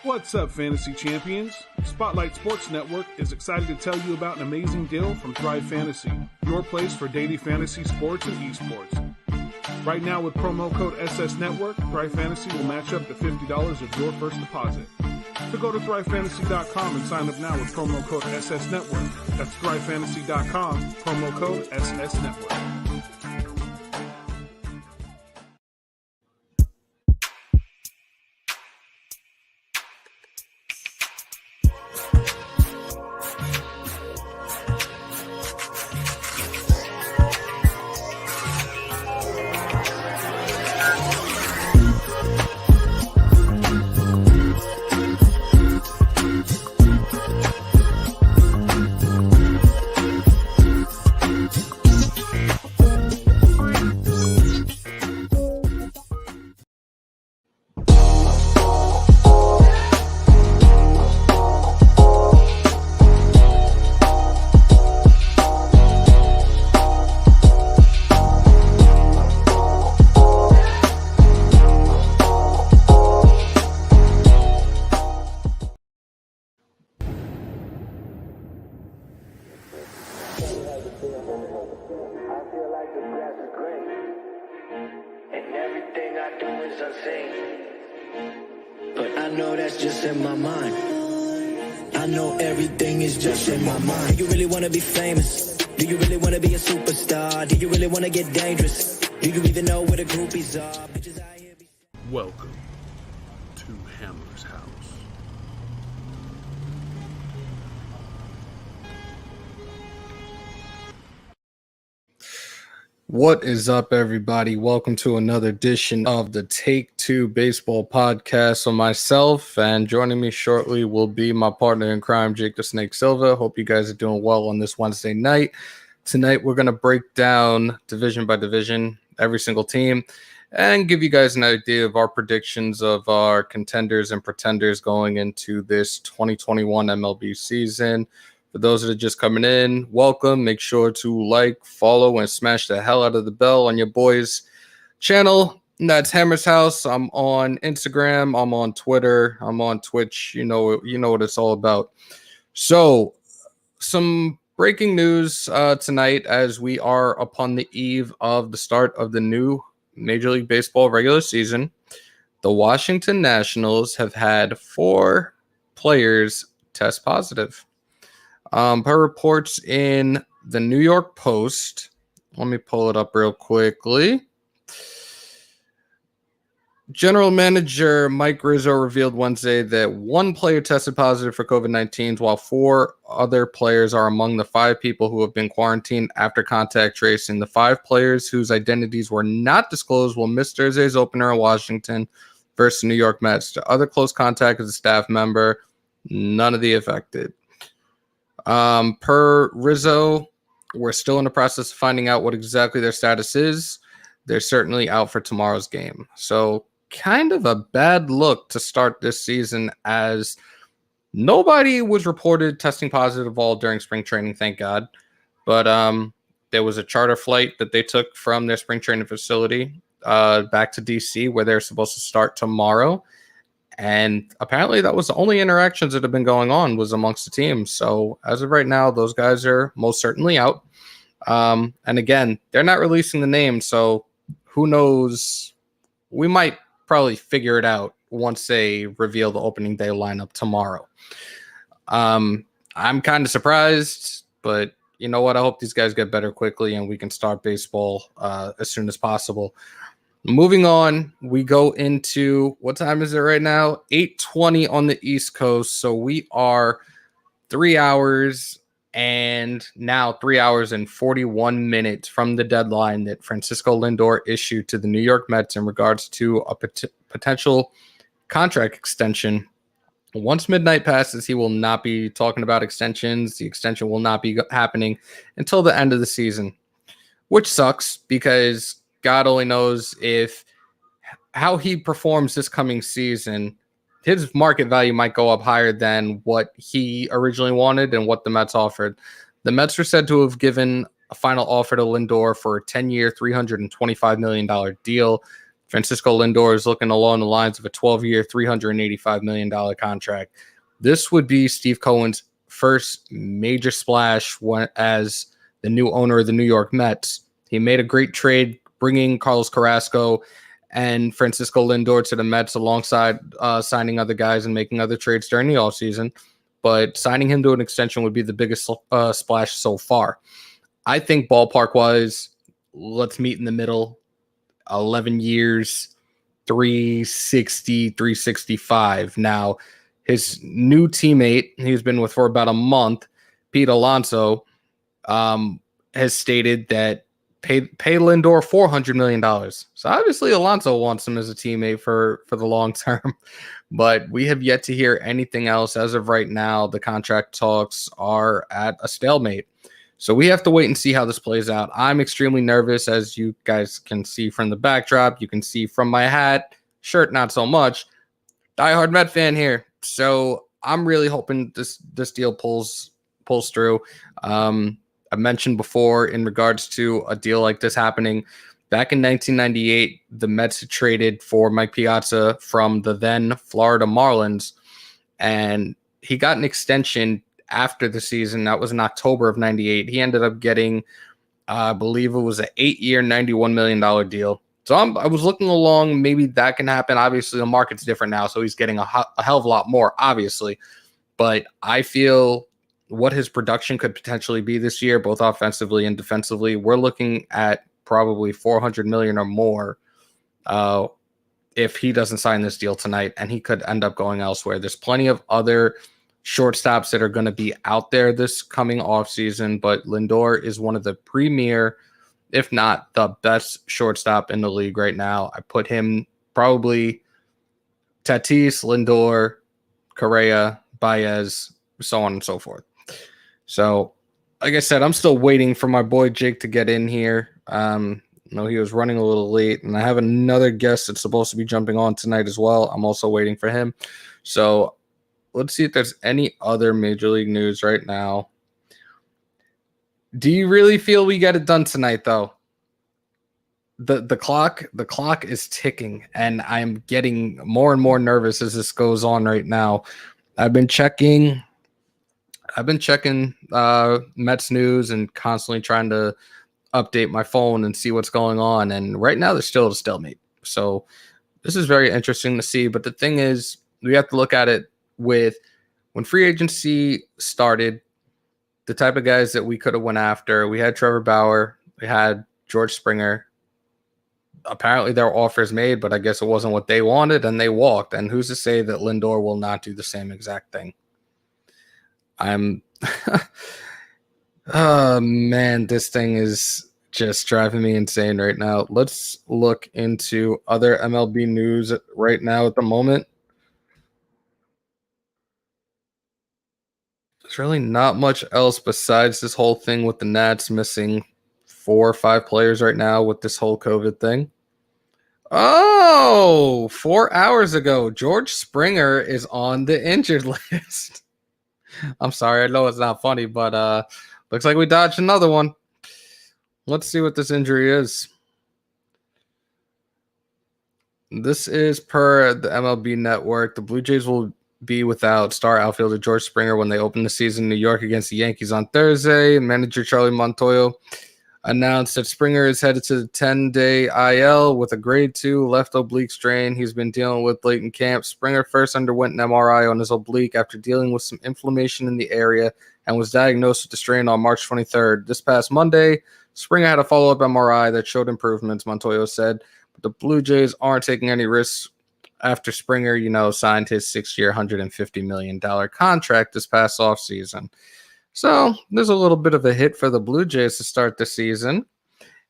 What's up, Fantasy Champions? Spotlight Sports Network is excited to tell you about an amazing deal from Thrive Fantasy, your place for daily fantasy sports and esports. Right now, with promo code SS Network, Thrive Fantasy will match up to $50 of your first deposit. So go to thrivefantasy.com and sign up now with promo code SS Network. That's thrivefantasy.com, promo code SS Network. But I know that's just in my mind. I know everything is just in my mind. Do you really want to be famous? Do you really want to be a superstar? Do you really want to get dangerous? Do you even know where the groupies are? Bitches out here be... Welcome to Hammer's House. What is up, everybody? Welcome to another edition of the Take Two Baseball Podcast. So myself, and joining me shortly will be my partner in crime, Jake the Snake Silva. Hope you guys are doing well on this Wednesday night. Tonight, we're going to break down division by division, every single team, and give you guys an idea of our predictions of our contenders and pretenders going into this 2021 MLB season. For those that are just coming in, welcome. Make sure to like, follow, and smash the hell out of the bell on your boys' channel. And that's Hammer's House. I'm on Instagram. I'm on Twitter. I'm on Twitch. You know what it's all about. So, some breaking news tonight as we are upon the eve of the start of the new Major League Baseball regular season. The Washington Nationals have had 4 players test positive. Per reports in the New York Post, let me pull it up real quickly. General Manager Mike Rizzo revealed Wednesday that 1 player tested positive for COVID-19, while 4 other players are among the 5 people who have been quarantined after contact tracing. The 5 players whose identities were not disclosed will miss Thursday's opener in Washington versus New York Mets. The other close contact is a staff member, none of the affected. Per Rizzo, we're still in the process of finding out what exactly their status is. They're certainly out for tomorrow's game. So kind of a bad look to start this season, as nobody was reported testing positive all during spring training, thank God. But there was a charter flight that they took from their spring training facility back to DC, where they're supposed to start tomorrow. And apparently that was the only interactions that have been going on was amongst the teams. So as of right now, those guys are most certainly out. And again, they're not releasing the name. So who knows? We might probably figure it out once they reveal the opening day lineup tomorrow. I'm kind of surprised, but you know what? I hope these guys get better quickly and we can start baseball as soon as possible. Moving on, we go into, what time is it right now? 8:20 on the East Coast. So we are 3 hours and 41 minutes from the deadline that Francisco Lindor issued to the New York Mets in regards to a potential contract extension. Once midnight passes, he will not be talking about extensions. The extension will not be happening until the end of the season, which sucks because God only knows how he performs this coming season. His market value might go up higher than what he originally wanted and what the Mets offered. The Mets were said to have given a final offer to Lindor for a 10-year, $325 million deal. Francisco Lindor is looking along the lines of a 12-year, $385 million contract. This would be Steve Cohen's first major splash as the new owner of the New York Mets. He made a great trade bringing Carlos Carrasco and Francisco Lindor to the Mets alongside signing other guys and making other trades during the offseason. But signing him to an extension would be the biggest splash so far. I think ballpark-wise, let's meet in the middle. 11 years, 360, 365. Now, his new teammate, he's been with for about a month, Pete Alonso, has stated that pay Lindor $400 million. So obviously Alonso wants him as a teammate for the long term, but we have yet to hear anything else. As of right now, the contract talks are at a stalemate. So we have to wait and see how this plays out. I'm extremely nervous, as you guys can see from the backdrop. You can see from my hat, shirt, not so much. Diehard Met fan here. So I'm really hoping this deal pulls through. I mentioned before in regards to a deal like this happening, back in 1998, the Mets traded for Mike Piazza from the then Florida Marlins, and he got an extension after the season. That was in October of 98. He ended up getting, I believe it was an 8-year, $91 million deal. So I was looking along, maybe that can happen. Obviously, the market's different now, so he's getting a hell of a lot more, obviously. But I feel what his production could potentially be this year, both offensively and defensively, we're looking at probably $400 million or more if he doesn't sign this deal tonight, and he could end up going elsewhere. There's plenty of other shortstops that are going to be out there this coming offseason, but Lindor is one of the premier, if not the best shortstop in the league right now. I put him probably Tatis, Lindor, Correa, Baez, so on and so forth. So, like I said, I'm still waiting for my boy Jake to get in here. He was running a little late, and I have another guest that's supposed to be jumping on tonight as well. I'm also waiting for him. So let's see if there's any other Major League news right now. Do you really feel we get it done tonight, though? The clock is ticking, and I'm getting more and more nervous as this goes on right now. I've been checking Mets news and constantly trying to update my phone and see what's going on. And right now there's still a stalemate. So this is very interesting to see. But the thing is, we have to look at it with when free agency started, the type of guys that we could have went after. We had Trevor Bauer, we had George Springer. Apparently there were offers made, but I guess it wasn't what they wanted, and they walked. And who's to say that Lindor will not do the same exact thing? Oh man, this thing is just driving me insane right now. Let's look into other MLB news right now at the moment. There's really not much else besides this whole thing with the Nats missing 4 or 5 players right now with this whole COVID thing. Oh, 4 hours ago, George Springer is on the injured list. I'm sorry, I know it's not funny, but looks like we dodged another one. Let's see what this injury is. This is per the MLB Network. The Blue Jays will be without star outfielder George Springer when they open the season in New York against the Yankees on Thursday. Manager Charlie Montoyo announced that Springer is headed to the 10-day IL with a grade 2 left oblique strain he's been dealing with late in camp. Springer first underwent an MRI on his oblique after dealing with some inflammation in the area and was diagnosed with the strain on March 23rd. This past Monday, Springer had a follow-up MRI that showed improvements, Montoyo said, but the Blue Jays aren't taking any risks after Springer, signed his 6-year, $150 million contract this past offseason. So there's a little bit of a hit for the Blue Jays to start the season.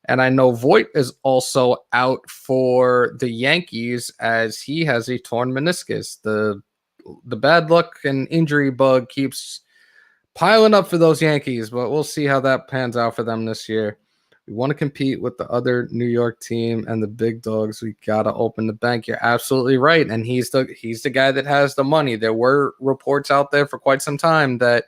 And I know Voit is also out for the Yankees as he has a torn meniscus. The bad luck and injury bug keeps piling up for those Yankees, but we'll see how that pans out for them this year. We want to compete with the other New York team and the big dogs. We got to open the bank. You're absolutely right. And he's the guy that has the money. There were reports out there for quite some time that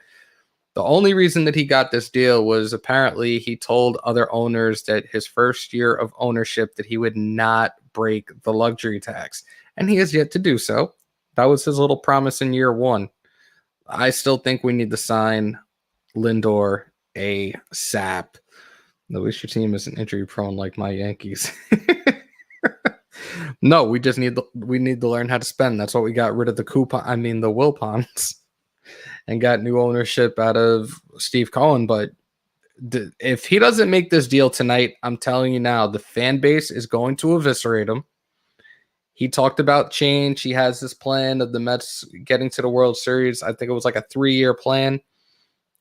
The only reason that he got this deal was apparently he told other owners that his first year of ownership that he would not break the luxury tax, and he has yet to do so. That was his little promise in year one. I still think we need to sign Lindor ASAP. At least your team isn't injury prone like my Yankees. No, we just need to learn how to spend. That's what we got rid of the Wilpons, and got new ownership out of Steve Cohen. But if he doesn't make this deal tonight, I'm telling you now, the fan base is going to eviscerate him. He talked about change. He has this plan of the Mets getting to the World Series. I think it was like a 3-year plan.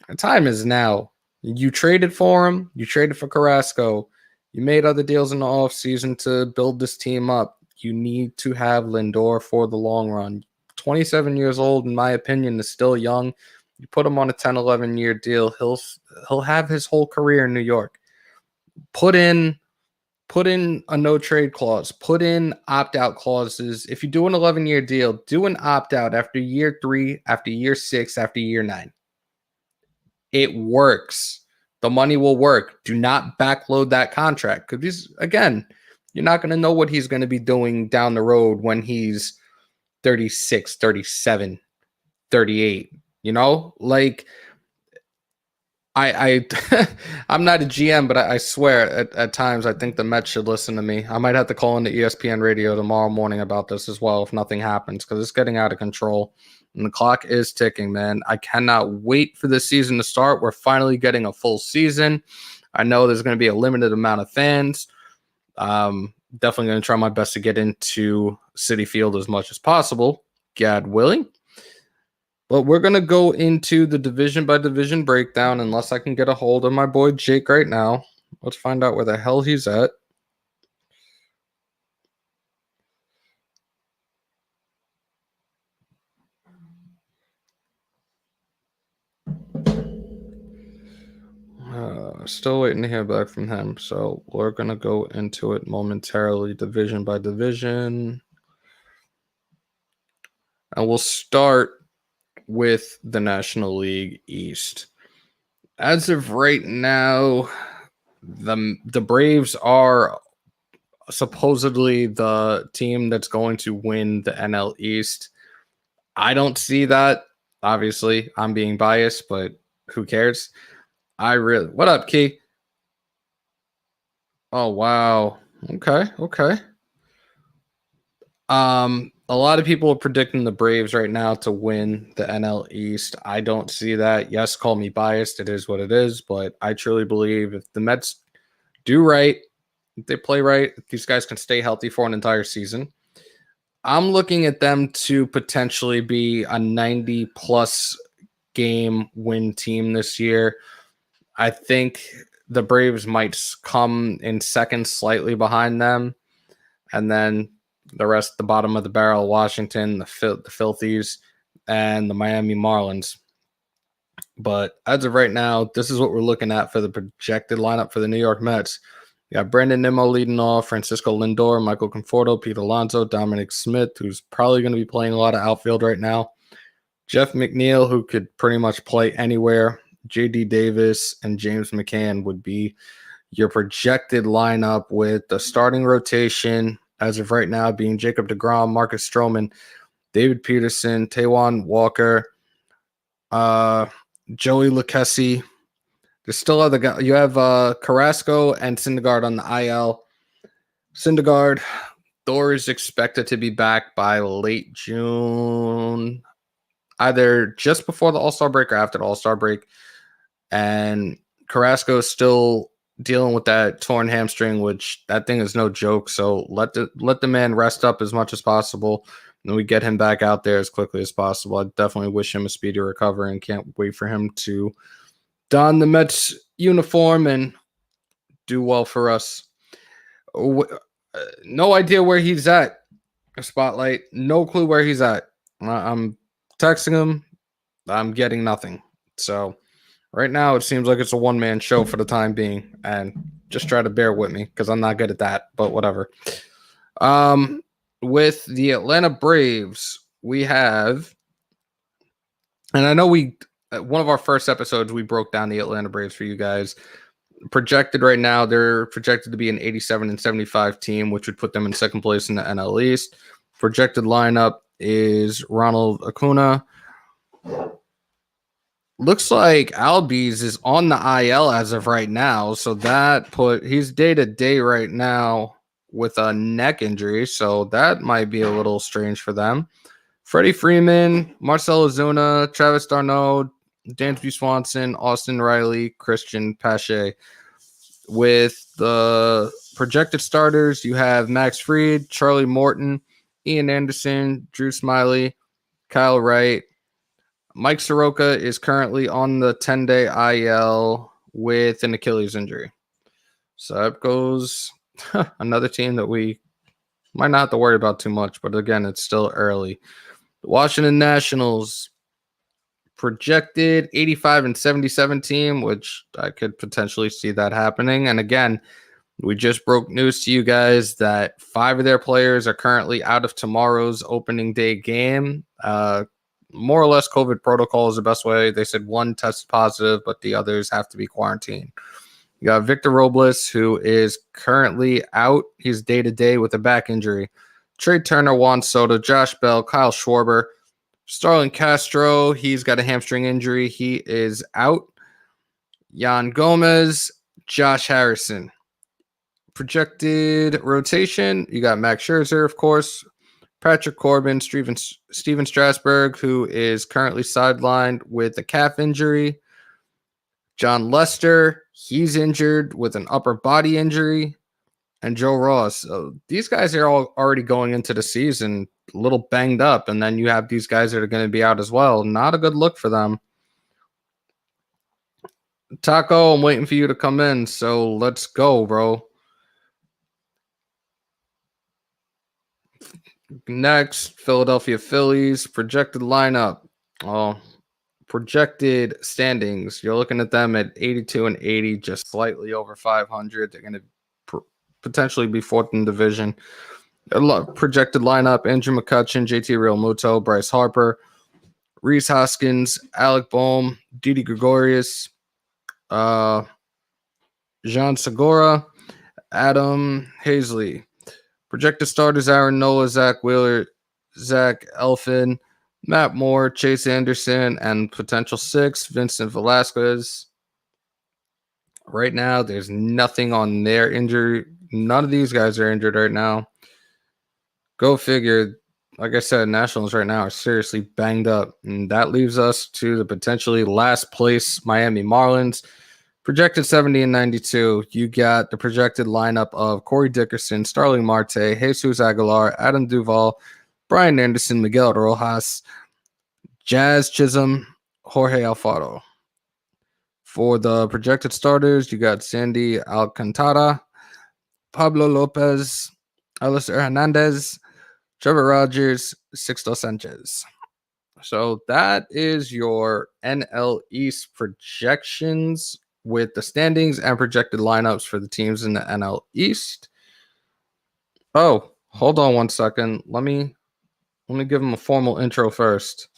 The time is now. You traded for him. You traded for Carrasco. You made other deals in the offseason to build this team up. You need to have Lindor for the long run. 27 years old, in my opinion, is still young. You put him on a 10, 11-year deal, he'll have his whole career in New York. Put in a no-trade clause. Put in opt-out clauses. If you do an 11-year deal, do an opt-out after year 3, after year 6, after year 9. It works. The money will work. Do not backload that contract, because you're not going to know what he's going to be doing down the road when he's 36, 37, 38. Like I I'm not a GM, but I swear at times I think the Mets should listen to me. I might have to call into ESPN radio tomorrow morning about this as well if nothing happens, because it's getting out of control. And the clock is ticking, man. I cannot wait for this season to start. We're finally getting a full season. I know there's going to be a limited amount of fans. Definitely going to try my best to get into Citi Field as much as possible, God willing. But we're going to go into the division-by-division breakdown unless I can get a hold of my boy Jake right now. Let's find out where the hell he's at. Still waiting to hear back from him, so we're going to go into it momentarily, division by division. And we'll start with the National League East. As of right now, the Braves are supposedly the team that's going to win the NL East. I don't see that. Obviously, I'm being biased, but who cares? What up, Key? Oh, wow. Okay. A lot of people are predicting the Braves right now to win the NL East. I don't see that. Yes, call me biased. It is what it is, but I truly believe if the Mets do right, if they play right, if these guys can stay healthy for an entire season, I'm looking at them to potentially be a 90-plus game win team this year. I think the Braves might come in second, slightly behind them. And then the rest, the bottom of the barrel, Washington, the Filthies, and the Miami Marlins. But as of right now, this is what we're looking at for the projected lineup for the New York Mets. You got Brandon Nimmo leading off, Francisco Lindor, Michael Conforto, Pete Alonso, Dominic Smith, who's probably going to be playing a lot of outfield right now, Jeff McNeil, who could pretty much play anywhere, J.D. Davis, and James McCann would be your projected lineup, with the starting rotation as of right now being Jacob deGrom, Marcus Stroman, David Peterson, Taijuan Walker, Joey Lucchesi. There's still other guys. You have Carrasco and Syndergaard on the IL. Syndergaard, Thor is expected to be back by late June, either just before the All-Star break or after the All-Star break. And Carrasco is still dealing with that torn hamstring, which that thing is no joke. So let the man rest up as much as possible, and we get him back out there as quickly as possible. I definitely wish him a speedy recovery and can't wait for him to don the Mets uniform and do well for us. No idea where he's at. Spotlight. No clue where he's at. I'm texting him. I'm getting nothing. So right now, it seems like it's a one-man show for the time being, and just try to bear with me because I'm not good at that, but whatever. With the Atlanta Braves, we have, and I know we one of our first episodes, we broke down the Atlanta Braves for you guys. Projected right now, they're projected to be an 87-75 team, which would put them in second place in the NL East. Projected lineup is Ronald Acuna. Looks like Albies is on the IL as of right now, so he's day-to-day right now with a neck injury, so that might be a little strange for them. Freddie Freeman, Marcell Ozuna, Travis d'Arnaud, Dansby Swanson, Austin Riley, Christian Pache. With the projected starters, you have Max Fried, Charlie Morton, Ian Anderson, Drew Smyly, Kyle Wright. Mike Soroka is currently on the 10-day IL with an Achilles injury. So that goes another team that we might not have to worry about too much, but again, it's still early. The Washington Nationals projected 85-77 team, which I could potentially see that happening. And again, we just broke news to you guys that 5 of their players are currently out of tomorrow's opening day game. More or less COVID protocol is the best way. They said 1 tested positive, but the others have to be quarantined. You got Victor Robles, who is currently out. He's day-to-day with a back injury. Trey Turner, Juan Soto, Josh Bell, Kyle Schwarber, Starlin Castro, he's got a hamstring injury. He is out. Yan Gomez, Josh Harrison. Projected rotation, you got Max Scherzer, of course, Patrick Corbin, Steven Strasburg, who is currently sidelined with a calf injury. John Lester, he's injured with an upper body injury. And Joe Ross. So these guys are all already going into the season a little banged up. And then you have these guys that are going to be out as well. Not a good look for them. Taco, I'm waiting for you to come in. So let's go, bro. Next, Philadelphia Phillies. Projected lineup. Projected standings. You're looking at them at 82-80, just slightly over 500. They're going to potentially be 4th in division. Projected lineup: Andrew McCutchen, JT Realmuto, Bryce Harper, Rhys Hoskins, Alec Boehm, Didi Gregorius, Jean Segura, Adam Hazley. Projected starters: Aaron Nola, Zach Wheeler, Zach Elfin, Matt Moore, Chase Anderson, and potential 6, Vincent Velasquez. Right now, there's nothing on their injury. None of these guys are injured right now. Go figure. Like I said, Nationals right now are seriously banged up. And that leaves us to the potentially last place Miami Marlins. Projected 70-92. You got the projected lineup of Corey Dickerson, Starling Marte, Jesus Aguilar, Adam Duvall, Brian Anderson, Miguel Rojas, Jazz Chisholm, Jorge Alfaro. For the projected starters, you got Sandy Alcantara, Pablo Lopez, Alistair Hernandez, Trevor Rogers, Sixto Sanchez. So that is your NL East projections with the standings and projected lineups for the teams in the NL East. Oh, hold on one second. Let me give them a formal intro first.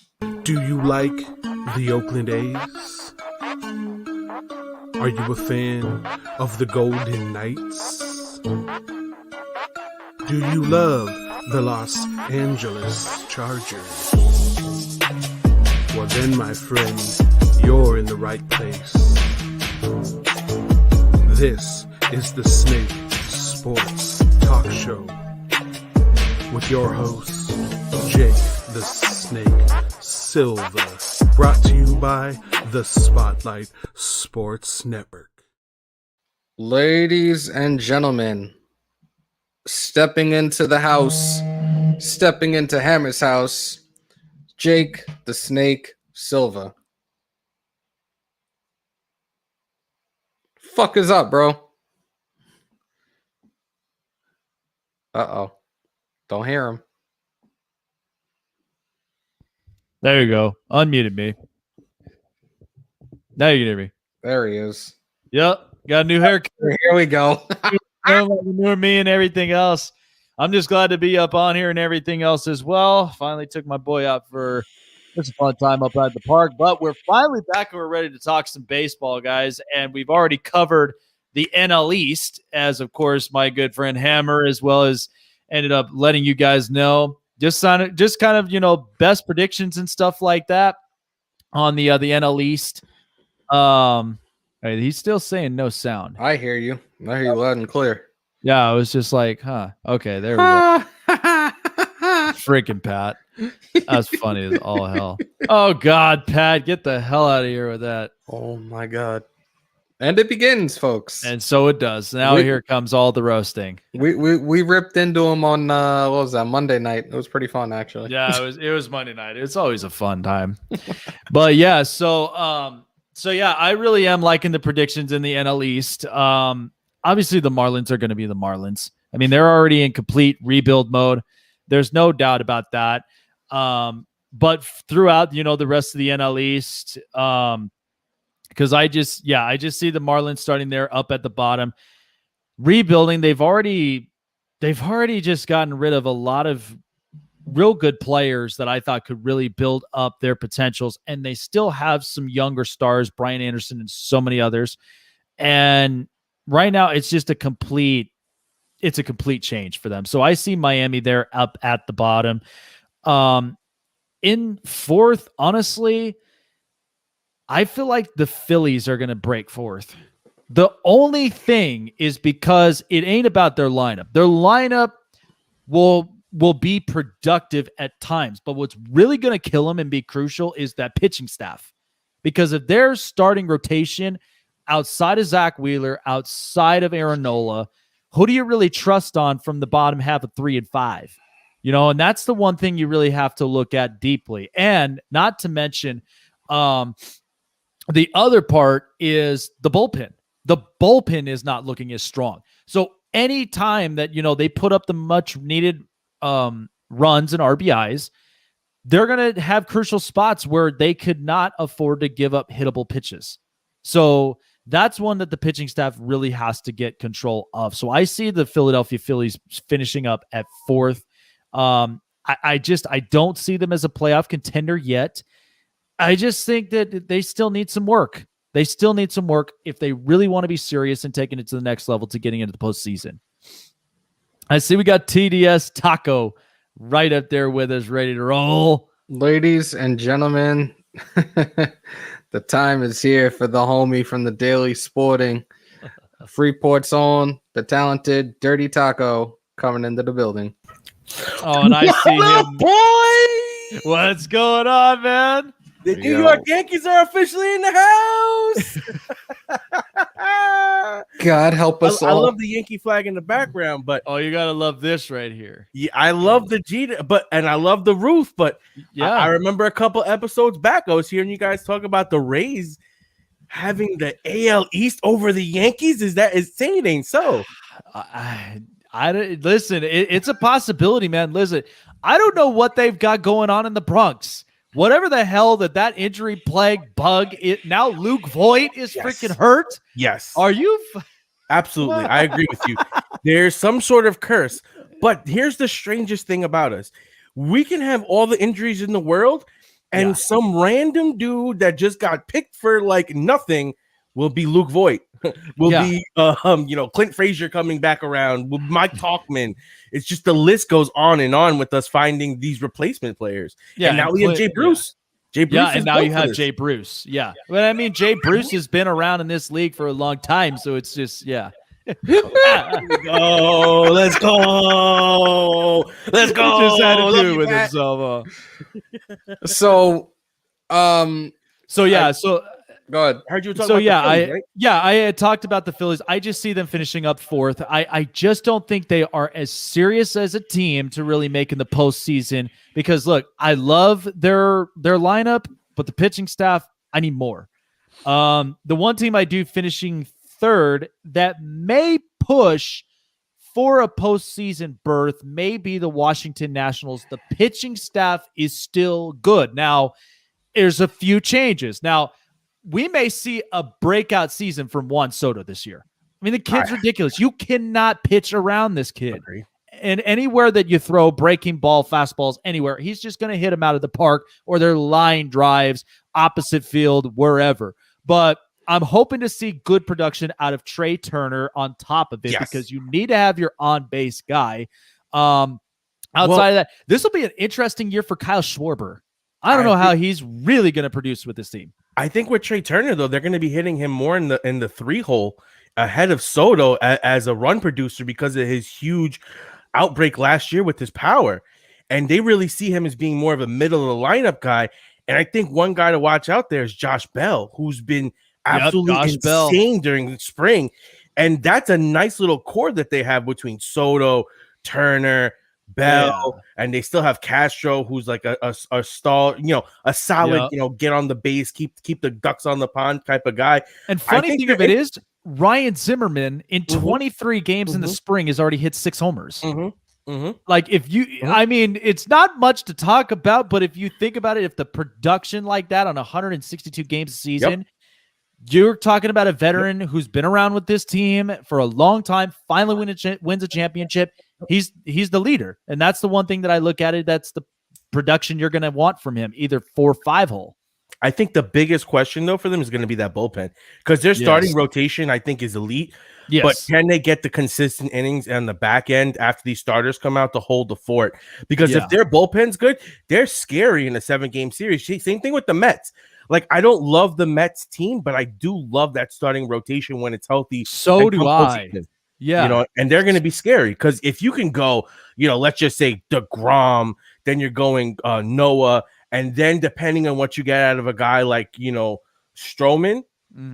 Do you like the Oakland A's? Are you a fan of the Golden Knights? Do you love the Los Angeles Chargers? Well then, my friend, you're in the right place. This is the Snake Sports Talk Show with your host, Jake the Snake Silva, brought to you by the Spotlight Sports Network. Ladies and gentlemen, stepping into the house, stepping into Hammer's house, Jake the Snake Silva. Fuck is up, bro? Uh-oh. Don't hear him. There you go. Unmuted me. Now you can hear me. There he is. Yep. Got a new haircut. Here we go. New me and everything else. I'm just glad to be up on here and everything else as well. Finally took my boy out for It's a fun time up at the park, but we're finally back and we're ready to talk some baseball, guys. And we've already covered the NL East, as of course my good friend Hammer, as well as ended up letting you guys know just kind of best predictions and stuff like that on the NL East. He's still saying no sound. I hear you. I hear you loud and clear. Yeah, I was just like, huh. Okay, there we go. Freaking Pat. That's funny as all hell. Oh God, Pat, get the hell out of here with that. Oh my God. And it begins, folks. And so it does. Now here comes all the roasting. We ripped into him on what was that, Monday night. It was pretty fun, actually. Yeah, it was Monday night. It's always a fun time. But yeah, so yeah, I really am liking the predictions in the NL East. Obviously the Marlins are going to be the Marlins. I mean, they're already in complete rebuild mode. There's no doubt about that. But throughout, the rest of the NL East, because I just see the Marlins starting there up at the bottom, rebuilding. They've already just gotten rid of a lot of real good players that I thought could really build up their potentials, and they still have some younger stars, Brian Anderson and so many others. And right now, it's just a complete change for them. So I see Miami there up at the bottom. In fourth, honestly, I feel like the Phillies are going to break fourth. The only thing is because it ain't about their lineup. Their lineup will be productive at times, but what's really going to kill them and be crucial is that pitching staff. Because if their starting rotation outside of Zach Wheeler, outside of Aaron Nola, who do you really trust on from the bottom half of 3 and 5? And that's the one thing you really have to look at deeply. And not to mention, the other part is the bullpen. The bullpen is not looking as strong. So any time that, they put up the much needed runs and RBIs, they're going to have crucial spots where they could not afford to give up hittable pitches. So that's one that the pitching staff really has to get control of. So I see the Philadelphia Phillies finishing up at fourth. I don't see them as a playoff contender yet. I just think that they still need some work. They still need some work if they really want to be serious and taking it to the next level to getting into the postseason. I see we got TDS Taco right up there with us, ready to roll. Ladies and gentlemen, the time is here for the homie from the Daily Sporting, Freeport's own, the talented Dirty Taco, coming into the building. Oh, and I see him. Boy! What's going on, man? The New York Yankees are officially in the house. God help us all. I love the Yankee flag in the background, but you gotta love this right here. Yeah, I love the Jeter, and I love the roof. But yeah, I remember a couple episodes back, I was hearing you guys talk about the Rays having the AL East over the Yankees. Saying it ain't so? I listen. It's a possibility, man. Listen, I don't know what they've got going on in the Bronx. Whatever the hell that injury plague bug. Now Luke Voigt is freaking hurt. Yes. Are you? Absolutely. I agree with you. There's some sort of curse. But here's the strangest thing about us. We can have all the injuries in the world, and some random dude that just got picked for like nothing will be Luke Voigt. Will be Clint Frazier coming back around, with Mike Talkman. It's just the list goes on and on with us finding these replacement players. Yeah, and now we have Jay Bruce. Jay Bruce, and now you have Jay Bruce. Yeah, but I mean, Jay Bruce has been around in this league for a long time, so it's just Let's go. Let's go. Just had to do with himself. So go ahead. I heard you were talking about the Phillies, right? I had talked about the Phillies. I just see them finishing up fourth. I just don't think they are as serious as a team to really make in the postseason because, look, I love their lineup, but the pitching staff, I need more. The one team I do finishing third that may push for a postseason berth may be the Washington Nationals. The pitching staff is still good. Now, there's a few changes. Now, we may see a breakout season from Juan Soto this year. I mean, the kid's ridiculous. You cannot pitch around this kid. and anywhere that you throw breaking ball, fastballs, anywhere, he's just going to hit them out of the park, or they're line drives, opposite field, wherever. But I'm hoping to see good production out of Trey Turner on top of it, because you need to have your on-base guy. Outside of that, this will be an interesting year for Kyle Schwarber. I don't know how he's really going to produce with this team. I think with Trey Turner, though, they're going to be hitting him more in the 3-hole ahead of Soto as a run producer because of his huge outbreak last year with his power. And they really see him as being more of a middle of the lineup guy. And I think one guy to watch out there is Josh Bell, who's been absolutely insane during the spring. And that's a nice little core that they have between Soto, Turner, Bell, and they still have Castro, who's like a stall, a solid, get on the base, keep the ducks on the pond type of guy. And funny thing of it is, Ryan Zimmerman in 23 games in the spring has already hit 6 homers. Like if you, I mean, it's not much to talk about, but if you think about it, if the production like that on 162 games a season, you're talking about a veteran who's been around with this team for a long time, finally wins a championship. He's the leader. And that's the one thing that I look at it. That's the production you're going to want from him, either 4 or 5 hole. I think the biggest question, though, for them is going to be that bullpen, because their starting rotation, I think, is elite. Yes. But can they get the consistent innings on the back end after these starters come out to hold the fort? Because if their bullpen's good, they're scary in a 7-game series. Same thing with the Mets. Like, I don't love the Mets team, but I do love that starting rotation when it's healthy. So do I. Yeah. And they're going to be scary, because if you can go, let's just say DeGrom, then you're going Noah, and then depending on what you get out of a guy like, Stroman,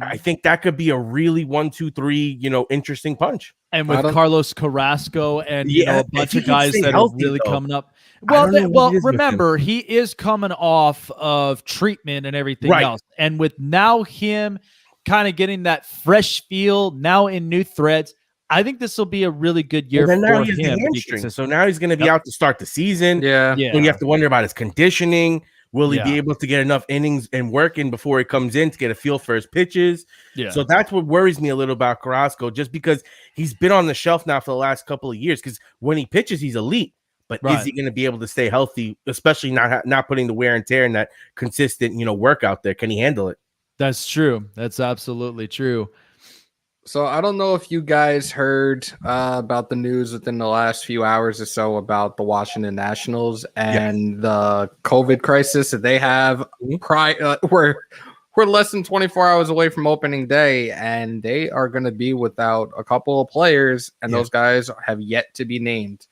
I think that could be a really 1, 2, 3, interesting punch. And with Carlos Carrasco and a bunch of guys that are really coming up. Well, remember, he is coming off of treatment and everything else. And with now him kind of getting that fresh feel, now in new threads, I think this will be a really good year for him. So now he's going to be out to start the season. So you have to wonder about his conditioning. Will he be able to get enough innings and work in before he comes in to get a feel for his pitches? So that's what worries me a little about Carrasco, just because he's been on the shelf now for the last couple of years, because when he pitches, he's elite. But is he going to be able to stay healthy, especially not putting the wear and tear in that consistent, work out there? Can he handle it? That's true. That's absolutely true. So I don't know if you guys heard about the news within the last few hours or so about the Washington Nationals and the COVID crisis that they have. We're less than 24 hours away from opening day, and they are going to be without a couple of players, and those guys have yet to be named.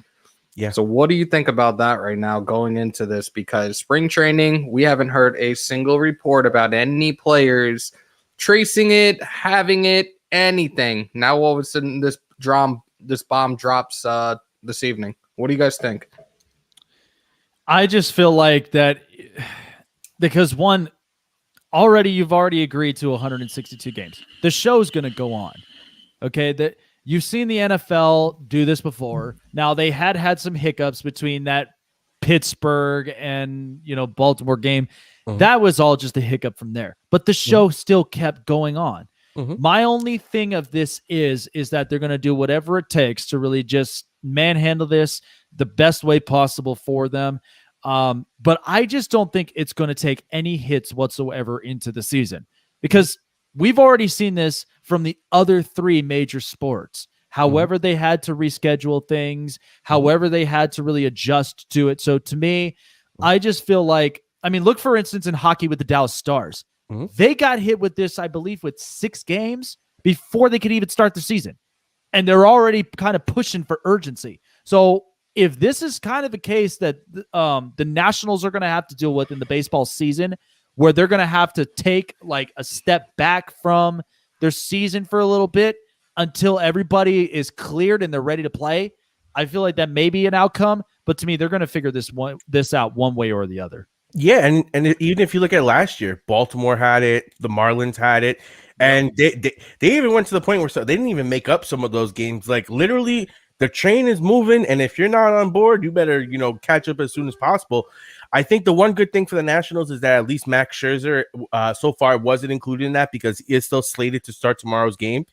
So what do you think about that right now going into this? Because spring training, we haven't heard a single report about any players tracing it, having it, anything. Now all of a sudden this bomb drops this evening. What do you guys think? I just feel like that because you've already agreed to 162 games. The show's going to go on. Okay, that you've seen the NFL do this before. Now they had some hiccups between that Pittsburgh and Baltimore game. That was all just a hiccup from there. But the show still kept going on. My only thing of this is that they're going to do whatever it takes to really just manhandle this the best way possible for them. But I just don't think it's going to take any hits whatsoever into the season, because we've already seen this from the other 3 major sports. However, they had to reschedule things, however they had to really adjust to it. So to me, I just feel like, look, for instance, in hockey with the Dallas Stars. They got hit with this, I believe, with 6 games before they could even start the season. And they're already kind of pushing for urgency. So if this is kind of a case that the Nationals are going to have to deal with in the baseball season, where they're going to have to take like a step back from their season for a little bit until everybody is cleared and they're ready to play, I feel like that may be an outcome. But to me, they're going to figure this out one way or the other. Yeah, and even if you look at last year, Baltimore had it, the Marlins had it, and they even went to the point where they didn't even make up some of those games. Like, literally, the train is moving, and if you're not on board, you better catch up as soon as possible. I think the one good thing for the Nationals is that at least Max Scherzer so far wasn't included in that, because he is still slated to start tomorrow's game.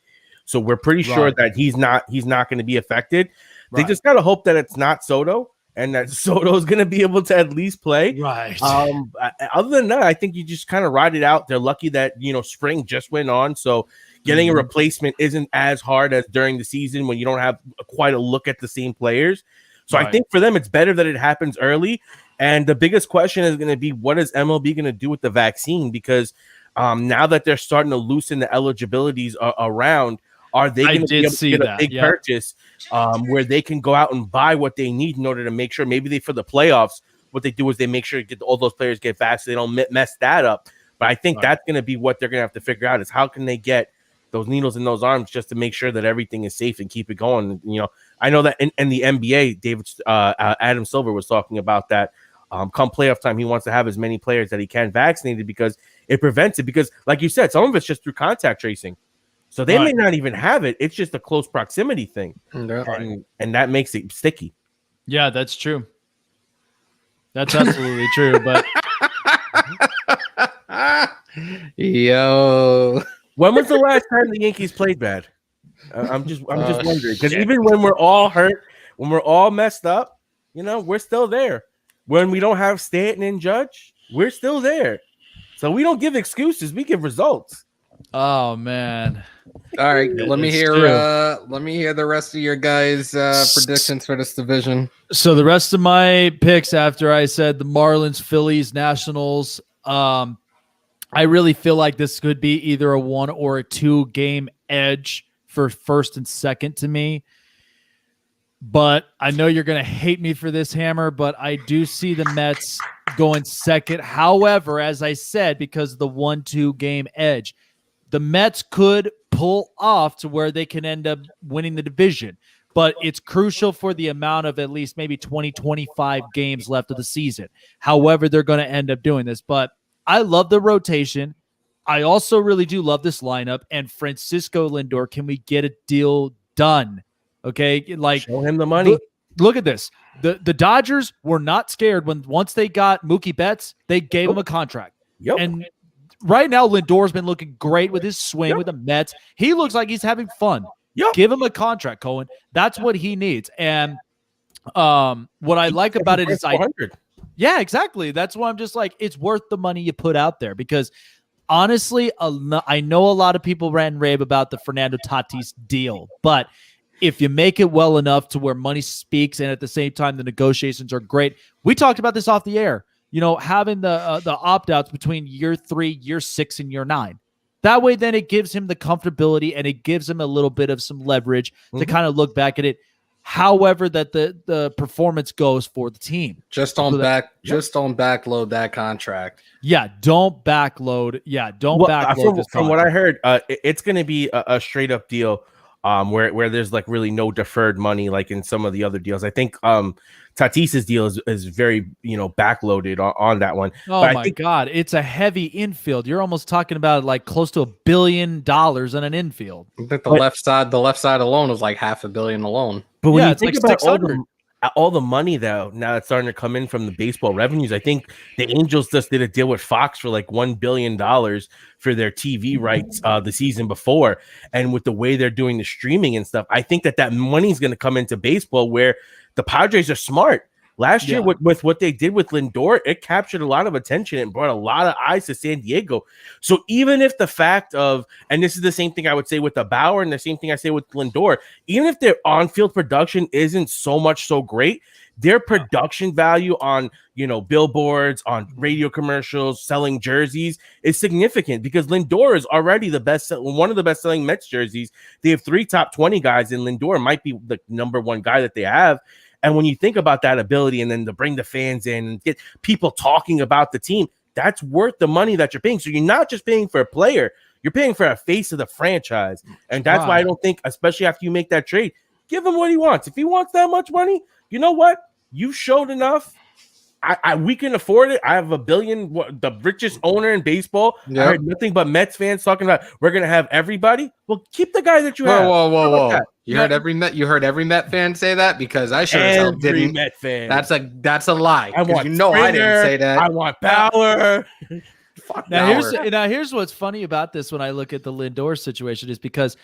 So we're pretty sure that he's not going to be affected. They just gotta hope that it's not Soto and that Soto is gonna be able to at least play. Right. Other than that, I think you just kind of ride it out. They're lucky that spring just went on, so getting a replacement isn't as hard as during the season when you don't have quite a look at the same players. So I think for them, it's better that it happens early. And the biggest question is going to be, what is MLB going to do with the vaccine? Because now that they're starting to loosen the eligibilities around, are they going to be able to get a big purchase where they can go out and buy what they need in order to make sure maybe for the playoffs, what they do is they make sure to get all those players get vaccinated, so they don't mess that up. But I think that's going to be what they're going to have to figure out is how can they get those needles in those arms just to make sure that everything is safe and keep it going. I know that in the NBA, Adam Silva was talking about that. Come playoff time, he wants to have as many players that he can vaccinated because it prevents it. Because, like you said, some of it's just through contact tracing, so they may not even have it. It's just a close proximity thing, and that makes it sticky. Yeah, that's true. That's absolutely true. But yo, when was the last time the Yankees played bad? I'm just wondering because even when we're all hurt, when we're all messed up, we're still there. When we don't have Stanton and Judge, we're still there. So we don't give excuses; we give results. Oh man! All right, let me hear the rest of your guys' predictions for this division. So the rest of my picks after I said the Marlins, Phillies, Nationals. I really feel like this could be either a 1 or a 2 game edge for first and second to me. But I know you're going to hate me for this, Hammer, but I do see the Mets going second. However, as I said, because of the 1-2 game edge, the Mets could pull off to where they can end up winning the division. But it's crucial for the amount of at least maybe 20, 25 games left of the season. However, they're going to end up doing this. But I love the rotation. I also really do love this lineup. And Francisco Lindor, can we get a deal done? Okay, like show him the money. Look at this. The Dodgers were not scared once they got Mookie Betts, they gave him a contract. Yep. And right now, Lindor's been looking great with his swing with the Mets. He looks like he's having fun. Yep. Give him a contract, Cohen. That's what he needs. And what I like about it is yeah, exactly. That's why I'm just like, it's worth the money you put out there because honestly, I know a lot of people ran rave about the Fernando Tatis deal, but if you make it well enough to where money speaks and at the same time the negotiations are great. We talked about this off the air, having the opt-outs between year 3, year 6, and year 9. That way then it gives him the comfortability and it gives him a little bit of some leverage to kind of look back at it. However, that the performance goes for the team. Just don't backload that contract. Yeah, don't backload. Yeah, don't backload this contract. From what I heard, it's going to be a straight up deal. Where there's like really no deferred money like in some of the other deals. I think Tatis's deal is very backloaded on that one. Oh my God, it's a heavy infield. You're almost talking about like close to $1 billion on an infield. I think the left side alone was like $500 million alone. But when you think about all the money though, now it's starting to come in from the baseball revenues. I think the Angels just did a deal with Fox for like $1 billion for their TV rights the season before. And with the way they're doing the streaming and stuff, I think that money is going to come into baseball where the Padres are smart. Last year with what they did with Lindor, it captured a lot of attention and brought a lot of eyes to San Diego. So even if the fact of, and this is the same thing I would say with the Bauer and the same thing I say with Lindor, even if their on-field production isn't so great, their production value on, billboards, on radio commercials, selling jerseys is significant because Lindor is already one of the best-selling Mets jerseys. They have 3 top 20 guys, and Lindor might be the number 1 guy that they have. And when you think about that ability and then to bring the fans in and get people talking about the team, that's worth the money that you're paying. So you're not just paying for a player, you're paying for a face of the franchise. And that's why I don't think, especially after you make that trade, give him what he wants. If he wants that much money, you know what? You've showed enough. We can afford it. I have $1 billion, the richest owner in baseball. Yep. I heard nothing but Mets fans talking about we're gonna have everybody. Well, keep the guy that you have. Whoa. You heard every Met fan say that because I sure as hell didn't. Met fan. That's a lie. I want Springer, I didn't say that. I want Bauer. Now here's what's funny about this when I look at the Lindor situation is because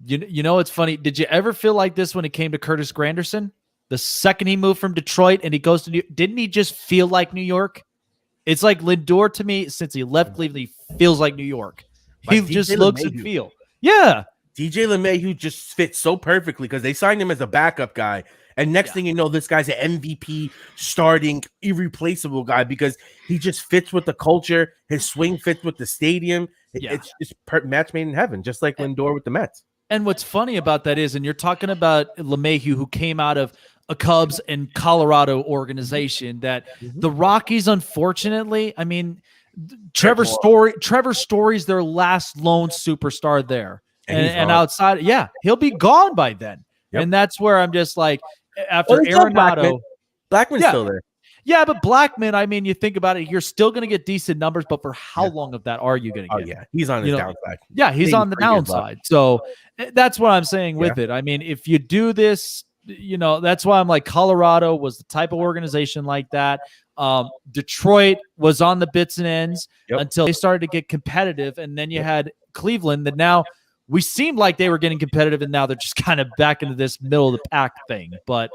You know, it's funny. Did you ever feel like this when it came to Curtis Granderson? The second he moved from Detroit and he goes to New York, didn't he just feel like New York? It's like Lindor to me, since he left Cleveland, he feels like New York. He just looks and feel. Yeah. DJ LeMahieu just fits so perfectly because they signed him as a backup guy. And next thing you know, this guy's an MVP starting irreplaceable guy because he just fits with the culture. His swing fits with the stadium. It's just match made in heaven, just like Lindor with the Mets. And what's funny about that is, and you're talking about LeMahieu, who came out of a Cubs and Colorado organization, that the Rockies, unfortunately, I mean, Trevor Story's their last lone superstar there. And outside, he'll be gone by then. Yep. And that's where I'm just like, after Arenado. Blackman's still there. Yeah, but Blackman, I mean, you think about it, you're still going to get decent numbers, but for how long of that are you going to get? Oh, yeah. He's on his downside. Yeah, he's on the downside. So that's what I'm saying with it. I mean, if you do this, that's why I'm like, Colorado was the type of organization like that. Detroit was on the bits and ends until they started to get competitive. And then you had Cleveland that now we seemed like they were getting competitive, and now they're just kind of back into this middle of the pack thing. But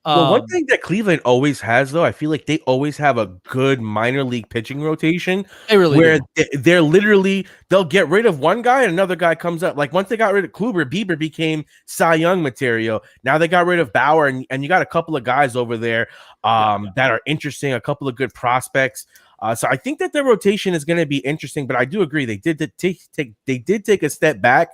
one thing that Cleveland always has, though, I feel like they always have a good minor league pitching rotation. They really where they're literally, they'll get rid of one guy and another guy comes up. Like once they got rid of Kluber, Bieber became Cy Young material. Now they got rid of Bauer, and you got a couple of guys over there that are interesting, a couple of good prospects. So I think that their rotation is going to be interesting, but I do agree they did take a step back.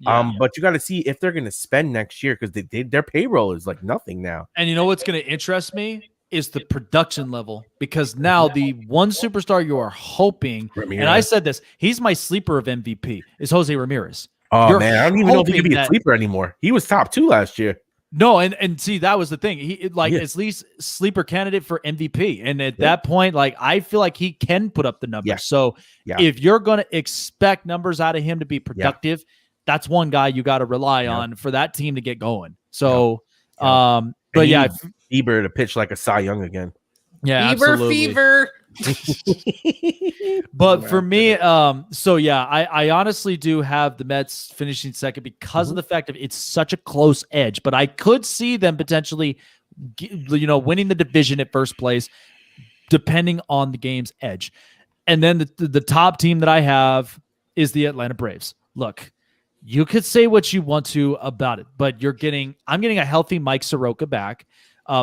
But you got to see if they're going to spend next year because their payroll is like nothing now. And you know what's going to interest me is the production level, because now the one superstar you are hoping, Ramirez. And I said this, he's my sleeper of MVP, is Jose Ramirez. Oh, man, I don't even know if he can be a sleeper anymore. He was top 2 last year. No, and see, that was the thing. He at least sleeper candidate for MVP. And at that point, like, I feel like he can put up the numbers. Yeah. So if you're going to expect numbers out of him to be productive, that's one guy you got to rely on for that team to get going. So, but Bieber to pitch like a Cy Young again. Yeah, Bieber absolutely. fever. But for me, I honestly do have the Mets finishing second because of the fact that it's such a close edge. But I could see them potentially, winning the division at first place, depending on the game's edge. And then the top team that I have is the Atlanta Braves. Look, you could say what you want to about it, but I'm getting a healthy Mike Soroka back.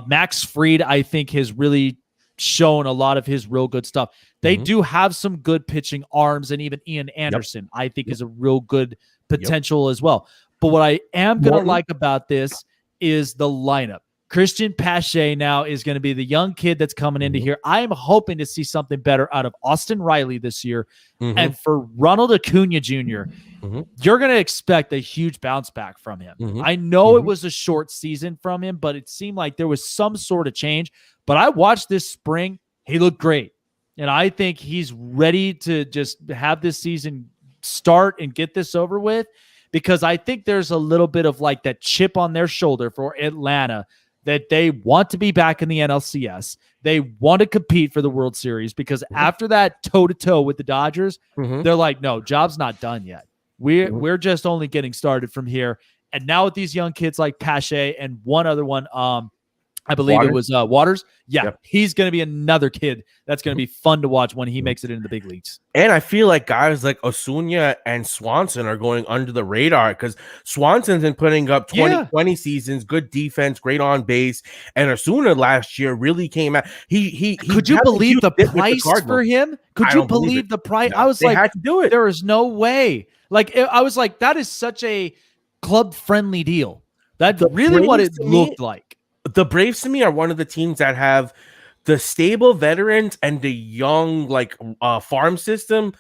Max Fried, I think, has really shown a lot of his real good stuff. They do have some good pitching arms, and even Ian Anderson, I think, is a real good potential as well. But what I am going to like about this is the lineup. Christian Pache now is going to be the young kid that's coming into here. I am hoping to see something better out of Austin Riley this year. And for Ronald Acuna Jr., you're going to expect a huge bounce back from him. I know it was a short season from him, but it seemed like there was some sort of change. But I watched this spring. He looked great. And I think he's ready to just have this season start and get this over with, because I think there's a little bit of like that chip on their shoulder for Atlanta, that they want to be back in the NLCS. They want to compete for the World Series, because after that toe-to-toe with the Dodgers, they're like, no, job's not done yet. We're just only getting started from here. And now with these young kids like Pache and one other one, I believe it was Waters. Yeah, he's going to be another kid that's going to be fun to watch when he makes it into the big leagues. And I feel like guys like Osuna and Swanson are going under the radar, because Swanson's been putting up 2020 seasons, good defense, great on base. And Osuna last year really came out. He could you believe the price for him? Could you believe the price? No, I was they like, had to do it. There is no way. Like, I was like, that is such a club-friendly deal. That's really what it looked like. The Braves to me are one of the teams that have the stable veterans and the young farm system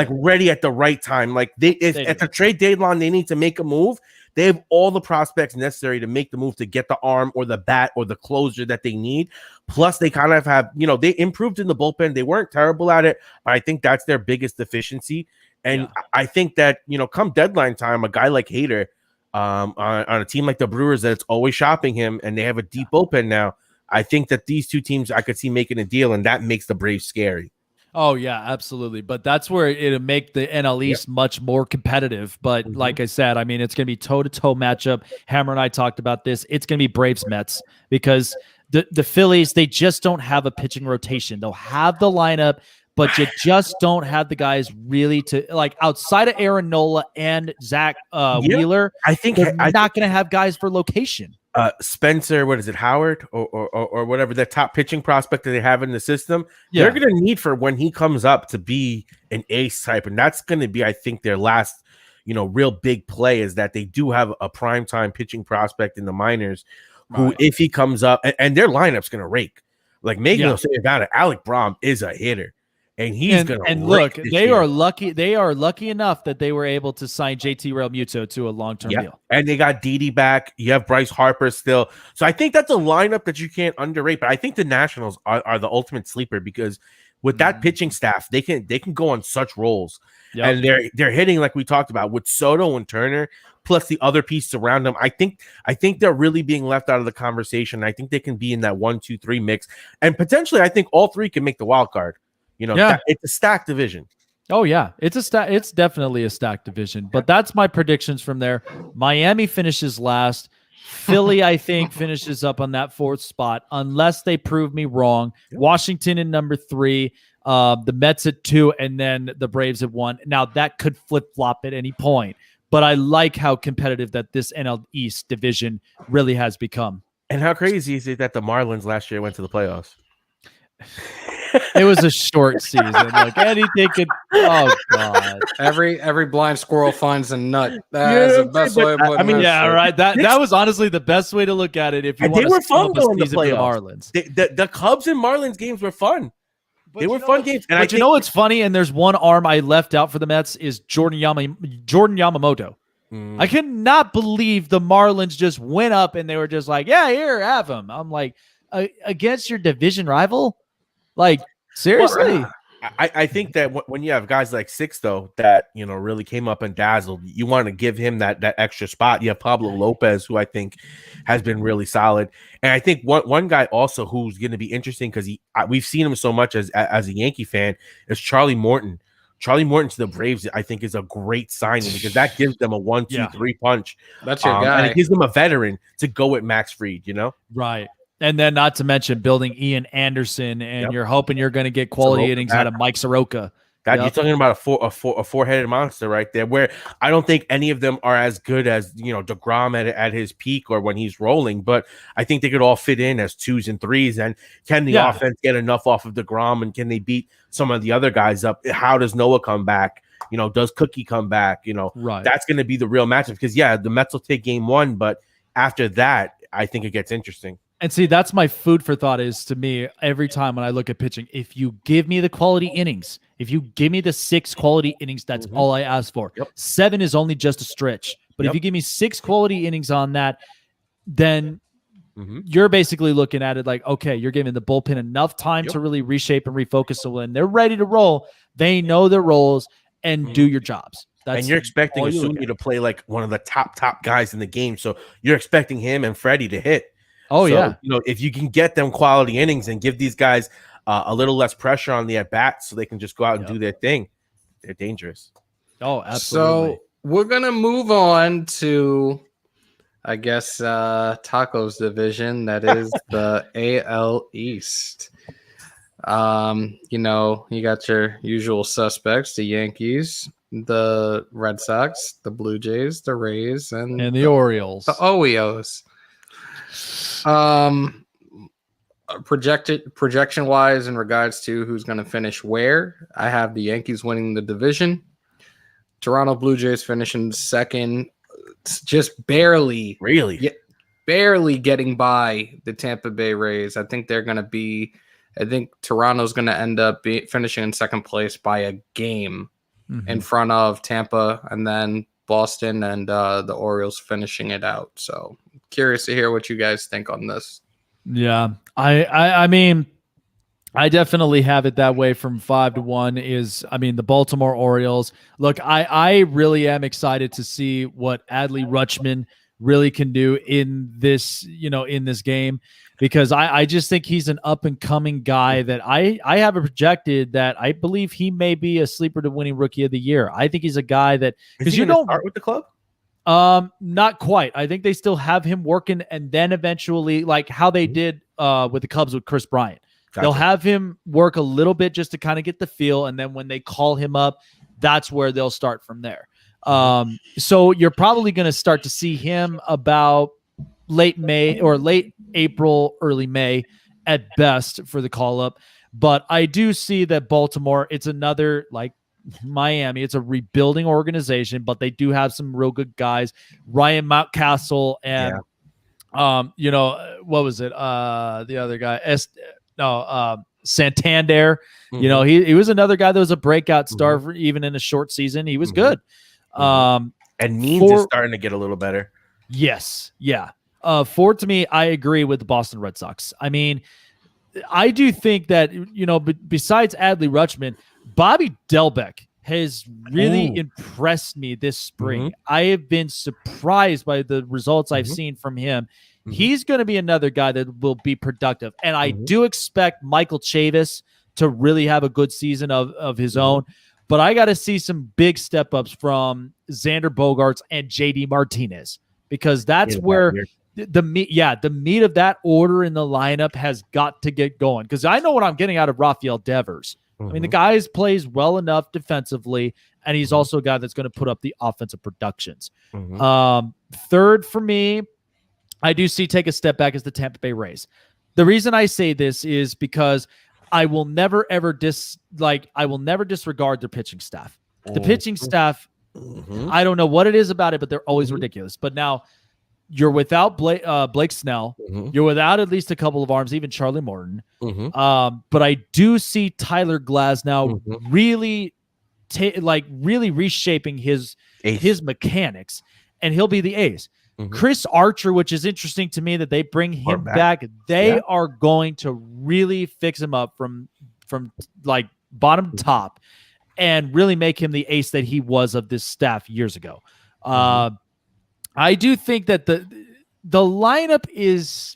ready at the right time. Like at the trade deadline, they need to make a move. They have all the prospects necessary to make the move to get the arm or the bat or the closer that they need. Plus, they kind of have, they improved in the bullpen. They weren't terrible at it, but I think that's their biggest deficiency. And I think that, come deadline time, a guy like Hader, on a team like the Brewers that's always shopping him, and they have a deep bullpen now, I think that these two teams I could see making a deal, and that makes the Braves scary. Oh yeah, absolutely. But that's where it'll make the NL East much more competitive. But like I said, I mean, it's going to be toe-to-toe matchup. Hammer and I talked about this. It's going to be Braves Mets because the Phillies, they just don't have a pitching rotation. They'll have the lineup, but you just don't have the guys really to like outside of Aaron Nola and Zach Wheeler. I think they're not going to have guys for location. Spencer, what is it, Howard or whatever, the top pitching prospect that they have in the system, they're going to need for when he comes up to be an ace type. And that's going to be, I think, their last, real big play is that they do have a primetime pitching prospect in the minors who, if he comes up, and their lineup's going to rake. Like Megan will say about it, Alec Braum is a hitter. And he's going to look, they are lucky. They are lucky enough that they were able to sign JT Realmuto to a long-term deal. And they got Didi back. You have Bryce Harper still. So I think that's a lineup that you can't underrate. But I think the Nationals are the ultimate sleeper because with that pitching staff, they can go on such rolls. And they're hitting like we talked about with Soto and Turner, plus the other pieces around them. I think they're really being left out of the conversation. I think they can be in that 1-2-3 mix. And potentially I think all three can make the wild card. It's a stacked division. Oh yeah, it's definitely a stacked division. But that's my predictions from there. Miami finishes last. Philly, I think, finishes up on that fourth spot unless they prove me wrong. Washington in number 3, the Mets at 2, and then the Braves at 1. Now that could flip flop at any point, but I like how competitive that this NL East division really has become. And how crazy is it that the Marlins last year went to the playoffs? It was a short season. Like anything could. Oh God! Every blind squirrel finds a nut. That is the best way. I mean, right. That was honestly the best way to look at it. If you want they were fun going to the playoffs. The Cubs and Marlins games were fun. They were fun games. And you know what's funny? And there's one arm I left out for the Mets is Jordan Yamamoto. I could not believe the Marlins just went up and they were just like, "Yeah, here, have him." I'm like, against your division rival. Like, seriously? Well, I think that when you have guys like Six, though, that, really came up and dazzled, you want to give him that extra spot. You have Pablo Lopez, who I think has been really solid. And I think one guy also who's going to be interesting because we've seen him so much as a Yankee fan is Charlie Morton. Charlie Morton to the Braves, I think, is a great signing because that gives them a 1-2-3 punch. That's your guy. And it gives them a veteran to go with Max Fried, Right. And then not to mention building Ian Anderson, and you're hoping you're going to get quality innings out of Mike Soroka. God, you're talking about a four-headed monster right there, where I don't think any of them are as good as, DeGrom at his peak or when he's rolling, but I think they could all fit in as 2s and 3s. And can the offense get enough off of DeGrom, and can they beat some of the other guys up? How does Noah come back? Does Cookie come back? Right. That's going to be the real matchup because, the Mets will take game 1, but after that, I think it gets interesting. And see, that's my food for thought is to me every time when I look at pitching, if you give me the quality innings, if you give me the 6 quality innings, that's all I ask for. 7 is only just a stretch. But if you give me 6 quality innings on that, then you're basically looking at it like, okay, you're giving the bullpen enough time to really reshape and refocus. So when they're ready to roll, they know their roles and do your jobs. And you're expecting Acuna to play like one of the top guys in the game. So you're expecting him and Freddie to hit. Oh, so, if you can get them quality innings and give these guys a little less pressure on the at-bats so they can just go out and do their thing, they're dangerous. Oh, absolutely. So we're going to move on to, I guess, Taco's division. That is the AL East. You got your usual suspects, the Yankees, the Red Sox, the Blue Jays, the Rays, and the Orioles. The Oreos. Projection wise in regards to who's going to finish where, I have the Yankees winning the division, Toronto Blue Jays finishing second, just barely getting by the Tampa Bay Rays. I think Toronto's going to end up finishing in second place by a game in front of Tampa, and then Boston and the Orioles finishing it out. So curious to hear what you guys think on this. Yeah, I mean, I definitely have it that way from 5-1 the Baltimore Orioles. Look, I really am excited to see what Adley Rutschman really can do in this, in this game, because I just think he's an up and coming guy that I have a projected that I believe he may be a sleeper to winning Rookie of the Year. I think he's a guy that, because start with the club. Not quite. I think they still have him working, and then eventually, like how they did with the Cubs with Chris Bryant, they'll have him work a little bit just to kind of get the feel, and then when they call him up, that's where they'll start from there. So you're probably going to start to see him about late May or late April, early May at best for the call up. But I do see that Baltimore, it's another like Miami, it's a rebuilding organization, but they do have some real good guys. Ryan Mountcastle and what was it? The other guy, Santander. He was another guy that was a breakout star for, even in a short season. He was good. And Means is starting to get a little better. Yes. Yeah. Ford, to me, I agree with the Boston Red Sox. I mean, I do think that, besides Adley Rutschman, Bobby Delbeck has really impressed me this spring. I have been surprised by the results I've seen from him. He's going to be another guy that will be productive. And I do expect Michael Chavis to really have a good season of his own. But I got to see some big step-ups from Xander Bogaerts and JD Martinez, because that's where the meat of that order in the lineup has got to get going. Because I know what I'm getting out of Rafael Devers. I mean, the guy plays well enough defensively, and he's also a guy that's going to put up the offensive productions. Third for me, I do see take a step back as the Tampa Bay Rays. The reason I say this is because I will never ever disregard their pitching staff. The pitching staff, I don't know what it is about it, but they're always ridiculous. But now you're without Blake Snell. You're without at least a couple of arms, even Charlie Morton. But I do see Tyler Glasnow really reshaping his mechanics, and he'll be the ace. Chris Archer, which is interesting to me that they bring him back. They are going to really fix him up from like bottom to top and really make him the ace that he was of this staff years ago. I do think that the lineup is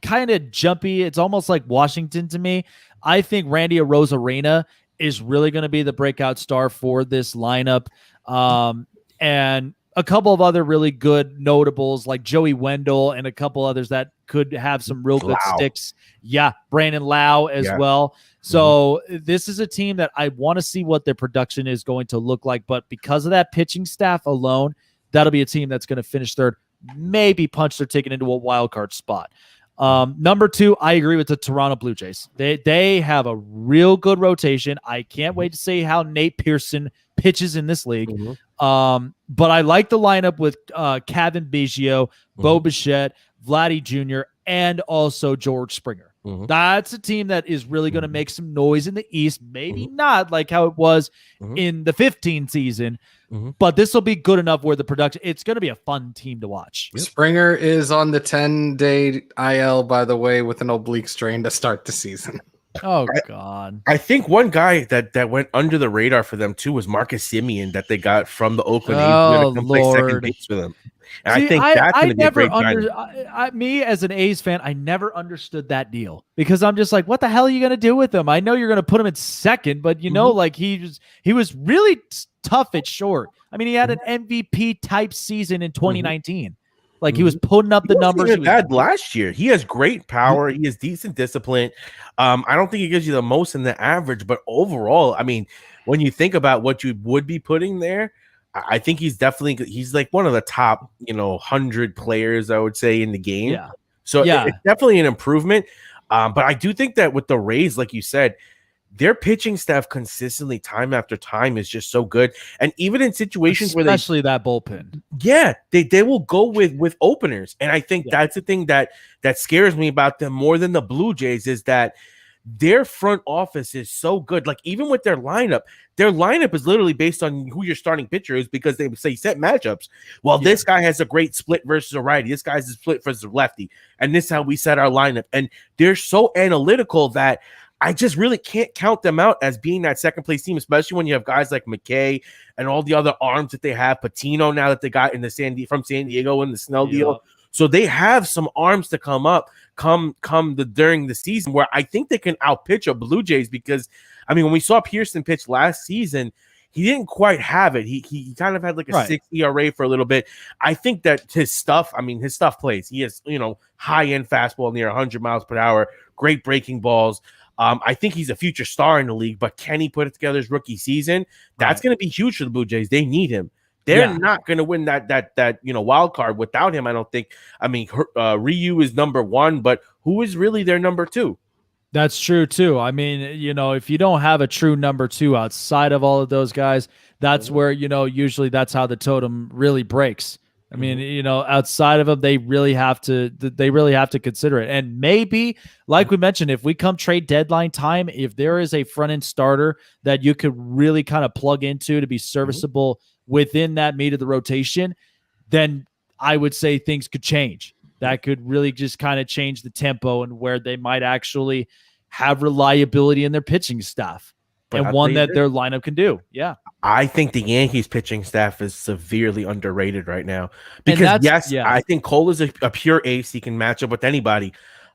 kind of jumpy. It's almost like Washington to me. I think Randy Arozarena is really going to be the breakout star for this lineup. And a couple of other really good notables like Joey Wendell and a couple others that could have some real good sticks. Yeah, Brandon Lau as well. So this is a team that I want to see what their production is going to look like. But because of that pitching staff alone, that'll be a team that's going to finish third, maybe punch their ticket into a wild card spot. Number 2, I agree with the Toronto Blue Jays. They have a real good rotation. I can't wait to see how Nate Pearson pitches in this league. But I like the lineup with Kevin Biggio, Bo Bichette, Vladdy Jr., and also George Springer. That's a team that is really going to make some noise in the East. Maybe not like how it was in the 15 season, but this will be good enough where the production, it's going to be a fun team to watch. Springer is on the 10-day IL, by the way, with an oblique strain to start the season. Oh, God. I think one guy that went under the radar for them, too, was Marcus Semien that they got from the Oakland A's. Oh, to play second base for them. And See, I think that's going to be a great me as an A's fan, I never understood that deal, because I'm just like, what the hell are you going to do with him? I know you're going to put him in second, but like he was really tough at short. I mean, he had an MVP type season in 2019. Like he was putting up the numbers. He had last year. He has great power. He has decent discipline. I don't think he gives you the most in the average, but overall, I mean, when you think about what you would be putting there, I think he's like one of the top, 100 players, I would say, in the game. Yeah. So it's definitely an improvement. But I do think that with the Rays, like you said, their pitching staff consistently, time after time, is just so good. And even in situations especially that bullpen. Yeah, they will go with openers. And I think that's the thing that scares me about them more than the Blue Jays, is that their front office is so good. Like even with their lineup is literally based on who your starting pitcher is, because they say set matchups. Well, this guy has a great split versus a righty. This guy's a split versus a lefty. And this is how we set our lineup. And they're so analytical that I just really can't count them out as being that second place team, especially when you have guys like McKay and all the other arms that they have. Patino now that they got in the from San Diego in the Snell deal. So they have some arms to come up during the season where I think they can outpitch a Blue Jays because, I mean, when we saw Pearson pitch last season, he didn't quite have it. He kind of had like a 6 ERA for a little bit. I think that his stuff plays. He has, high-end fastball near 100 miles per hour, great breaking balls. I think he's a future star in the league, but can he put it together his rookie season? That's going to be huge for the Blue Jays. They need him. They're not going to win that wild card without him, I don't think. I mean, Ryu is number one, but who is really their number two? That's true, too. I mean, if you don't have a true number two outside of all of those guys, that's where, usually that's how the totem really breaks. I mean, outside of them, they really have to consider it. And maybe, like we mentioned, if we come trade deadline time, if there is a front end starter that you could really kind of plug into to be serviceable within that meat of the rotation, then I would say things could change. That could really just kind of change the tempo and where they might actually have reliability in their pitching staff. And one that their lineup can do. Yeah. I think the Yankees pitching staff is severely underrated right now because I think Cole is a pure ace. He can match up with anybody.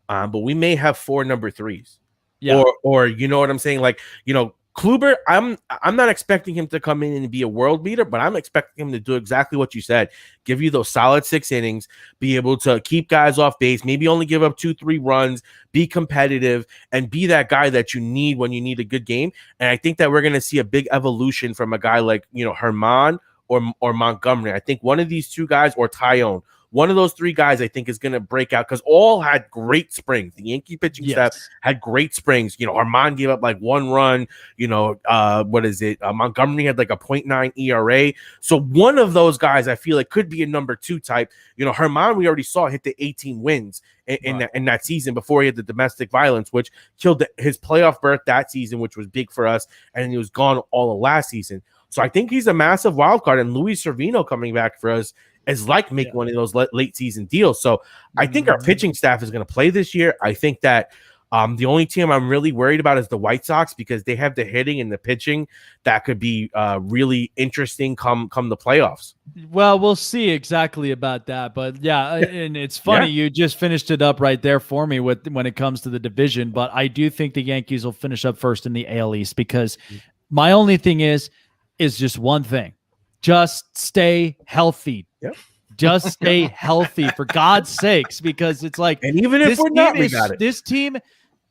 But we may have 4 number 3s. Yeah. Or you know what I'm saying? Like, Kluber, I'm not expecting him to come in and be a world beater, but I'm expecting him to do exactly what you said. Give you those solid 6 innings, be able to keep guys off base, maybe only give up 2-3 runs, be competitive, and be that guy that you need when you need a good game. And I think that we're going to see a big evolution from a guy like, Herman or Montgomery. I think one of these 2 guys, or Tyone, one of those 3 guys I think is going to break out because all had great springs. The Yankee pitching staff had great springs. Armand gave up like 1 run. Montgomery had like a 0.9 ERA. So one of those guys I feel like could be a number 2 type. Herman, we already saw hit the 18 wins in that season before he had the domestic violence, which killed his playoff berth that season, which was big for us. And he was gone all of last season. So I think he's a massive wild card. And Luis Servino coming back for us is like making one of those late season deals. So I think our pitching staff is going to play this year. I think that the only team I'm really worried about is the White Sox because they have the hitting and the pitching that could be really interesting come the playoffs. Well, we'll see exactly about that. But yeah, and it's funny. You just finished it up right there for me when it comes to the division. But I do think the Yankees will finish up first in the AL East because my only thing is just one thing. Just stay healthy. Yep. Just stay healthy for God's sakes, because it's like, and even if we're not, this team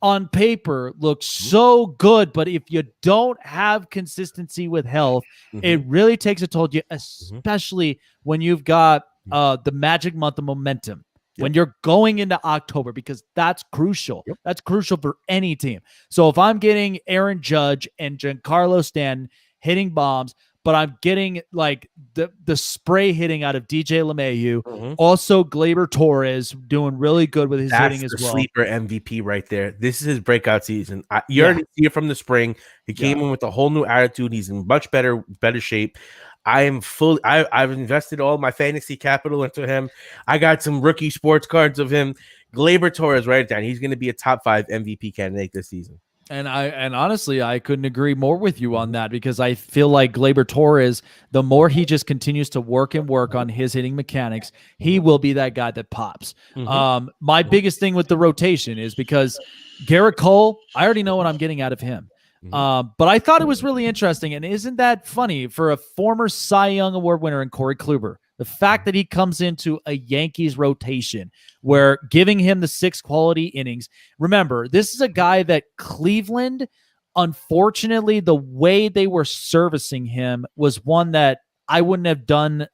on paper looks so good, but if you don't have consistency with health, it really takes a toll on you, especially when you've got the magic month of momentum. When you're going into October, because that's crucial. That's crucial for any team. So if I'm getting Aaron Judge and Giancarlo Stanton hitting bombs, but I'm getting like the spray hitting out of DJ LeMahieu. Also, Gleyber Torres doing really good with his hitting as well. Sleeper MVP right there. This is his breakout season. You already see it from the spring. He came in with a whole new attitude. He's in much better shape. I've invested all my fantasy capital into him. I got some rookie sports cards of him. Gleyber Torres, write it down. He's going to be a top 5 MVP candidate this season. And honestly, I couldn't agree more with you on that, because I feel like Gleyber Torres, the more he just continues to work on his hitting mechanics, he will be that guy that pops. My biggest thing with the rotation is because Garrett Cole, I already know what I'm getting out of him. But I thought it was really interesting. And isn't that funny for a former Cy Young Award winner in Corey Kluber? The fact that he comes into a Yankees rotation where giving him the 6 quality innings. Remember, this is a guy that Cleveland, unfortunately, the way they were servicing him was one that I wouldn't have done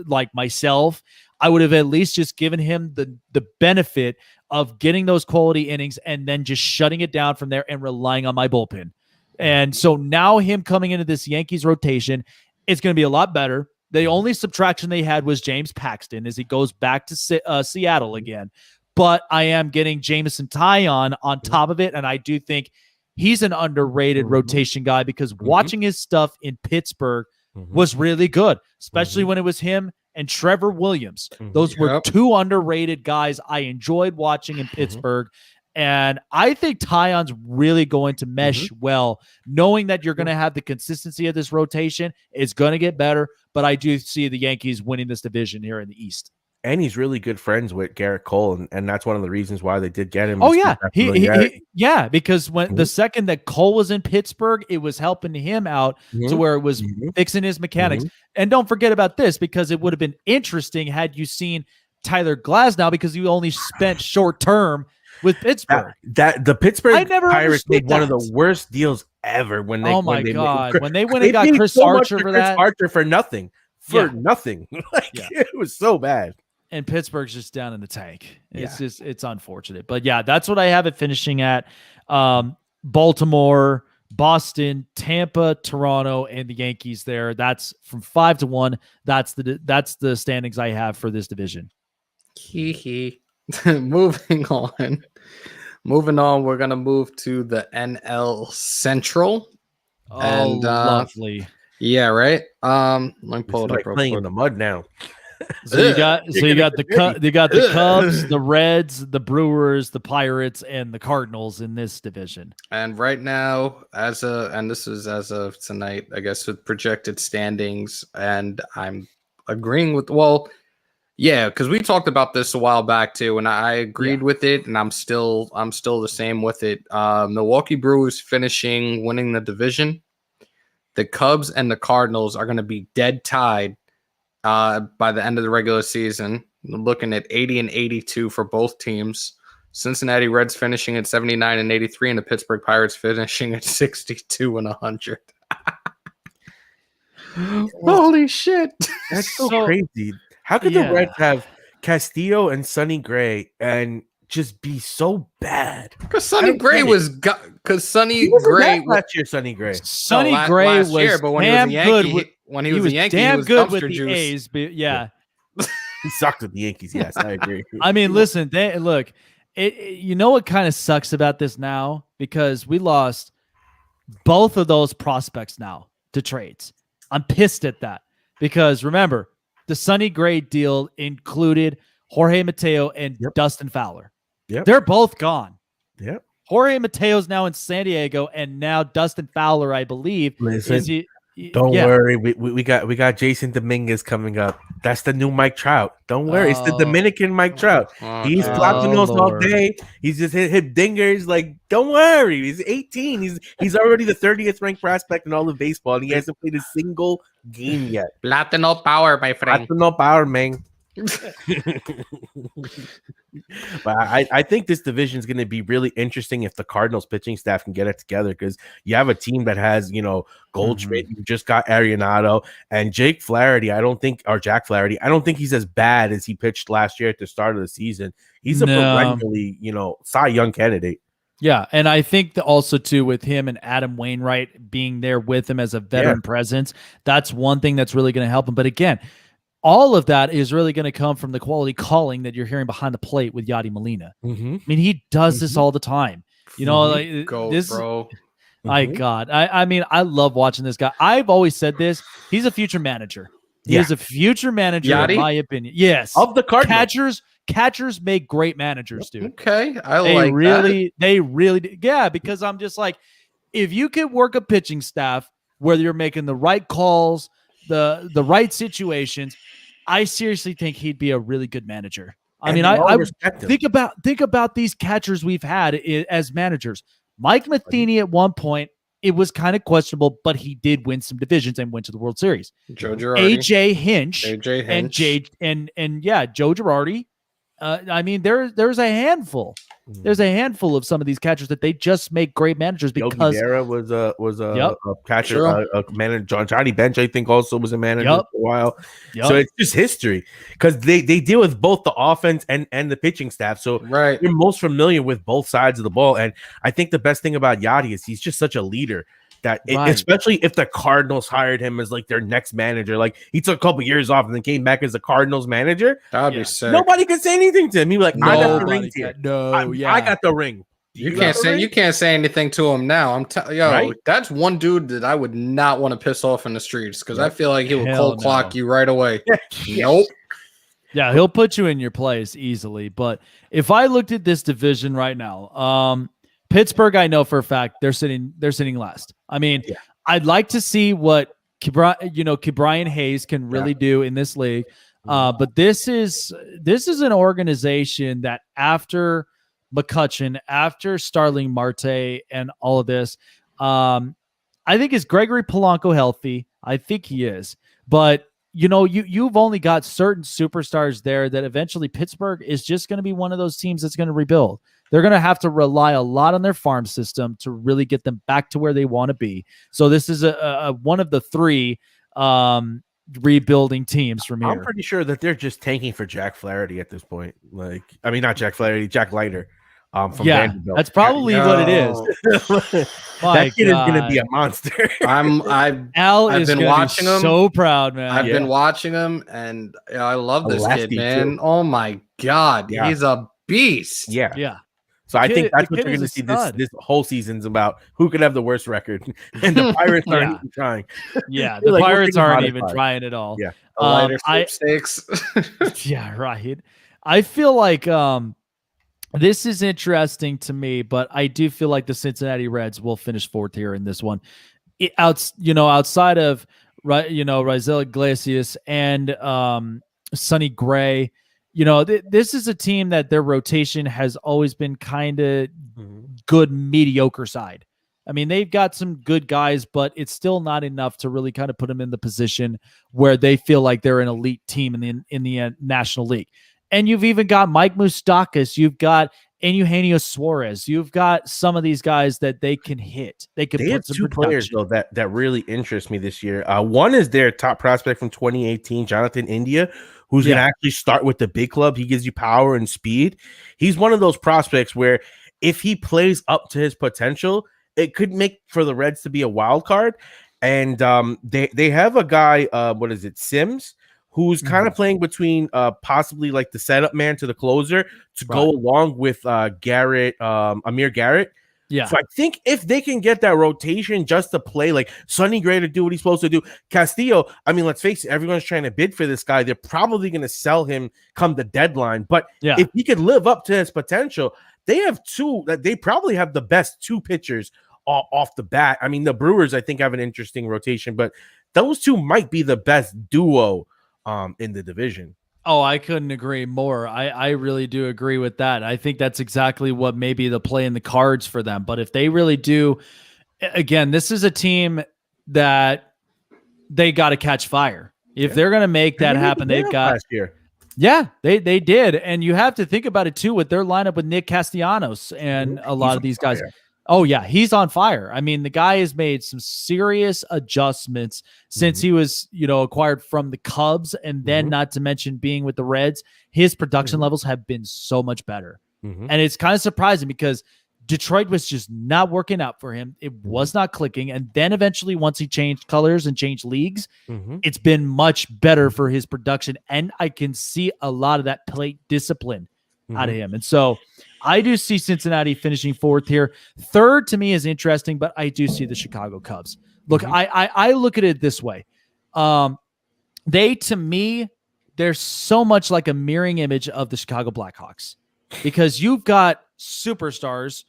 like myself. I would have at least just given him the benefit of getting those quality innings and then just shutting it down from there and relying on my bullpen. And so now him coming into this Yankees rotation, it's going to be a lot better. The only subtraction they had was James Paxton as he goes back to Seattle again. But I am getting Jameson Taillon on top of it, and I do think he's an underrated rotation guy, because watching his stuff in Pittsburgh was really good, especially when it was him and Trevor Williams. Those were 2 underrated guys I enjoyed watching in Pittsburgh. And I think Tayon's really going to mesh well, knowing that you're going to have the consistency of this rotation. It's going to get better, but I do see the Yankees winning this division here in the East. And he's really good friends with Garrett Cole, and that's one of the reasons why they did get him. Oh yeah, because when the second that Cole was in Pittsburgh, it was helping him out to where it was fixing his mechanics. And don't forget about this, because it would have been interesting had you seen Tyler Glasnow, because you only spent short term with Pittsburgh. That the Pittsburgh Pirates made one of the that. worst deals ever when they when they went and got Chris Archer for that. Archer for nothing. Nothing. It was so bad. And Pittsburgh's just down in the tank. It's unfortunate. But yeah, that's what I have it finishing at. Baltimore, Boston, Tampa, Toronto, and the Yankees there. That's from 5-1. That's the standings I have for this division. Moving on, we're gonna move to the NL Central. And lovely. Yeah, right. Let me pull it up. Playing in the mud now. So you got the Cubs, the Reds, the Brewers, the Pirates, and the Cardinals in this division. And right now, this is as of tonight, I guess, with projected standings, and I'm agreeing with because we talked about this a while back too, and I agreed with it, and I'm still the same with it. Milwaukee Brewers winning the division. The Cubs and the Cardinals are going to be dead tied by the end of the regular season. Looking at 80 and 82 for both teams. Cincinnati Reds finishing at 79 and 83, and the Pittsburgh Pirates finishing at 62 and 100. Holy shit! That's so crazy. How could the Reds have Castillo and Sonny Gray and just be so bad? Because Sonny Gray was last year. Sonny Gray was year, but when he was a Yankee, he was damn good with the juice. A's. But he sucked with the Yankees. Yes, I agree. I mean, listen, you know what kind of sucks about this now? Because we lost both of those prospects now to trades. I'm pissed at that because remember, the Sonny Gray deal included Jorge Mateo and Dustin Fowler. Yep. They're both gone. Yep. Jorge Mateo's now in San Diego, and now Dustin Fowler, I believe. Listen, don't worry. We got Jason Dominguez coming up. That's the new Mike Trout. Don't worry. It's the Dominican Mike Trout. He's clapping those all day. He's just hit dingers. Like, don't worry. He's 18. He's already the 30th ranked prospect in all of baseball, and he hasn't played a single game yet. Latino power, my friend. Latino power, man. But I think this division is going to be really interesting if the Cardinals pitching staff can get it together, because you have a team that has, Goldschmidt, you just got Arenado, and Jack Flaherty. I don't think he's as bad as he pitched last year at the start of the season. He's a perennially, Cy Young candidate. Yeah, and I think that also too with him and Adam Wainwright being there with him as a veteran presence, that's one thing that's really going to help him. But again, all of that is really going to come from the quality calling that you're hearing behind the plate with Yadi Molina. I mean, he does this all the time. Bro. My God. I mean, I love watching this guy. I've always said this. He's a future manager. He is a future manager, Yadi? in my opinion. Yes. Of the Cardinals. Catchers make great managers, dude. Okay. They really, because I'm just like, if you could work a pitching staff, whether you're making the right calls, the right situations, I seriously think he'd be a really good manager. I mean, I think about these catchers we've had as managers. Mike Matheny at one point, it was kind of questionable, but he did win some divisions and went to the World Series. Joe Girardi, AJ Hinch, and Joe Girardi. I mean, there's a handful. There's a handful of some of these catchers that they just make great managers because Yogi Berra was a catcher, a manager. Johnny Bench, I think, also was a manager for a while. So it's just history because they deal with both the offense and the pitching staff. So you're most familiar with both sides of the ball. And I think the best thing about Yadi is he's just such a leader. Especially if the Cardinals hired him as like their next manager, like he took a couple years off and then came back as the Cardinals manager. That'd be sick. Nobody could say anything to him. He'd be like, I got the ring here. I got the ring. You can't say anything to him now. I'm that's one dude that I would not want to piss off in the streets because I feel like he would cold clock you right away. Nope. Yeah, he'll put you in your place easily. But if I looked at this division right now, Pittsburgh, I know for a fact they're sitting last. I mean, Yeah. I'd like to see what Ke'Bryan Hayes can really do in this league. But this is an organization that after McCutchen, after Starling Marte, and all of this, I think is Gregory Polanco healthy? I think he is, but you've only got certain superstars there that eventually Pittsburgh is just going to be one of those teams that's going to rebuild. They're going to have to rely a lot on their farm system to really get them back to where they want to be. So this is a one of the three rebuilding teams from here. I'm pretty sure that they're just tanking for Jack Flaherty at this point. Like, I mean, not Jack Flaherty, Jack Leiter. From Vanderbilt. That's probably what it is. That kid is going to be a monster. I've been watching him. So proud, man. I've been watching him, and I love this kid, man. Too. Oh my god, he's a beast. Yeah. So I think that's what you're going to see this whole season's about. Who could have the worst record? And the Pirates aren't even trying. Yeah, the Pirates aren't even trying at all. Yeah, stakes. Yeah, right. I feel like this is interesting to me, but I do feel like the Cincinnati Reds will finish fourth here in this one. Outside of Raisel Iglesias and Sonny Gray, this is a team that their rotation has always been kind of good, mediocre side. I mean, they've got some good guys, but it's still not enough to really kind of put them in the position where they feel like they're an elite team in the National League. And you've even got Mike Moustakas. You've got Eugenio Suarez. You've got some of these guys that they can hit. They have two players, though, that really interest me this year. One is their top prospect from 2018, Jonathan India, who's going to actually start with the big club. He gives you power and speed. He's one of those prospects where if he plays up to his potential, it could make for the Reds to be a wild card. And they have a guy, Sims, who's kind of playing between possibly like the setup man to the closer to go along with Amir Garrett. Yeah. So I think if they can get that rotation just to play like Sonny Gray to do what he's supposed to do, Castillo, I mean, let's face it, everyone's trying to bid for this guy. They're probably going to sell him come the deadline. But if he could live up to his potential, they probably have the best two pitchers off the bat. I mean, the Brewers, I think, have an interesting rotation, but those two might be the best duo in the division. Oh, I couldn't agree more. I really do agree with that. I think that's exactly what maybe the play in the cards for them. But if they really do, again, this is a team that they got to catch fire. If they're going to make that happen, they've got last year. Yeah, they did. And you have to think about it too with their lineup with Nick Castellanos and a lot of these guys. Oh, yeah, he's on fire. I mean, the guy has made some serious adjustments since he was, acquired from the Cubs, and then not to mention being with the Reds. His production levels have been so much better. And it's kind of surprising because Detroit was just not working out for him. It was not clicking. And then eventually, once he changed colors and changed leagues, it's been much better for his production. And I can see a lot of that plate discipline out of him. And so I do see Cincinnati finishing fourth here. Third to me is interesting, but I do see the Chicago Cubs. Look, I look at it this way. To me, they're so much like a mirroring image of the Chicago Blackhawks because you've got superstars,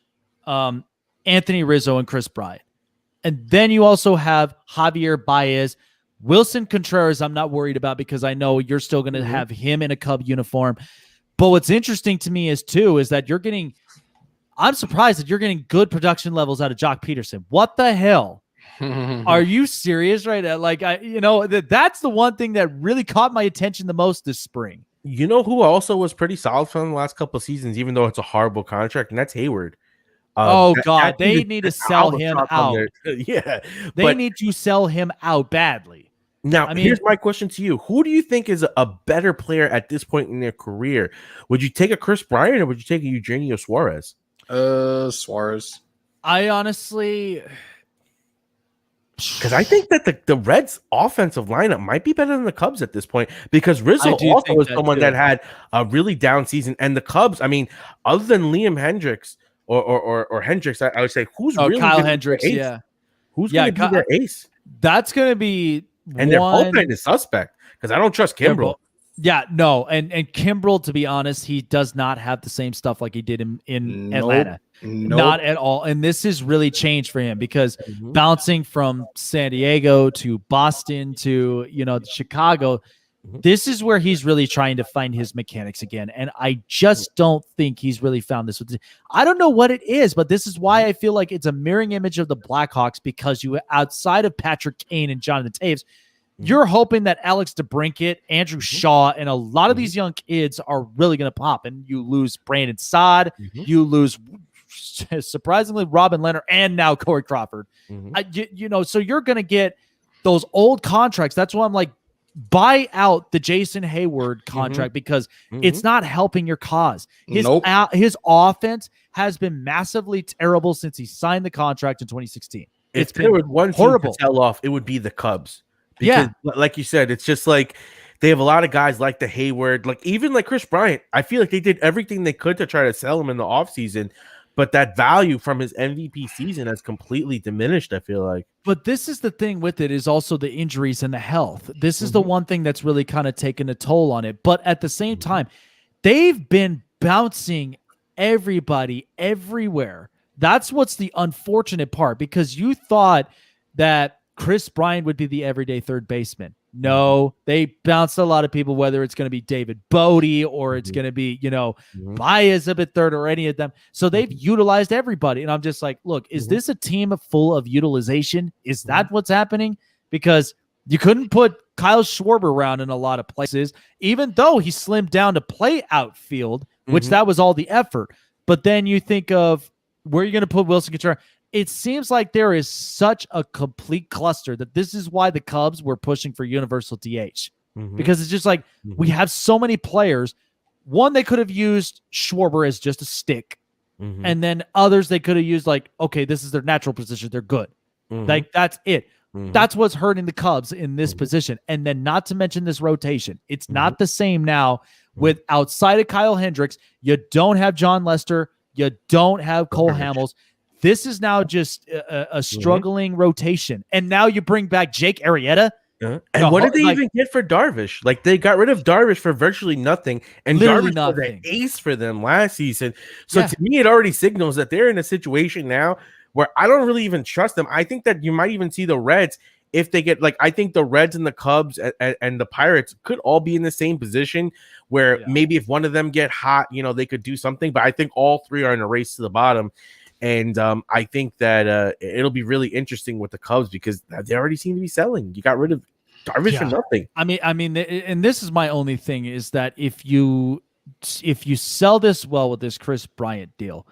Anthony Rizzo and Chris Bryant. And then you also have Javier Baez. Wilson Contreras, I'm not worried about because I know you're still going to have him in a Cub uniform. But what's interesting to me is that I'm surprised that you're getting good production levels out of Jock Peterson. What the hell? Are you serious right now? Like, that's the one thing that really caught my attention the most this spring. You know who also was pretty solid for them the last couple of seasons, even though it's a horrible contract, and that's Hayward. They need to sell him out. They need to sell him out badly. Now, here's my question to you. Who do you think is a better player at this point in their career? Would you take a Chris Bryant or would you take a Eugenio Suarez? Suarez. I honestly... Because I think that the Reds' offensive lineup might be better than the Cubs at this point because Rizzo also was someone that had a really down season. And the Cubs, I mean, other than Liam Hendricks or Hendricks, I would say who's really Kyle Hendricks, who's going to be their ace? That's going to be and their bullpen is suspect because I don't trust Kimbrel. Yeah, no, and Kimbrel, to be honest, he does not have the same stuff like he did in Atlanta. Not at all. And this has really changed for him because bouncing from San Diego to Boston to, Chicago, this is where he's really trying to find his mechanics again. And I just don't think he's really found this. I don't know what it is, but this is why I feel like it's a mirroring image of the Blackhawks, because you, outside of Patrick Kane and Jonathan Taves, you're hoping that Alex DeBrincat, Andrew Shaw, and a lot of these young kids are really going to pop. And you lose Brandon Saad, you lose surprisingly Robin Leonard, and now Corey Crawford. So you're going to get those old contracts. That's why I'm like, buy out the Jason Hayward contract because it's not helping your cause. His offense has been massively terrible since he signed the contract in 2016. If there was one horrible to tell off, it would be the Cubs. Because, like you said, it's just like they have a lot of guys like the Hayward, like even like Chris Bryant. I feel like they did everything they could to try to sell him in the offseason, but that value from his MVP season has completely diminished, I feel like. But this is the thing with it, is also the injuries and the health. This is the one thing that's really kind of taken a toll on it. But at the same time, they've been bouncing everybody everywhere. That's what's the unfortunate part, because you thought that Chris Bryant would be the everyday third baseman. No, they bounced a lot of people, whether it's going to be David Bodie or it's going to be, Baez up at third or any of them. So they've utilized everybody. And I'm just like, look, is this a team full of utilization? Is that what's happening? Because you couldn't put Kyle Schwarber around in a lot of places, even though he slimmed down to play outfield, which that was all the effort. But then you think of where you're going to put Wilson Contreras. It seems like there is such a complete cluster that this is why the Cubs were pushing for universal DH, because it's just like we have so many players. One, they could have used Schwarber as just a stick, and then others they could have used like, okay, this is their natural position. They're good. Like that's it. That's what's hurting the Cubs in this position. And then not to mention this rotation. It's not the same now with outside of Kyle Hendricks. You don't have John Lester. You don't have Cole Hamels. This is now just a struggling rotation. And now you bring back Jake Arrieta. And what did they even get for Darvish? Like, they got rid of Darvish for virtually nothing. And Darvish was an ace for them last season. So to me, it already signals that they're in a situation now where I don't really even trust them. I think that you might even see the Reds, if they get, like, I think the Reds and the Cubs and the Pirates could all be in the same position where maybe if one of them get hot, they could do something. But I think all three are in a race to the bottom. And I think that it'll be really interesting with the Cubs because they already seem to be selling. You got rid of Darvish for nothing. I mean, and this is my only thing is that if you sell this well with this Chris Bryant deal,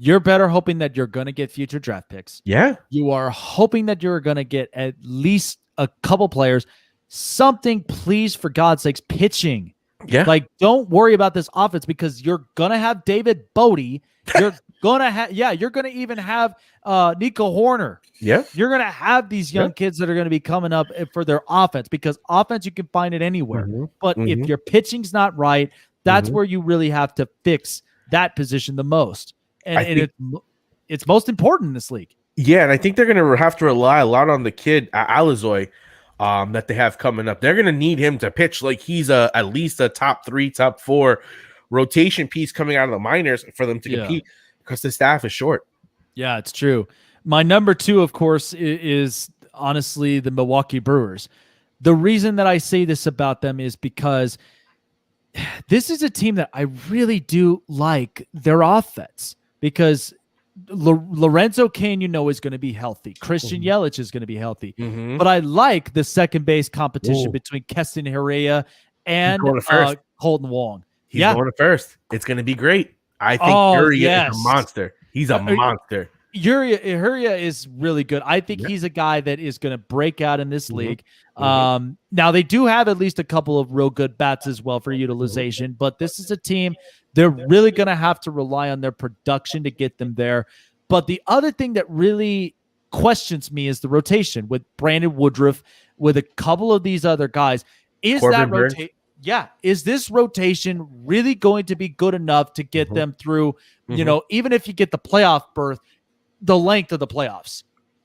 you're better hoping that you're going to get future draft picks. Yeah. You are hoping that you're going to get at least a couple players. Something, please, for God's sakes, pitching. Yeah. Like, don't worry about this offense because you're going to have David Bodie. You're going to have, you're going to even have Nico Horner. Yeah. You're going to have these young kids that are going to be coming up for their offense, because offense, you can find it anywhere. But if your pitching's not right, that's where you really have to fix that position the most. And it's most important in this league. Yeah, and I think they're going to have to rely a lot on the kid, Alizoy, that they have coming up. They're going to need him to pitch like he's at least a top 3, top 4 rotation piece coming out of the minors for them to compete, because the staff is short. Yeah, it's true. My number 2, of course, is honestly the Milwaukee Brewers. The reason that I say this about them is because this is a team that I really do like their offense, because Lorenzo Cain, is going to be healthy. Christian Yelich is going to be healthy. But I like the second base competition between Keston Hiura and Colton Wong. He's going to first. It's going to be great. I think Hiura is a monster. He's a monster. Hiura is really good. I think he's a guy that is going to break out in this league. Now, they do have at least a couple of real good bats as well for utilization, but this is a team, they're really going to have to rely on their production to get them there. But the other thing that really questions me is the rotation with Brandon Woodruff, with a couple of these other guys. Is that rotation? Yeah. Is this rotation really going to be good enough to get them through, even if you get the playoff berth, the length of the playoffs?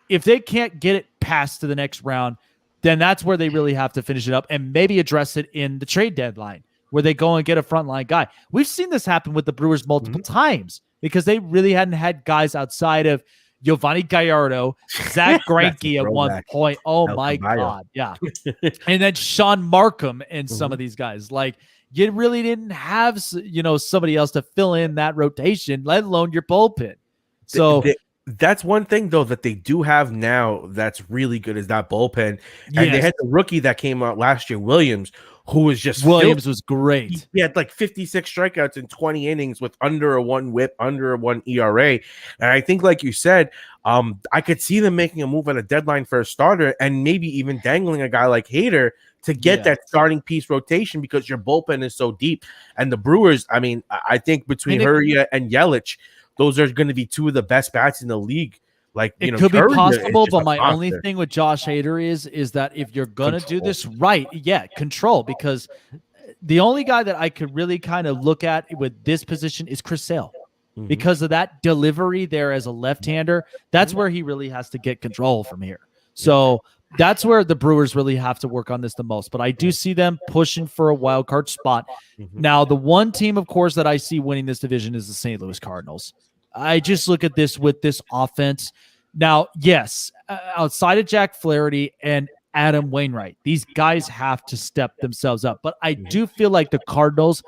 If they can't get it past to the next round, then that's where they really have to finish it up and maybe address it in the trade deadline. where they go and get a frontline guy. We've seen this happen with the Brewers multiple times because they really hadn't had guys outside of Giovanni Gallardo, Zach Greinke at one point. Oh my God. Yeah. And then Sean Markham and some of these guys. Like, you really didn't have, somebody else to fill in that rotation, let alone your bullpen. So that's one thing, though, that they do have now that's really good is that bullpen. And they had the rookie that came out last year, Williams, who was just was great. He had like 56 strikeouts in 20 innings with under a 1 whip, under a 1 ERA. And I think, like you said, I could see them making a move at a deadline for a starter and maybe even dangling a guy like Hader to get that starting piece rotation because your bullpen is so deep. And the Brewers, I mean, I think between Hurriah and Yelich, those are going to be two of the best bats in the league. Like, it could be possible, but my only thing with Josh Hader is that if you're gonna do this right, control, because the only guy that I could really kind of look at with this position is Chris Sale. Because of that delivery there as a left-hander, that's where he really has to get control from here. So that's where the Brewers really have to work on this the most. But I do see them pushing for a wild card spot. Now, the one team, of course, that I see winning this division is the St. Louis Cardinals. I just look at this with this offense. Now, yes, outside of Jack Flaherty and Adam Wainwright, these guys have to step themselves up. But I do feel like the Cardinals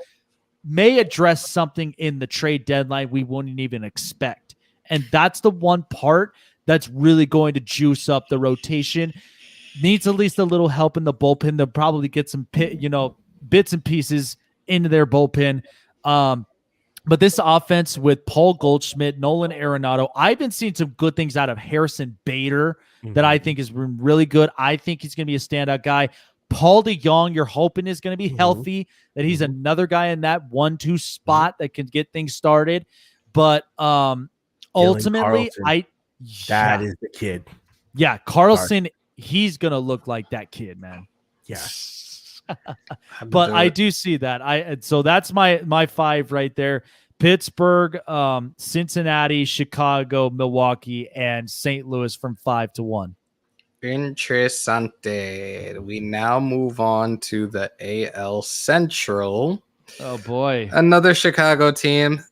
may address something in the trade deadline we wouldn't even expect. And that's the one part that's really going to juice up the rotation. Needs at least a little help in the bullpen. They'll probably get some bits and pieces into their bullpen. But this offense with Paul Goldschmidt, Nolan Arenado, I've been seeing some good things out of Harrison Bader that I think is really good. I think he's going to be a standout guy. Paul DeJong, you're hoping is going to be healthy, that he's another guy in that 1-2 spot that can get things started. But ultimately, that is the kid. Yeah, Carlson, he's going to look like that kid, man. Yeah. But I do see that. So that's my 5 right there. Pittsburgh, Cincinnati, Chicago, Milwaukee, and St. Louis from 5 to 1. Interessante. We now move on to the AL Central. Oh boy. Another Chicago team.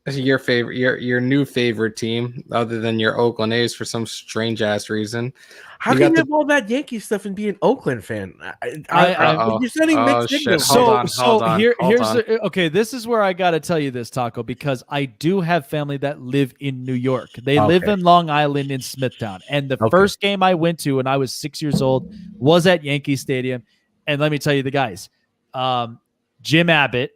Your favorite, your new favorite team, other than your Oakland A's for some strange ass reason. How can you have all that Yankee stuff and be an Oakland fan? You're sending mixed signals. Okay, this is where I got to tell you this, Taco, because I do have family that live in New York. They live in Long Island in Smithtown. And the first game I went to when I was 6 years old was at Yankee Stadium. And let me tell you the guys. Jim Abbott,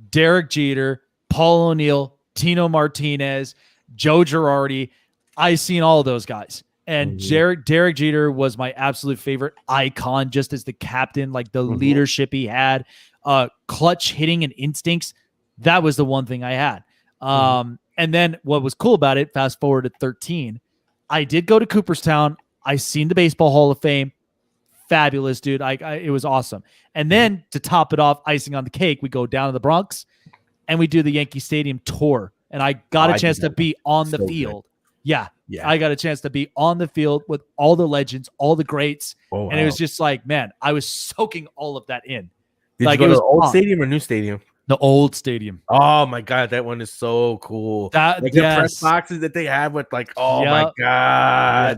Derek Jeter, Paul O'Neill, Tino Martinez, Joe Girardi. I seen all of those guys. And Derek Jeter was my absolute favorite icon, just as the captain, like the leadership he had, clutch hitting and instincts. That was the one thing I had. And then what was cool about it, fast forward to 13, I did go to Cooperstown. I seen the Baseball Hall of Fame. Fabulous, dude. It was awesome. And then to top it off, icing on the cake, we go down to the Bronx and we do the Yankee Stadium tour. And I got a chance to be on the field. Yeah. I got a chance to be on the field with all the legends, all the greats. And it was just like, man, I was soaking all of that in. Did you go to the old stadium or new stadium? The old stadium. Oh my God, that one is so cool. The press boxes that they have with my God.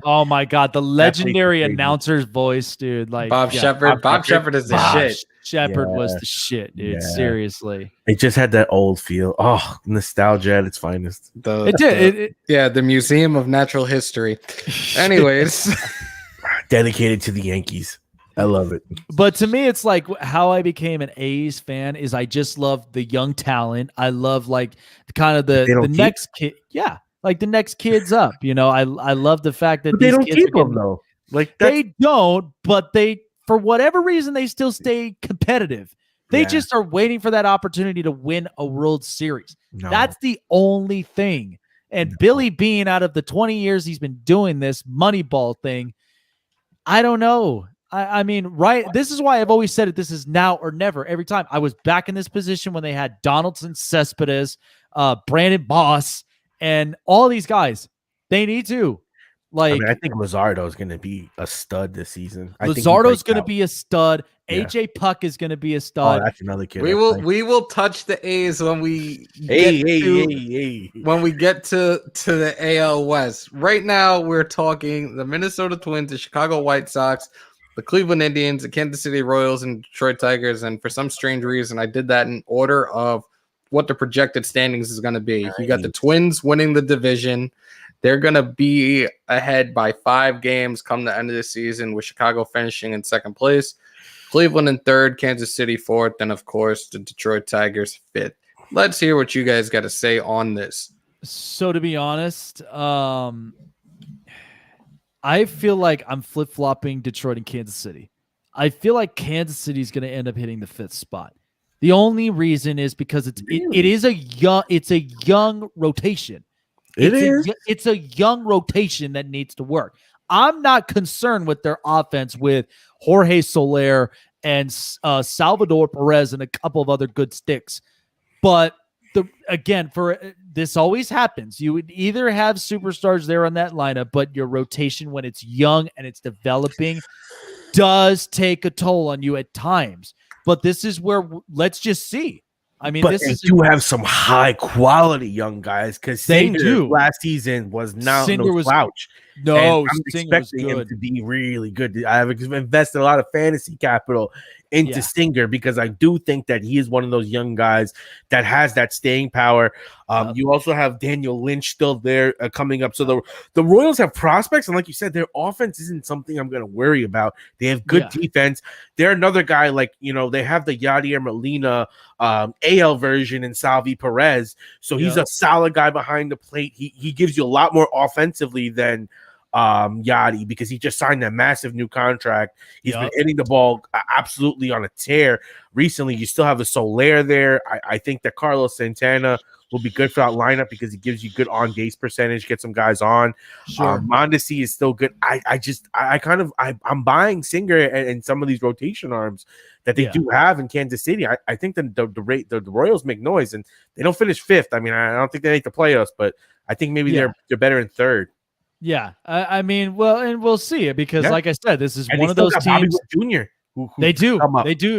Oh my God. The legendary announcer's voice, dude. Like Bob Shepard. Bob Shepard is the shit. Shepard was the shit, dude. Seriously. It just had that old feel. Oh, nostalgia at its finest. The Museum of Natural History. Anyways. Dedicated to the Yankees. I love it. But to me, it's like how I became an A's fan is I just love the young talent. I love like kind of the next kid. Yeah. Like the next kids up, I love the fact that they don't keep them though. Like they don't, but they, for whatever reason, they still stay competitive. They just are waiting for that opportunity to win a World Series. No. That's the only thing. And Billy Beane, out of the 20 years he's been doing this Moneyball thing, I don't know. I mean, right. This is why I've always said it. This is now or never. Every time I was back in this position when they had Donaldson, Cespedes, Brandon Boss, and all these guys, they need to Like, I think Luzardo is going to be a stud this season. I think Luzardo's going to be a stud. Yeah. AJ Puck is going to be a Oh, stud. that's another kid. We will touch the A's when we get to the AL West. Right now, we're talking the Minnesota Twins, the Chicago White Sox, the Cleveland Indians, the Kansas City Royals, and Detroit Tigers. And for some strange reason, I did that in order of what the projected standings is going to be. You got the Twins winning the division. They're going to be ahead by 5 games come the end of the season, with Chicago finishing in second place, Cleveland in third, Kansas City fourth, and of course the Detroit Tigers fifth. Let's hear what you guys got to say on this. So to be honest, I feel like I'm flip-flopping Detroit and Kansas City. I feel like Kansas City is going to end up hitting the 5th spot. The only reason is because it is a young rotation. It's a young rotation that needs to work. I'm not concerned with their offense with Jorge Soler and Salvador Perez and a couple of other good sticks. But this always happens. You would either have superstars there on that lineup, but your rotation when it's young and it's developing does take a toll on you at times. But this is where let's just see. I mean, but they do have some high quality young guys, because Singer last season was not no slouch. No, I'm expecting him to be really good. I have invested a lot of fantasy capital into Singer because I do think that he is one of those young guys that has that staying power. You also have Daniel Lynch still there coming up. So the Royals have prospects, and like you said, their offense isn't something I'm going to worry about. They have good defense. They're another guy like, they have the Yadier Molina AL version in Salvi Perez. So he's a solid guy behind the plate. He gives you a lot more offensively than Yadi, because he just signed that massive new contract. He's been hitting the ball absolutely on a tear recently. You still have the Soler there. I think that Carlos Santana will be good for that lineup because he gives you good on base percentage, get some guys on. Sure. Mondesi is still good. I'm buying Singer and some of these rotation arms that they do have in Kansas City. I think that the Royals make noise, and they don't finish 5th. I mean, I don't think they make the playoffs, but I think maybe they're better in 3rd. Yeah, I mean, well, and we'll see it because, like I said, this is one of those teams. Bobby Wood Jr. They do.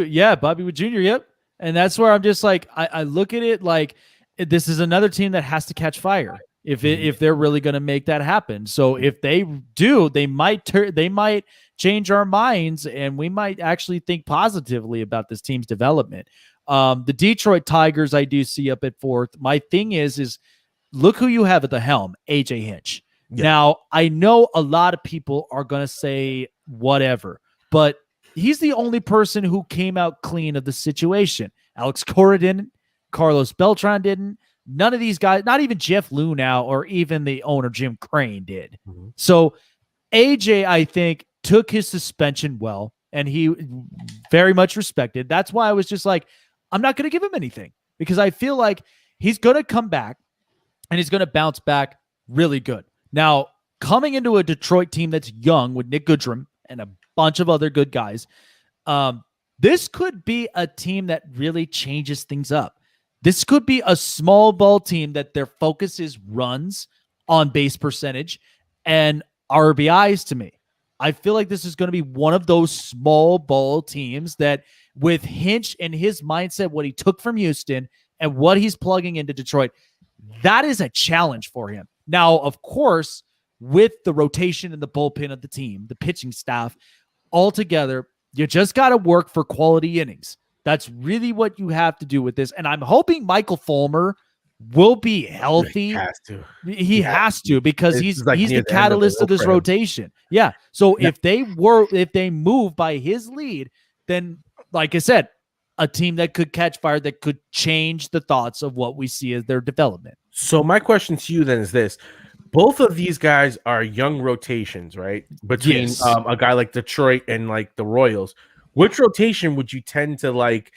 Yeah, Bobby Wood Jr. Yep, and that's where I'm just like, I look at it like this is another team that has to catch fire if they're really going to make that happen. So if they do, they might change our minds, and we might actually think positively about this team's development. The Detroit Tigers, I do see up at 4th. My thing is look who you have at the helm, AJ Hinch. Yeah. Now, I know a lot of people are going to say whatever, but he's the only person who came out clean of the situation. Alex Cora didn't. Carlos Beltran didn't. None of these guys, not even Jeff Lunau or even the owner, Jim Crane, did. Mm-hmm. So AJ, I think, took his suspension well, and he very much respected. That's why I was just like, I'm not going to give him anything, because I feel like he's going to come back and he's going to bounce back really good. Now, coming into a Detroit team that's young with Nick Goodrum and a bunch of other good guys, this could be a team that really changes things up. This could be a small ball team that their focus is runs, on base percentage, and RBIs to me. I feel like this is going to be one of those small ball teams that, with Hinch and his mindset, what he took from Houston and what he's plugging into Detroit, that is a challenge for him. Now, of course, with the rotation and the bullpen of the team, the pitching staff, all together, you just got to work for quality innings. That's really what you have to do with this. And I'm hoping Michael Fulmer will be healthy. He has to because he's the catalyst of this rotation. Yeah. So if they move by his lead, then, like I said, a team that could catch fire, that could change the thoughts of what we see as their development. So my question to you then is this. Both of these guys are young rotations, right? Between a guy like Detroit and like the Royals. Which rotation would you tend to like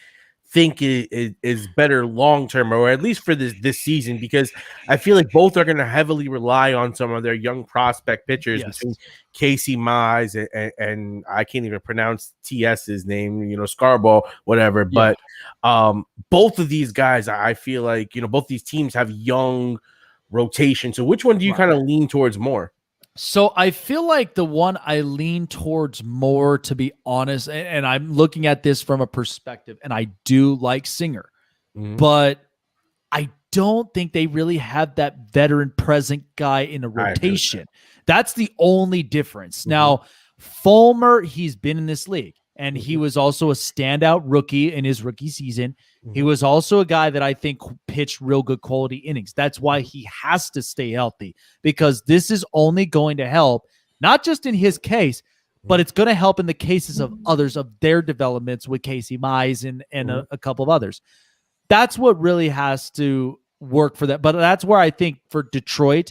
think is better long term, or at least for this season? Because I feel like both are going to heavily rely on some of their young prospect pitchers between Casey Mize and I can't even pronounce TS's name, Scarborough, whatever. Yeah. But both of these guys, I feel like, both these teams have young rotation. So which one do you kind of lean towards more? So I feel like the one I lean towards more, to be honest, and I'm looking at this from a perspective, and I do like Singer, but I don't think they really have that veteran present guy in a rotation. That's the only difference. Now, Fulmer, he's been in this league, and he was also a standout rookie in his rookie season. He was also a guy that I think pitched real good quality innings. That's why he has to stay healthy, because this is only going to help, not just in his case, but it's going to help in the cases of others of their developments with Casey Mize and a couple of others. That's what really has to work for that. But that's where I think for Detroit,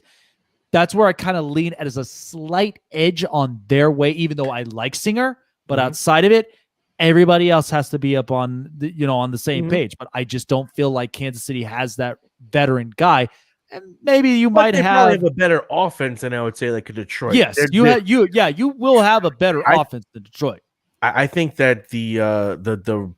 that's where I kind of lean as a slight edge on their way, even though I like Singer. But outside of it, everybody else has to be up on on the same page. But I just don't feel like Kansas City has that veteran guy. And maybe you might have a better offense than I would say like a Detroit. Yes, you will have a better offense than Detroit. I think that the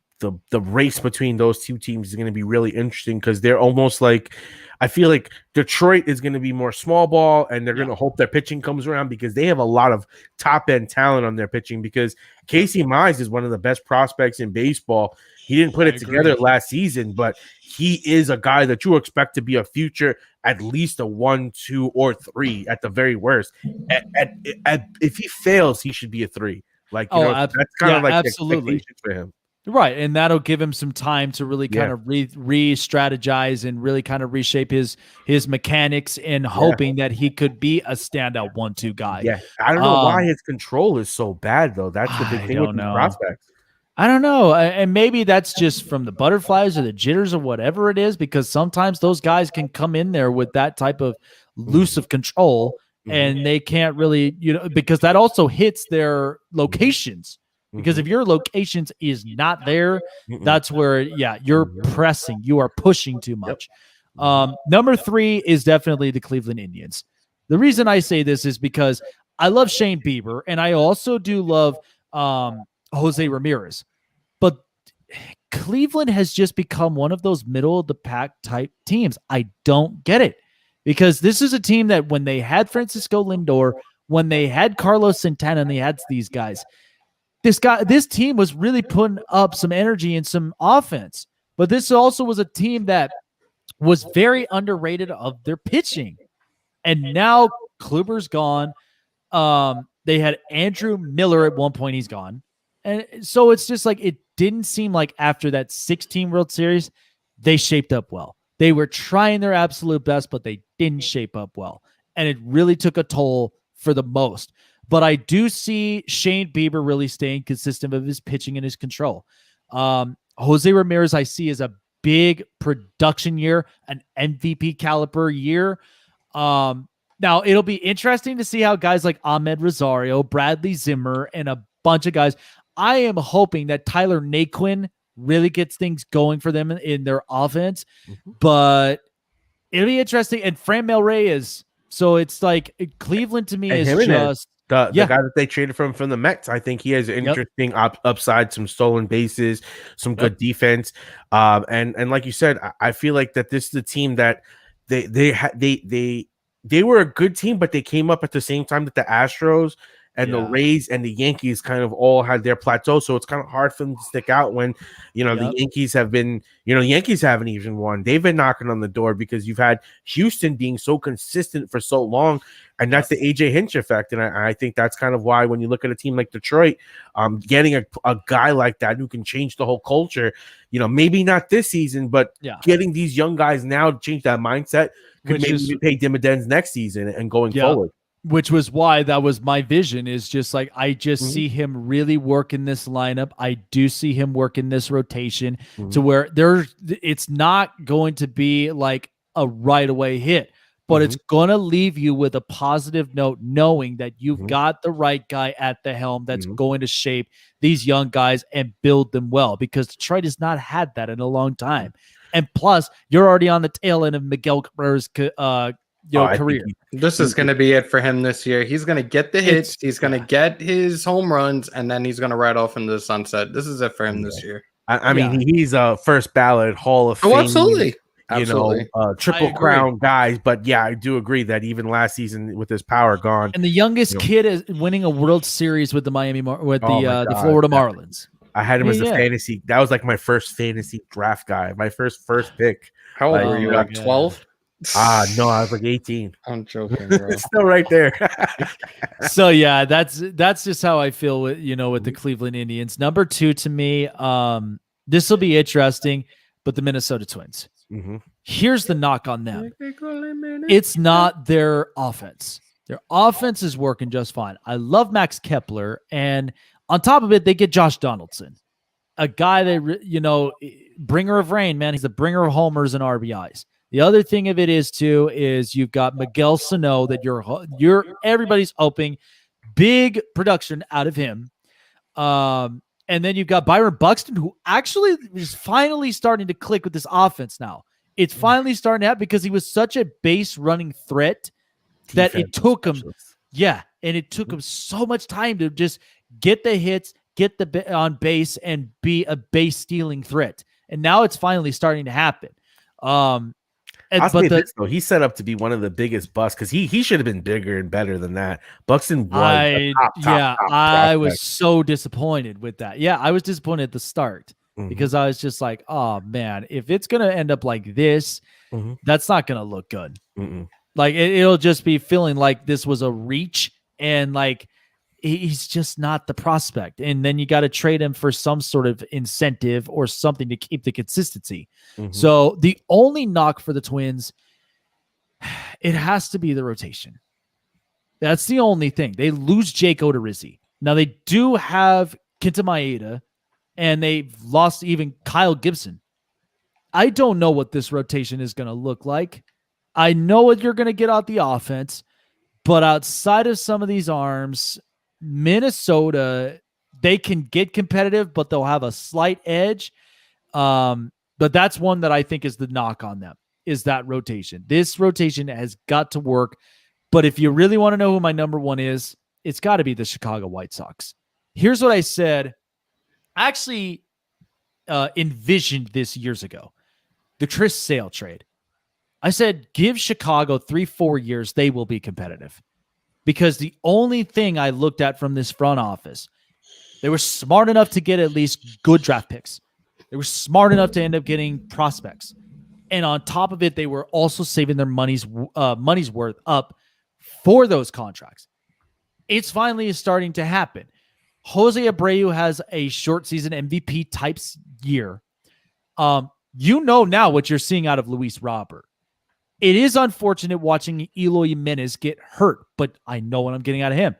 race between those two teams is going to be really interesting, because they're almost like, I feel like Detroit is going to be more small ball, and they're going to hope their pitching comes around, because they have a lot of top end talent on their pitching, because Casey Mize is one of the best prospects in baseball. He didn't put it together last season, but he is a guy that you expect to be a future, at least a 1, 2, or 3 at the very worst. If he fails, he should be a 3. Like, that's kind of like absolutely the expectations for him. Right, and that'll give him some time to really kind of re-strategize and really kind of reshape his mechanics, and hoping that he could be a standout 1-2 guy. Yeah, I don't know why his control is so bad, though. That's the big thing with the prospects. I don't know, and maybe that's just from the butterflies or the jitters or whatever it is, because sometimes those guys can come in there with that type of elusive control, and they can't really, because that also hits their locations. Because if your locations is not there, that's where, you're pressing. You are pushing too much. Number 3 is definitely the Cleveland Indians. The reason I say this is because I love Shane Bieber, and I also do love Jose Ramirez. But Cleveland has just become one of those middle-of-the-pack type teams. I don't get it. Because this is a team that when they had Francisco Lindor, when they had Carlos Santana, and they had these guys, this team was really putting up some energy and some offense. But this also was a team that was very underrated of their pitching. And now Kluber's gone. They had Andrew Miller at one point. He's gone. And so it's just like, it didn't seem like after that 16 World Series, they shaped up well. They were trying their absolute best, but they didn't shape up well. And it really took a toll for the most. But I do see Shane Bieber really staying consistent with his pitching and his control. Jose Ramirez, I see as a big production year, an MVP caliber year. Now, it'll be interesting to see how guys like Ahmed Rosario, Bradley Zimmer, and a bunch of guys. I am hoping that Tyler Naquin really gets things going for them in their offense. But it'll be interesting. And Fran Reyes. So it's like Cleveland to me is just... The guy that they traded from the Mets, I think he has an interesting upside, some stolen bases, some good defense, and like you said, I feel like that this is the team that they were a good team, but they came up at the same time that the Astros and the Rays and the Yankees kind of all had their plateau. So it's kind of hard for them to stick out when, the Yankees have been, the Yankees haven't even won. They've been knocking on the door because you've had Houston being so consistent for so long. And that's the AJ Hinch effect. And I think that's kind of why when you look at a team like Detroit, getting a guy like that who can change the whole culture, maybe not this season, but getting these young guys now to change that mindset could maybe pay dividends next season and going forward. Which was why that was my vision, is just like, I just see him really work in this lineup. I do see him work in this rotation to where it's not going to be like a right away hit, but it's going to leave you with a positive note, knowing that you've got the right guy at the helm that's going to shape these young guys and build them well, because Detroit has not had that in a long time. And plus, you're already on the tail end of Miguel Cabrera's career. This is going to be it for him this year. He's going to get the hits. He's going to get his home runs, and then he's going to ride off into the sunset. This is it for him this year. I mean, he's a first ballot Hall of Fame. Oh, absolutely. Absolutely. Triple Crown guys. But yeah, I do agree that even last season with his power gone, and the youngest kid is winning a World Series with the the Florida Marlins. I had him as a fantasy. That was like my first fantasy draft guy. My first pick. How old were you? Like 12? No, I was like 18. I'm joking, bro. It's still right there. So yeah, that's just how I feel with with the Cleveland Indians. Number 2 to me, this will be interesting, but the Minnesota Twins. Mm-hmm. Here's the knock on them. It's not their offense. Their offense is working just fine. I love Max Kepler, and on top of it, they get Josh Donaldson, a guy that bringer of rain, man. He's the bringer of homers and RBIs. The other thing of it is you've got Miguel Sano that everybody's hoping big production out of him. And then you've got Byron Buxton, who actually is finally starting to click with this offense now. It's finally starting to happen because he was such a base running threat that it took him. Yeah. And it took him so much time to just get the hits, get the on base, and be a base stealing threat. And now it's finally starting to happen. I'll say this, though. He's set up to be one of the biggest busts because he should have been bigger and better than that. Buxton was top I was so disappointed with that. Yeah, I was disappointed at the start because I was just like, oh, man, if it's going to end up like this, that's not going to look good. Like, it'll just be feeling like this was a reach and like he's just not the prospect. And then you got to trade him for some sort of incentive or something to keep the consistency. So the only knock for the Twins, it has to be the rotation. That's the only thing. They lose Jake Odorizzi. Now they do have Kenta Maeda, and they've lost even Kyle Gibson. I don't know what this rotation is going to look like. I know what you're going to get out the offense, but outside of some of these arms, Minnesota, they can get competitive, but they'll have a slight edge. But that's one that I think is the knock on them, is that rotation. This rotation has got to work. But if you really want to know who my number 1 is, it's got to be the Chicago White Sox. Here's what I said. I actually envisioned this years ago. The Chris Sale trade. I said, give Chicago 3-4 years, they will be competitive. Because the only thing I looked at from this front office, they were smart enough to get at least good draft picks. They were smart enough to end up getting prospects. And on top of it, they were also saving their money's worth up for those contracts. It's finally starting to happen. Jose Abreu has a short season MVP type year. Now what you're seeing out of Luis Robert. It is unfortunate watching Eloy Jimenez get hurt, but I know what I'm getting out of him.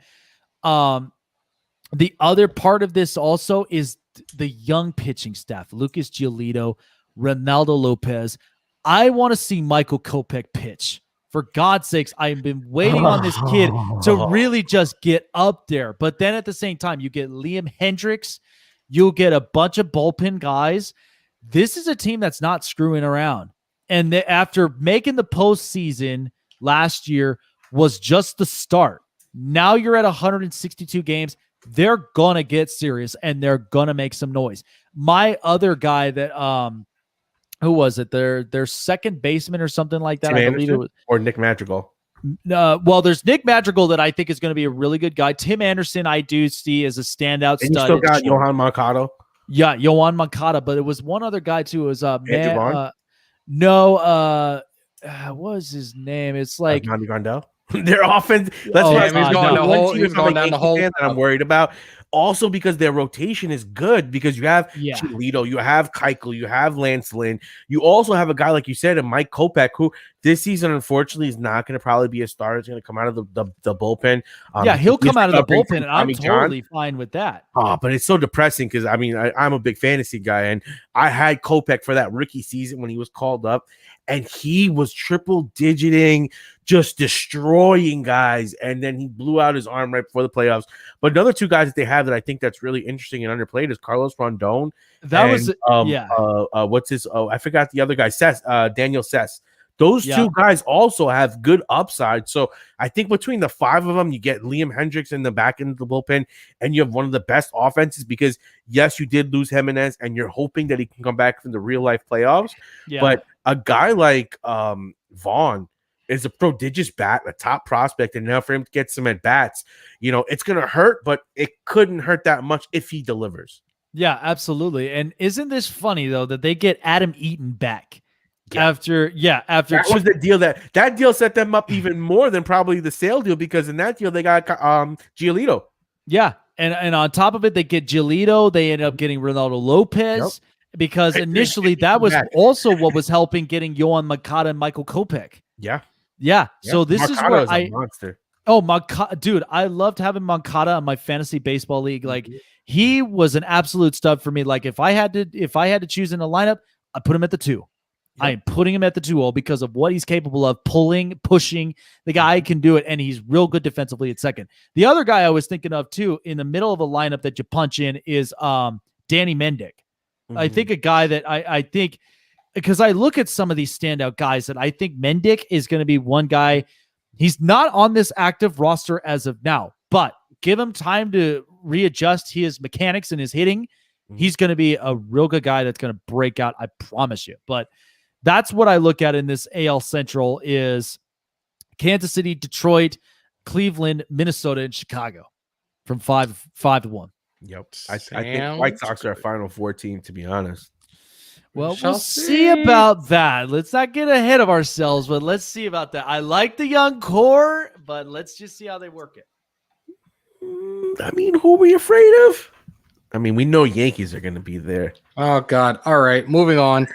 The other part of this also is the young pitching staff. Lucas Giolito, Ronaldo Lopez. I want to see Michael Kopech pitch. For God's sakes, I've been waiting on this kid to really just get up there. But then at the same time, you get Liam Hendricks. You'll get a bunch of bullpen guys. This is a team that's not screwing around. And after making the postseason last year was just the start. Now you're at 162 games. They're going to get serious, and they're going to make some noise. My other guy that who was it? Their second baseman or something like that. Tim I believe Anderson it was. Or Nick Madrigal. Well, there's Nick Madrigal that I think is going to be a really good guy. Tim Anderson, I do see as a standout and stud. You still got Yohan Moncada. Yeah, Yohan Moncada, but it was one other guy too. It was Andrew Vaughn? What was his name? It's like Monty Grandel. Their offense. That's he's going down the hole. That I'm worried about. Also, because their rotation is good, because you have Giolito, you have Keuchel, you have Lance Lynn. You also have a guy, like you said, a Mike Kopech, who this season, unfortunately, is not going to probably be a starter. He's going to come out of the bullpen. He'll come out of the bullpen, and I'm totally fine with that. But it's so depressing because, I mean, I'm a big fantasy guy, and I had Kopech for that rookie season when he was called up, and he was triple-digiting, just destroying guys, and then he blew out his arm right before the playoffs. But another two guys that they have that I think that's really interesting and underplayed is Carlos Rondon. What's his? Oh, I forgot the other guy. Daniel Cess. Those two guys also have good upside. So I think between the five of them, you get Liam Hendricks in the back end of the bullpen, and you have one of the best offenses because, yes, you did lose Jimenez, and you're hoping that he can come back from the real-life playoffs. Yeah. But a guy like Vaughn is a prodigious bat, a top prospect, and now for him to get some at bats, it's gonna hurt, but it couldn't hurt that much if he delivers. Yeah, absolutely. And isn't this funny though that they get Adam Eaton back after that was the deal that deal set them up even more than probably the Sale deal, because in that deal they got Giolito. Yeah, and on top of it, they get Giolito. They ended up getting Ronaldo Lopez because initially that was also what was helping getting Yohan Moncada and Michael Kopech. Yeah. So this Moncada is where a monster. Oh, Moncada, dude, I loved having Moncada on my fantasy baseball league. Like he was an absolute stud for me. Like if I had to choose in a lineup, I put him at the 2. Yep. I am putting him at the 2 because of what he's capable of, pushing. The guy can do it, and he's real good defensively at second. The other guy I was thinking of too in the middle of a lineup that you punch in is Danny Mendick. I think a guy that I think, because I look at some of these standout guys that I think Mendick is going to be one guy. He's not on this active roster as of now, but give him time to readjust his mechanics and his hitting. He's going to be a real good guy that's going to break out. I promise you. But that's what I look at in this AL Central is Kansas City, Detroit, Cleveland, Minnesota, and Chicago from 5-1. Yep. I think White Sox are a Final Four team, to be honest. Well, we'll see about that. Let's not get ahead of ourselves, but let's see about that. I like the young core, but let's just see how they work it. I mean, who are we afraid of? I mean, we know Yankees are going to be there. Oh, God. All right, moving on.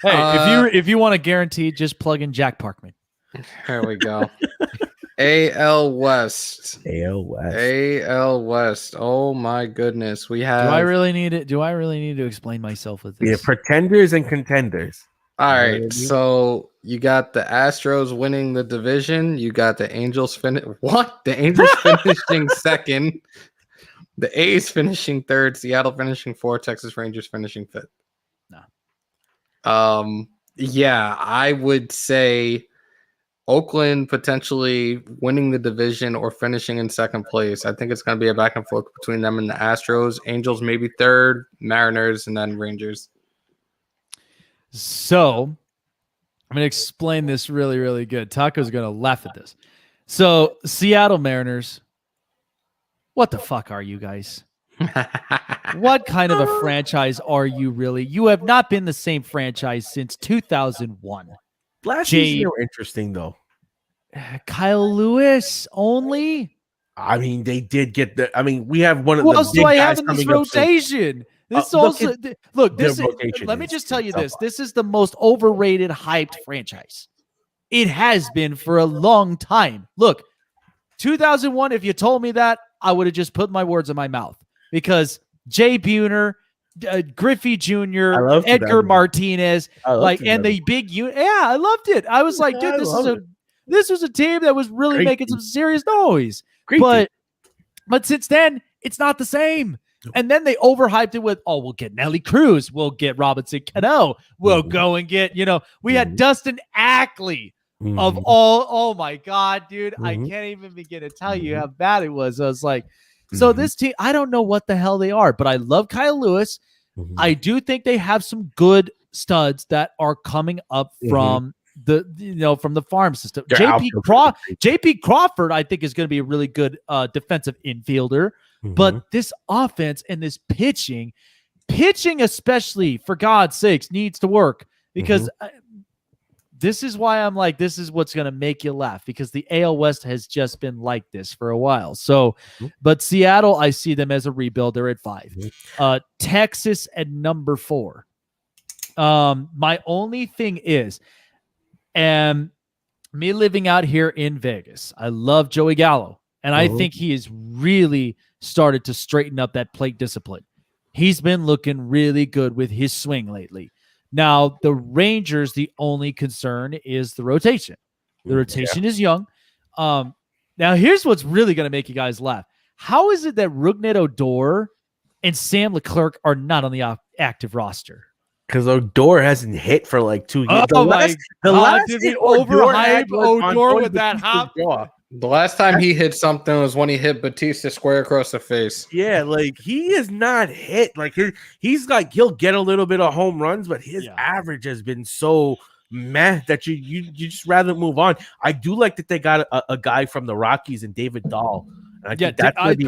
Hey, if you want to guarantee, just plug in Jack Parkman. There we go. AL West. AL West. Oh my goodness. We have. Do I really need to explain myself with this? Yeah, pretenders and contenders. All right. So you got the Astros winning the division. You got the Angels The Angels finishing second. The A's finishing third. Seattle finishing fourth. Texas Rangers finishing fifth. No. Yeah, I would say Oakland potentially winning the division or finishing in second place. I think it's going to be a back and forth between them and the Astros. Angels maybe third, Mariners, and then Rangers. So I'm going to explain this really, really good. Taco's going to laugh at this. So Seattle Mariners, what the fuck are you guys? What kind of a franchise are you really? You have not been the same franchise since 2001. Last season they were interesting though. Kyle Lewis only. I mean, they did get the. I mean, we have one of Who the else big do I guys have in this coming up soon. rotation? This also look. This is, let me just tell you this. This is the most overrated, hyped franchise. It has been for a long time. Look, 2001. If you told me that, I would have just put my words in my mouth because Jay Buhner, Griffey Jr., Edgar Martinez, and the big unit. Yeah, I loved it. I was like, dude, this was a team that was really making some serious noise. But since then, it's not the same. And then they overhyped it with, we'll get Nelly Cruz, we'll get Robinson Cano, we'll go and get, we had Dustin Ackley of all. Oh my God, dude, I can't even begin to tell you how bad it was. I was like. So this team, I don't know what the hell they are, but I love Kyle Lewis. I do think they have some good studs that are coming up from from the farm system. JP Crawford, I think, is going to be a really good defensive infielder. But this offense and this pitching especially, for God's sakes, needs to work because this is why I'm like, this is what's going to make you laugh because the AL West has just been like this for a while. So, but Seattle, I see them as a rebuild. They're at 5. Texas at number 4. My only thing is, me living out here in Vegas, I love Joey Gallo, and I think he has really started to straighten up that plate discipline. He's been looking really good with his swing lately. Now, the Rangers, the only concern is the rotation. The rotation is young. Now, here's what's really going to make you guys laugh. How is it that Rougned Odor and Sam Leclerc are not on the active roster? Because Odor hasn't hit for like 2 years. Oh, the last did we overhype Odor with that hop? The last time he hit something was when he hit Batista square across the face. Yeah, like he is not hit. Like he's like he'll get a little bit of home runs, but his average has been so meh that you just rather move on. I do like that they got a guy from the Rockies and David Dahl. And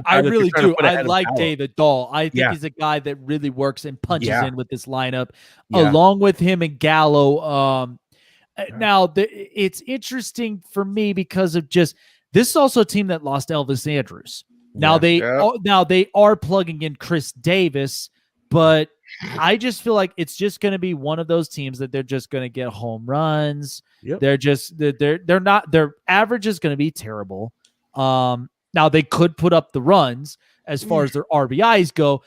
I really do. I like David Dahl. I think he's a guy that really works and punches in with this lineup, along with him and Gallo. Now, it's interesting for me because of just this is also a team that lost Elvis Andrus. Now they are plugging in Chris Davis, but I just feel like it's just going to be one of those teams that they're just going to get home runs. Yep. They're not, their average is going to be terrible. Now they could put up the runs as far as their RBIs go,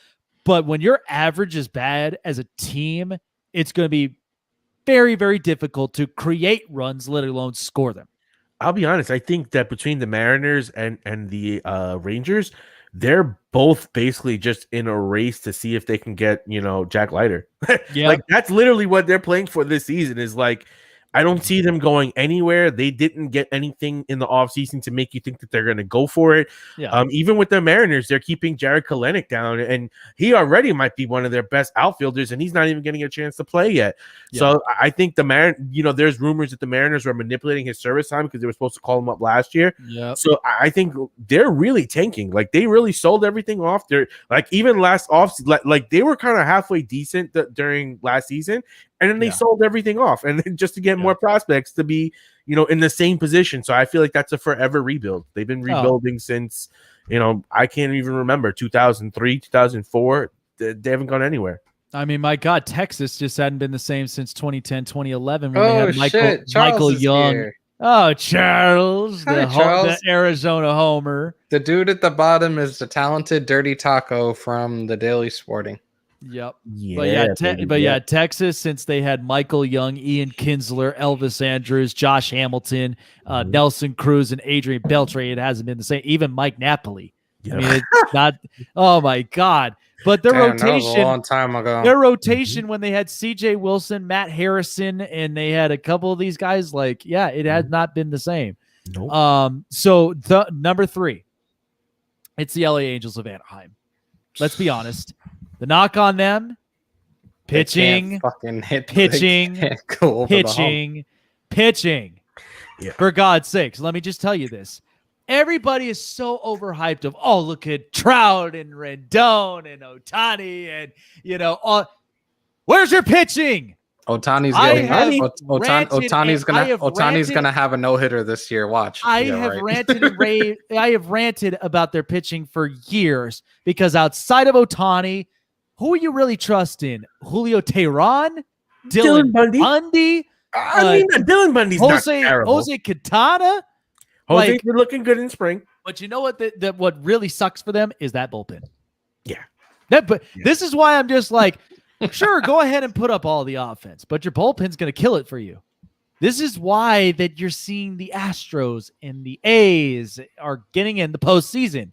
but when your average is bad as a team, it's going to be very, very difficult to create runs, let alone score them. I'll be honest. I think that between the Mariners and the Rangers, they're both basically just in a race to see if they can get, Jack Leiter. Like that's literally what they're playing for this season is like, I don't see them going anywhere. They didn't get anything in the offseason to make you think that they're going to go for it. Yeah. Even with the Mariners, they're keeping Jared Kelenic down, and he already might be one of their best outfielders, and he's not even getting a chance to play yet. Yeah. So I think there's rumors that the Mariners were manipulating his service time because they were supposed to call him up last year. Yeah. So I think they're really tanking. Like they really sold everything off. They're like even last offseason, like they were kind of halfway decent during last season. And then they sold everything off, and then just to get more prospects to be, in the same position. So I feel like that's a forever rebuild. They've been rebuilding since, I can't even remember 2003, 2004. They haven't gone anywhere. I mean, my God, Texas just hadn't been the same since 2010, 2011 when they had Michael Young. Here. Oh, Charles, the Arizona homer. The dude at the bottom is the talented Dirty Taco from the Daily Sporting. Yep. Yeah, Texas, since they had Michael Young, Ian Kinsler, Elvis Andrus, Josh Hamilton, Nelson Cruz, and Adrian Beltre, it hasn't been the same. Even Mike Napoli. Yeah. I mean, it's not. Oh my God! But their rotation, that was a long time ago. Their rotation when they had C.J. Wilson, Matt Harrison, and they had a couple of these guys. Like, it has not been the same. Nope. So the number 3, it's the LA Angels of Anaheim. Let's be honest. The knock on them, pitching. Yeah. For God's sakes, let me just tell you this. Everybody is so overhyped of, look at Trout and Rendon and Ohtani and, where's your pitching? Ohtani's gonna have a no-hitter this year. Watch. I have ranted about their pitching for years because outside of Ohtani, who are you really trusting? Julio Teheran? Dylan Bundy? Dylan Bundy's not terrible. Jose Quintana? Jose's been looking good in spring. But you know what? What really sucks for them is that bullpen. Yeah. This is why I'm just like, sure, go ahead and put up all the offense, but your bullpen's going to kill it for you. This is why that you're seeing the Astros and the A's are getting in the postseason.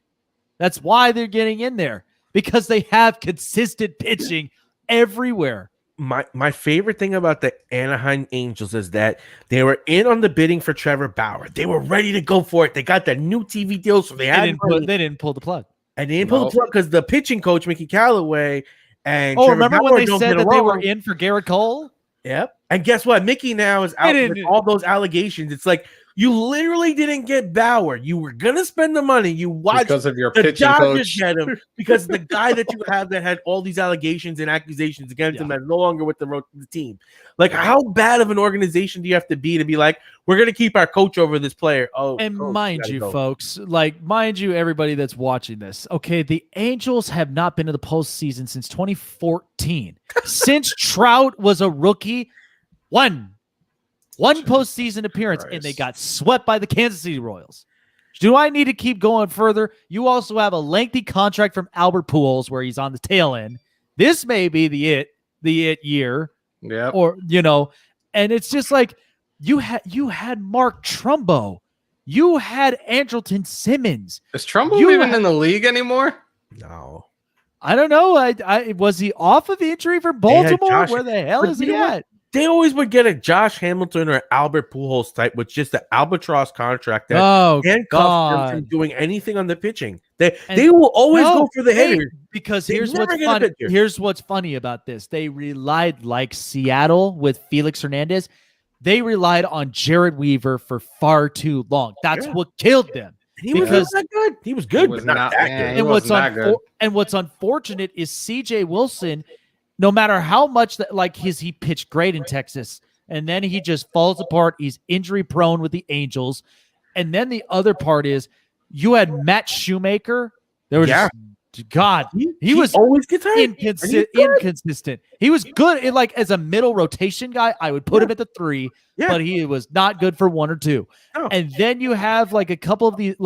That's why they're getting in there. Because they have consistent pitching everywhere. My favorite thing about the Anaheim Angels is that they were in on the bidding for Trevor Bauer. They were ready to go for it. They got that new TV deal, so they didn't pull the plug. And they didn't pull the plug because the pitching coach, Mickey Callaway, and Trevor remember Bauer when they said that they were in for Garrett Cole? Yep. And guess what? Mickey now is out with all those allegations. It's like, you literally didn't get Bauer. You were gonna spend the money. You watched because of your the pitching Dodgers coach. Get him because the guy that you have that had all these allegations and accusations against him that's no longer with the team. Like, how bad of an organization do you have to be like, we're gonna keep our coach over this player? Mind you, folks, everybody that's watching this. Okay, the Angels have not been to the postseason since 2014. Since Trout was a rookie, one postseason appearance, and they got swept by the Kansas City Royals. Do I need to keep going further? You also have a lengthy contract from Albert Pujols where he's on the tail end. This may be the it year. Yeah. Or, and it's just like you had Mark Trumbo. You had Andrelton Simmons. Is Trumbo even in the league anymore? No. I don't know. Was he off of injury for Baltimore? Where the hell is he at? They always would get a Josh Hamilton or Albert Pujols type with just the albatross contract that handcuffs them from doing anything on the pitching. They will always go for the hitter. Because here's what's funny about this. They relied, like Seattle with Felix Hernandez, they relied on Jared Weaver for far too long. That's what killed them. He was not good. He was good, but not that good. And what's unfortunate is CJ Wilson, no matter how much that he pitched great in Texas, and then he just falls apart. He's injury prone with the Angels. And then the other part is you had Matt Shoemaker. There was he was always gets hurt. Inconsistent. He was good as a middle rotation guy. I would put him at the 3, but he was not good for 1 or 2. Oh. And then you have a couple of these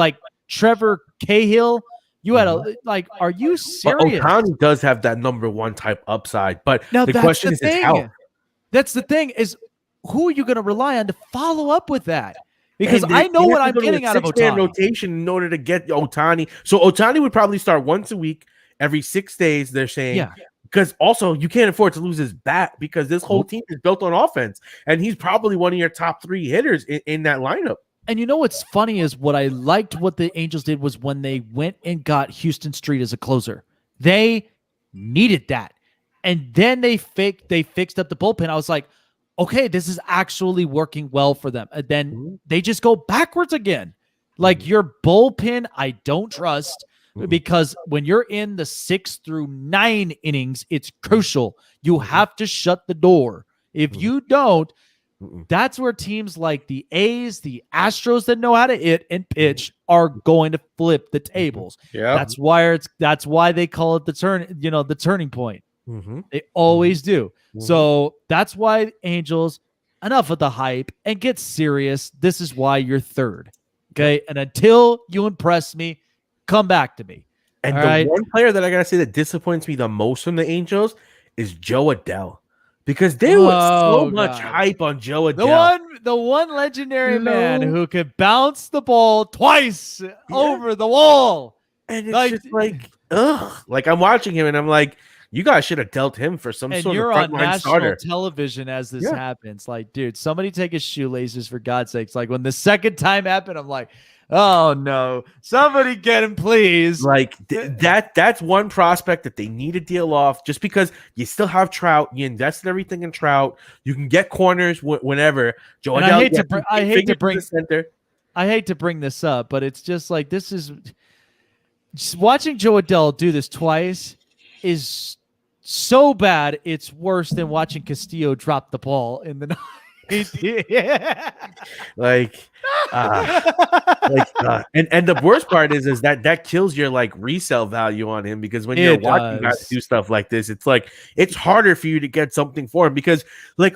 Trevor Cahill. You had are you serious? Ohtani does have that number 1 type upside, but now the question is his health. That's the thing is, who are you going to rely on to follow up with that? Because I know what I'm getting out of Ohtani. Rotation in order to get Ohtani. So Ohtani would probably start once a week, every 6 days, they're saying. Because also you can't afford to lose his bat because this whole team is built on offense. And he's probably one of your top 3 hitters in that lineup. And you know what's funny is what I liked what the Angels did was when they went and got Houston Street as a closer. They needed that. And then they fixed up the bullpen. I was like, okay, this is actually working well for them. And then they just go backwards again. Your bullpen, I don't trust because when you're in the 6 through 9 innings, it's crucial. You have to shut the door. If you don't, that's where teams like the A's, the Astros that know how to hit and pitch are going to flip the tables. Yeah, that's why they call it the turning point. They always do. So that's why Angels, enough of the hype and get serious. This is why you're 3rd. Okay. And until you impress me, come back to me. And one player that I got to say that disappoints me the most from the Angels is Joe Adell. Because there was so much hype on Joe Adell. The one legendary man who could bounce the ball twice over the wall. And it's just I'm watching him and I'm like, you guys should have dealt him for some sort of frontline starter. And you're on national television as this happens. Dude, somebody take his shoelaces for God's sakes. When the second time happened, I'm like, oh no, somebody get him, please. That's one prospect that they need to deal off just because you still have Trout. You invested everything in Trout. You can get corners whenever. Joe Adell, I hate to bring this up, but it's just this is just watching Joe Adell do this twice is so bad. It's worse than watching Castillo drop the ball in the night. And the worst part is that kills your resale value on him because when you're watching guys do stuff like this, it's harder for you to get something for him because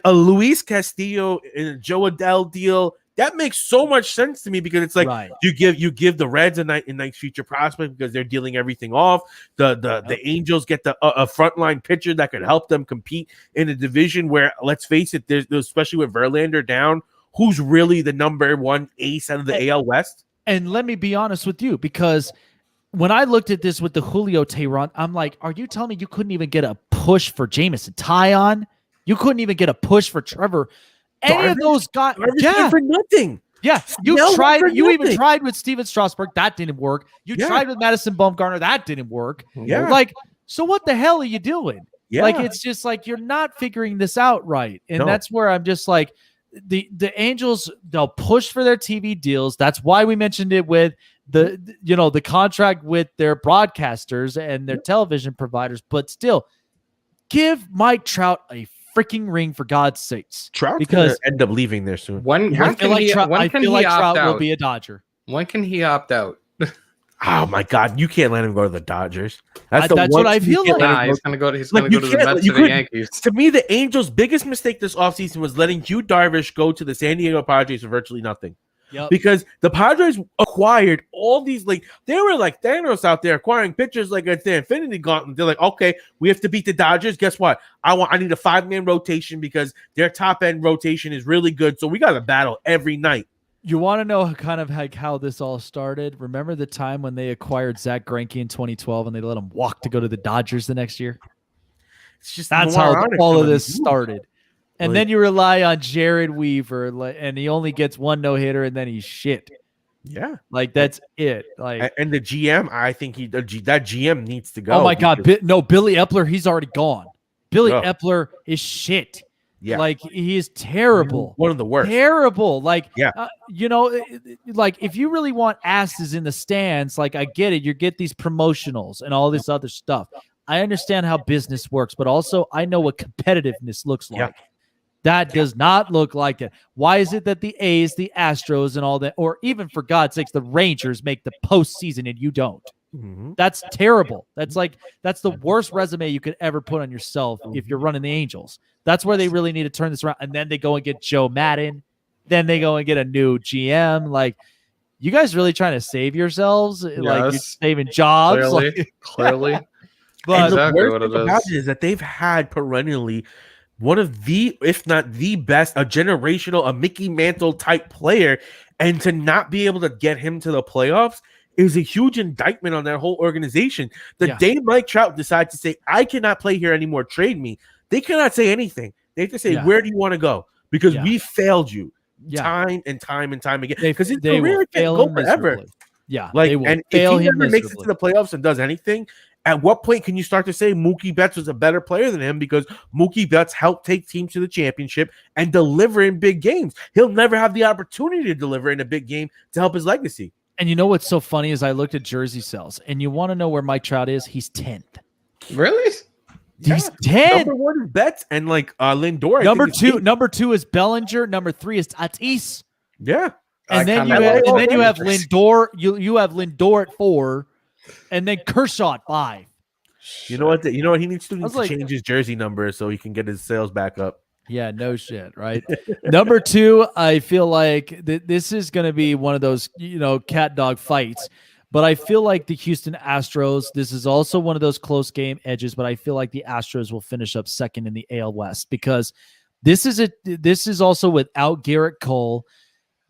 a Luis Castillo and a Joe Adell deal. That makes so much sense to me because it's you give the Reds a nice future prospect because they're dealing everything off. The Angels get a frontline pitcher that could help them compete in a division where, let's face it, there's especially with Verlander down, who's really the number 1 ace out of the AL West. And let me be honest with you, because when I looked at this with the Julio Teheran, I'm like, are you telling me you couldn't even get a push for Jameson Taillon? You couldn't even get a push for Trevor? Any of those guys, for nothing. Yeah, you tried. You even tried with Steven Strasburg. That didn't work. You tried with Madison Bumgarner. That didn't work. Yeah. So what the hell are you doing? Yeah. It's just you're not figuring this out right. And that's where I'm just the Angels, they'll push for their TV deals. That's why we mentioned it with the contract with their broadcasters and their television providers. But still, give Mike Trout a freaking ring for God's sakes. Trout because end up leaving there soon. I feel like Trout will be a Dodger. When can he opt out? Oh my God, you can't let him go to the Dodgers. That's what I feel like. He's gonna go to the Mets or the Yankees. To me, the Angels' biggest mistake this offseason was letting Yu Darvish go to the San Diego Padres for virtually nothing. Yep. Because the Padres acquired all these, they were like Thanos out there acquiring pitchers it's the Infinity Gauntlet. They're like, okay, we have to beat the Dodgers. Guess what? I need a 5-man rotation because their top end rotation is really good. So we got to battle every night. You want to know kind of how this all started? Remember the time when they acquired Zach Greinke in 2012 and they let him walk to go to the Dodgers the next year? It's just that's how all of this started. And then you rely on Jared Weaver, and he only gets one no-hitter, and then he's shit. Yeah, like that's it. Like, and the GM, I think that GM needs to go. Oh my God, Billy Epler, he's already gone. Billy Oh. Epler is shit. Yeah, like he is terrible. One of the worst. Terrible. Like, yeah, like if you really want asses in the stands, like I get it. You get these promotionals and all this other stuff. I understand how business works, but also I know what competitiveness looks like. Yeah. That does not look like it. Why is it that the A's, the Astros, and all that, or even for God's sakes, the Rangers make the postseason and you don't? Mm-hmm. That's terrible. That's the worst resume you could ever put on yourself if you're running the Angels. That's where they really need to turn this around. And then they go and get Joe Madden. Then they go and get a new GM. Like, you guys really trying to save yourselves? Yes. Like, you're saving jobs? Clearly. But exactly the what worst it thing about is. it is that they've had perennially one of the, if not the best, a generational, a Mickey Mantle type player, and to not be able to get him to the playoffs is a huge indictment on that whole organization. The day Mike Trout decides to say, I cannot play here anymore, trade me, they cannot say anything. They have to say, where do you want to go? Because we failed you time and time and time again. Because his career can't go forever. Yeah, like, they will and fail if he him never makes it to miserably. the playoffs and does anything, at what point can you start to say Mookie Betts was a better player than him because Mookie Betts helped take teams to the championship and deliver in big games? He'll never have the opportunity to deliver in a big game to help his legacy. And you know what's so funny is I looked at jersey sales, and you want to know where Mike Trout is? He's 10th. Really? He's 10. Number one is Betts and like Lindor. Number two is Bellinger. Number 3 is Tatis. Yeah. And then you have Lindor. You have Lindor at 4, and then Kershaw at 5. You know what? He needs to change his jersey number so he can get his sales back up. Yeah, no shit, right? Number 2, I feel like this is going to be one of those, cat dog fights. But I feel like the Houston Astros, this is also one of those close game edges, but I feel like the Astros will finish up second in the AL West because this is also without Garrett Cole.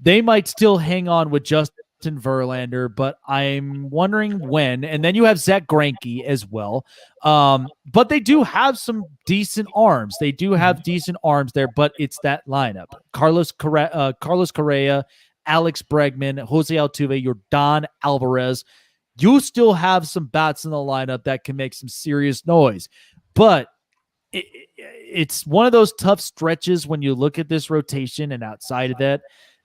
They might still hang on with Justin Verlander, but I'm wondering when. And then you have Zach Greinke as well. But they do have some decent arms. They do have decent arms there, but it's that lineup. Carlos Correa, Alex Bregman, Jose Altuve, Yordan Alvarez. You still have some bats in the lineup that can make some serious noise. But it's one of those tough stretches when you look at this rotation and outside of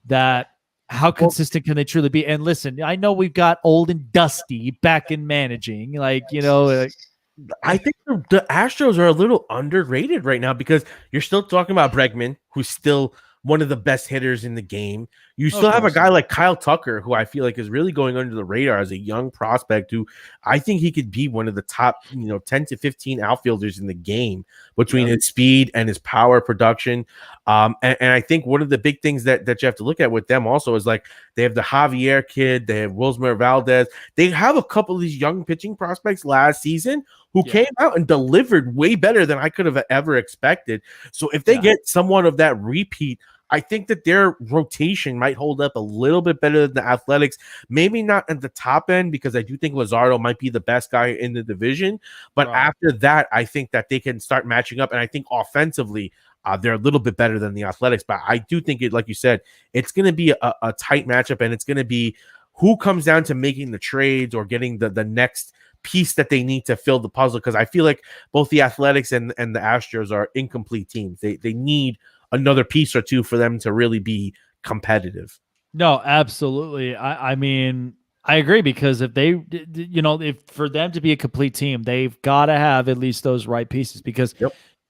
that how consistent can they truly be? And listen, I know we've got old and dusty back in managing. I think the Astros are a little underrated right now because you're still talking about Bregman, who's still one of the best hitters in the game. You still have a guy like Kyle Tucker, who I feel like is really going under the radar as a young prospect who I think he could be one of the top, 10 to 15 outfielders in the game between his speed and his power production. And I think one of the big things that you have to look at with them also is like they have the Javier kid, they have Wilmer Valdez. They have a couple of these young pitching prospects last season who came out and delivered way better than I could have ever expected. So if they get somewhat of that repeat, I think that their rotation might hold up a little bit better than the Athletics. Maybe not at the top end because I do think Luzardo might be the best guy in the division. But after that, I think that they can start matching up. And I think offensively, they're a little bit better than the Athletics. But I do think like you said, it's going to be a tight matchup, and it's going to be who comes down to making the trades or getting the next piece that they need to fill the puzzle. Because I feel like both the Athletics and the Astros are incomplete teams. They need another piece or two for them to really be competitive. No, absolutely. I mean, I agree because if for them to be a complete team, they've got to have at least those right pieces because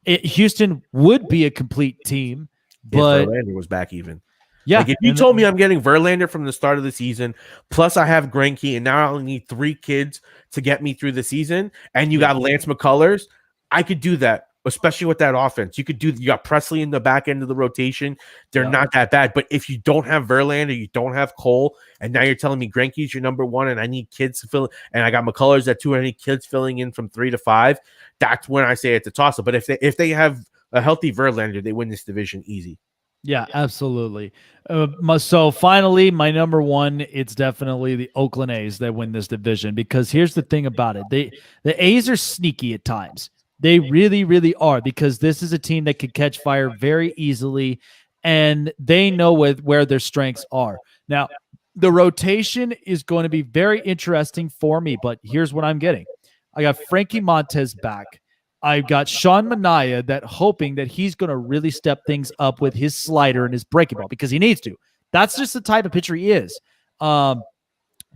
Houston would be a complete team, but if Verlander was back even. Yeah. Like if you told me I'm getting Verlander from the start of the season, plus I have Greinke, and now I only need 3 kids to get me through the season, and you got Lance McCullers, I could do that. Especially with that offense, you got Presley in the back end of the rotation. They're not that bad. But if you don't have Verlander, you don't have Cole, and now you're telling me Greinke's your number 1, and I need kids to fill, and I got McCullers at 2, and I need kids filling in from 3 to 5. That's when I say it's a toss-up. But if they have a healthy Verlander, they win this division easy. Yeah, absolutely. So finally, my number 1, it's definitely the Oakland A's that win this division because here's the thing about it: the A's are sneaky at times. They really, really are, because this is a team that can catch fire very easily, and they know where their strengths are. Now, the rotation is going to be very interesting for me, but here's what I'm getting. I got Frankie Montez back. I've got Sean Manaea, that hoping that he's going to really step things up with his slider and his breaking ball, because he needs to. That's just the type of pitcher he is.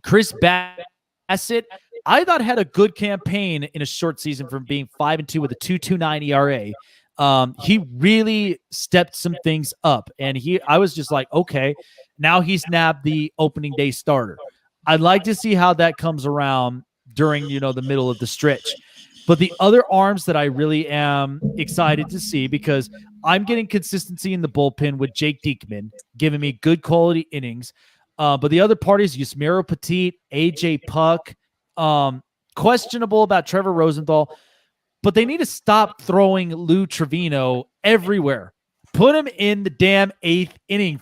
Chris Bassett, I thought, had a good campaign in a short season from being 5-2 with a 2.29 ERA. He really stepped some things up, and I was just like, okay, now he's nabbed the opening day starter. I'd like to see how that comes around during, the middle of the stretch. But the other arms that I really am excited to see, because I'm getting consistency in the bullpen with Jake Diekman, giving me good quality innings. But the other parties, Yusmeiro Petit, AJ Puck, questionable about Trevor Rosenthal, but they need to stop throwing Lou Trevino everywhere. Put him in the damn 8th inning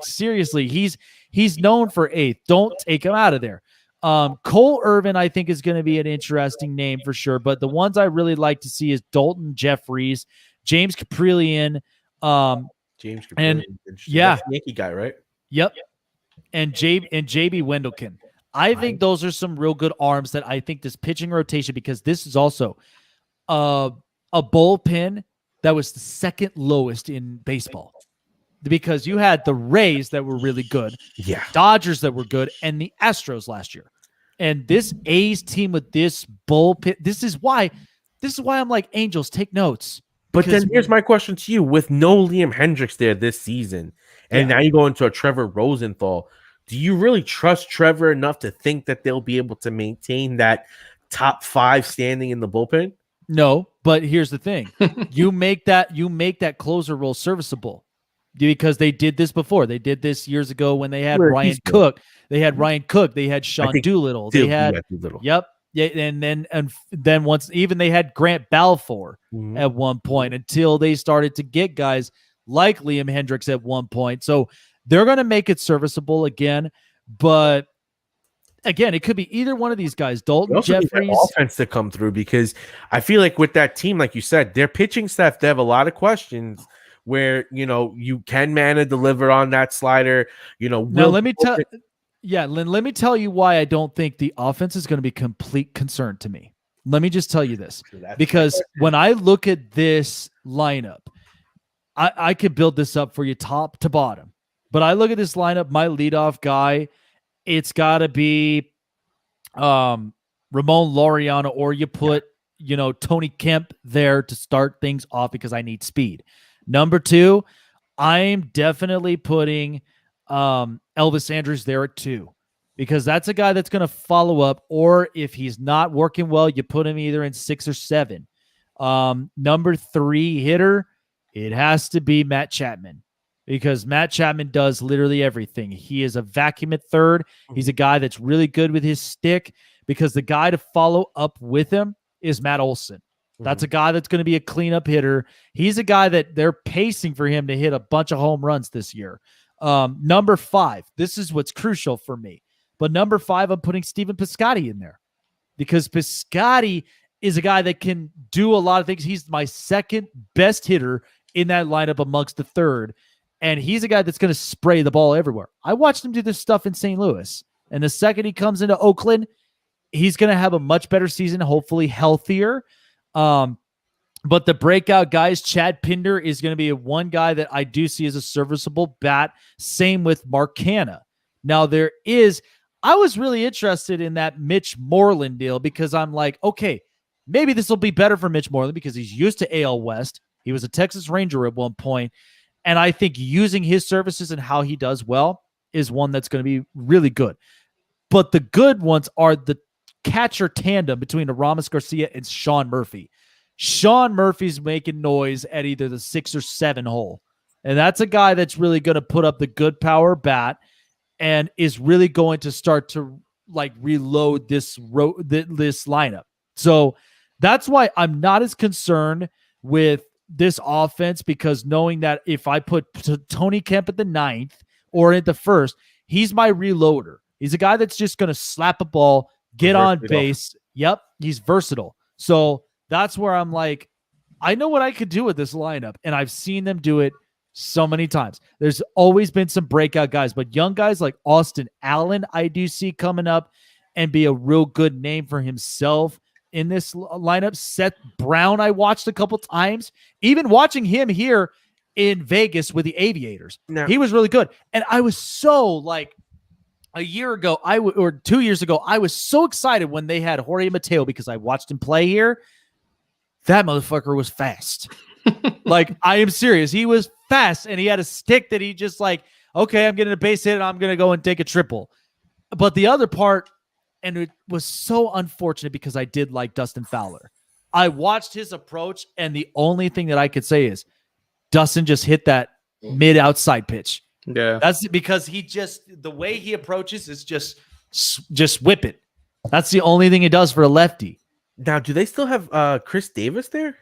seriously. He's known for 8th. Don't take him out of there. Cole Irvin, I think, is going to be an interesting name for sure. But the ones I really like to see is Dalton Jeffries, James Caprillion, James Caprillion, and yeah, Yankee guy, right? Yep, and JB Wendelken. I think those are some real good arms that I think this pitching rotation, because this is also a bullpen that was the second lowest in baseball. Because you had the Rays that were really good, Dodgers that were good, and the Astros last year. And this A's team with this bullpen, this is why I'm like, Angels, take notes. But then here's my question to you: with no Liam Hendricks there this season, and now you go into a Trevor Rosenthal, do you really trust Trevor enough to think that they'll be able to maintain that top 5 standing in the bullpen? No, but here's the thing: you make that closer role serviceable. Because they did this before. They did this years ago when they had Ryan Cook. They had Ryan Cook. They had Sean Doolittle. They had Doolittle. Yep. Yeah, and then once even they had Grant Balfour at one point, until they started to get guys like Liam Hendricks at one point. So they're going to make it serviceable again. But again, it could be either one of these guys, Dalton Jeffries. Offense to come through, because I feel like with that team, like you said, their pitching staff, they have a lot of questions. Where you can deliver on that slider. Now let me tell, Lynn. Let me tell you why I don't think the offense is going to be complete concern to me. Let me just tell you this, because when I look at this lineup, I could build this up for you top to bottom. But I look at this lineup, my leadoff guy, it's got to be Ramon Laureano, or you put Tony Kemp there to start things off, because I need speed. Number 2, I'm definitely putting Elvis Andrus there at 2, because that's a guy that's going to follow up, or if he's not working well, you put him either in 6 or 7. Number 3 hitter, it has to be Matt Chapman, because Matt Chapman does literally everything. He is a vacuum at third. He's a guy that's really good with his stick, because the guy to follow up with him is Matt Olson. That's a guy that's going to be a cleanup hitter. He's a guy that they're pacing for him to hit a bunch of home runs this year. Number 5, this is what's crucial for me. But number 5, I'm putting Stephen Piscotty in there, because Piscotty is a guy that can do a lot of things. He's my second best hitter in that lineup amongst the third. And he's a guy that's going to spray the ball everywhere. I watched him do this stuff in St. Louis. And the second he comes into Oakland, he's going to have a much better season, hopefully healthier. But the breakout guys, Chad Pinder is going to be one guy that I do see as a serviceable bat. Same with Mark Canha. Now I was really interested in that Mitch Moreland deal, because I'm like, okay, maybe this will be better for Mitch Moreland, because he's used to AL West. He was a Texas Ranger at one point. And I think using his services and how he does well is one that's going to be really good. But the good ones are the catcher tandem between Aramis Garcia and Sean Murphy. Sean Murphy's making noise at either the 6 or 7 hole. And that's a guy that's really going to put up the good power bat and is really going to start to reload this lineup. So that's why I'm not as concerned with this offense, because knowing that if I put Tony Kemp at the 9th or at the 1st, he's my reloader. He's a guy that's just going to slap a ball, get on base. Yep, he's versatile. So that's where I'm like, I know what I could do with this lineup, and I've seen them do it so many times. There's always been some breakout guys, but young guys like Austin Allen, I do see coming up and be a real good name for himself in this lineup. Seth Brown, I watched a couple times, even watching him here in Vegas with the Aviators. No. He was really good. And I was so like a year ago, or 2 years ago, I was so excited when they had Jorge Mateo because I watched him play here. That motherfucker was fast. Like, I am serious. He was fast, and he had a stick that he just like, okay, I'm getting a base hit, and I'm going to go and take a triple. But the other part, and it was so unfortunate because I did like Dustin Fowler. I watched his approach, and the only thing that I could say is Dustin just hit that mid-outside pitch. Yeah. That's because the way he approaches is just whip it. That's the only thing he does for a lefty. Now, do they still have Chris Davis there?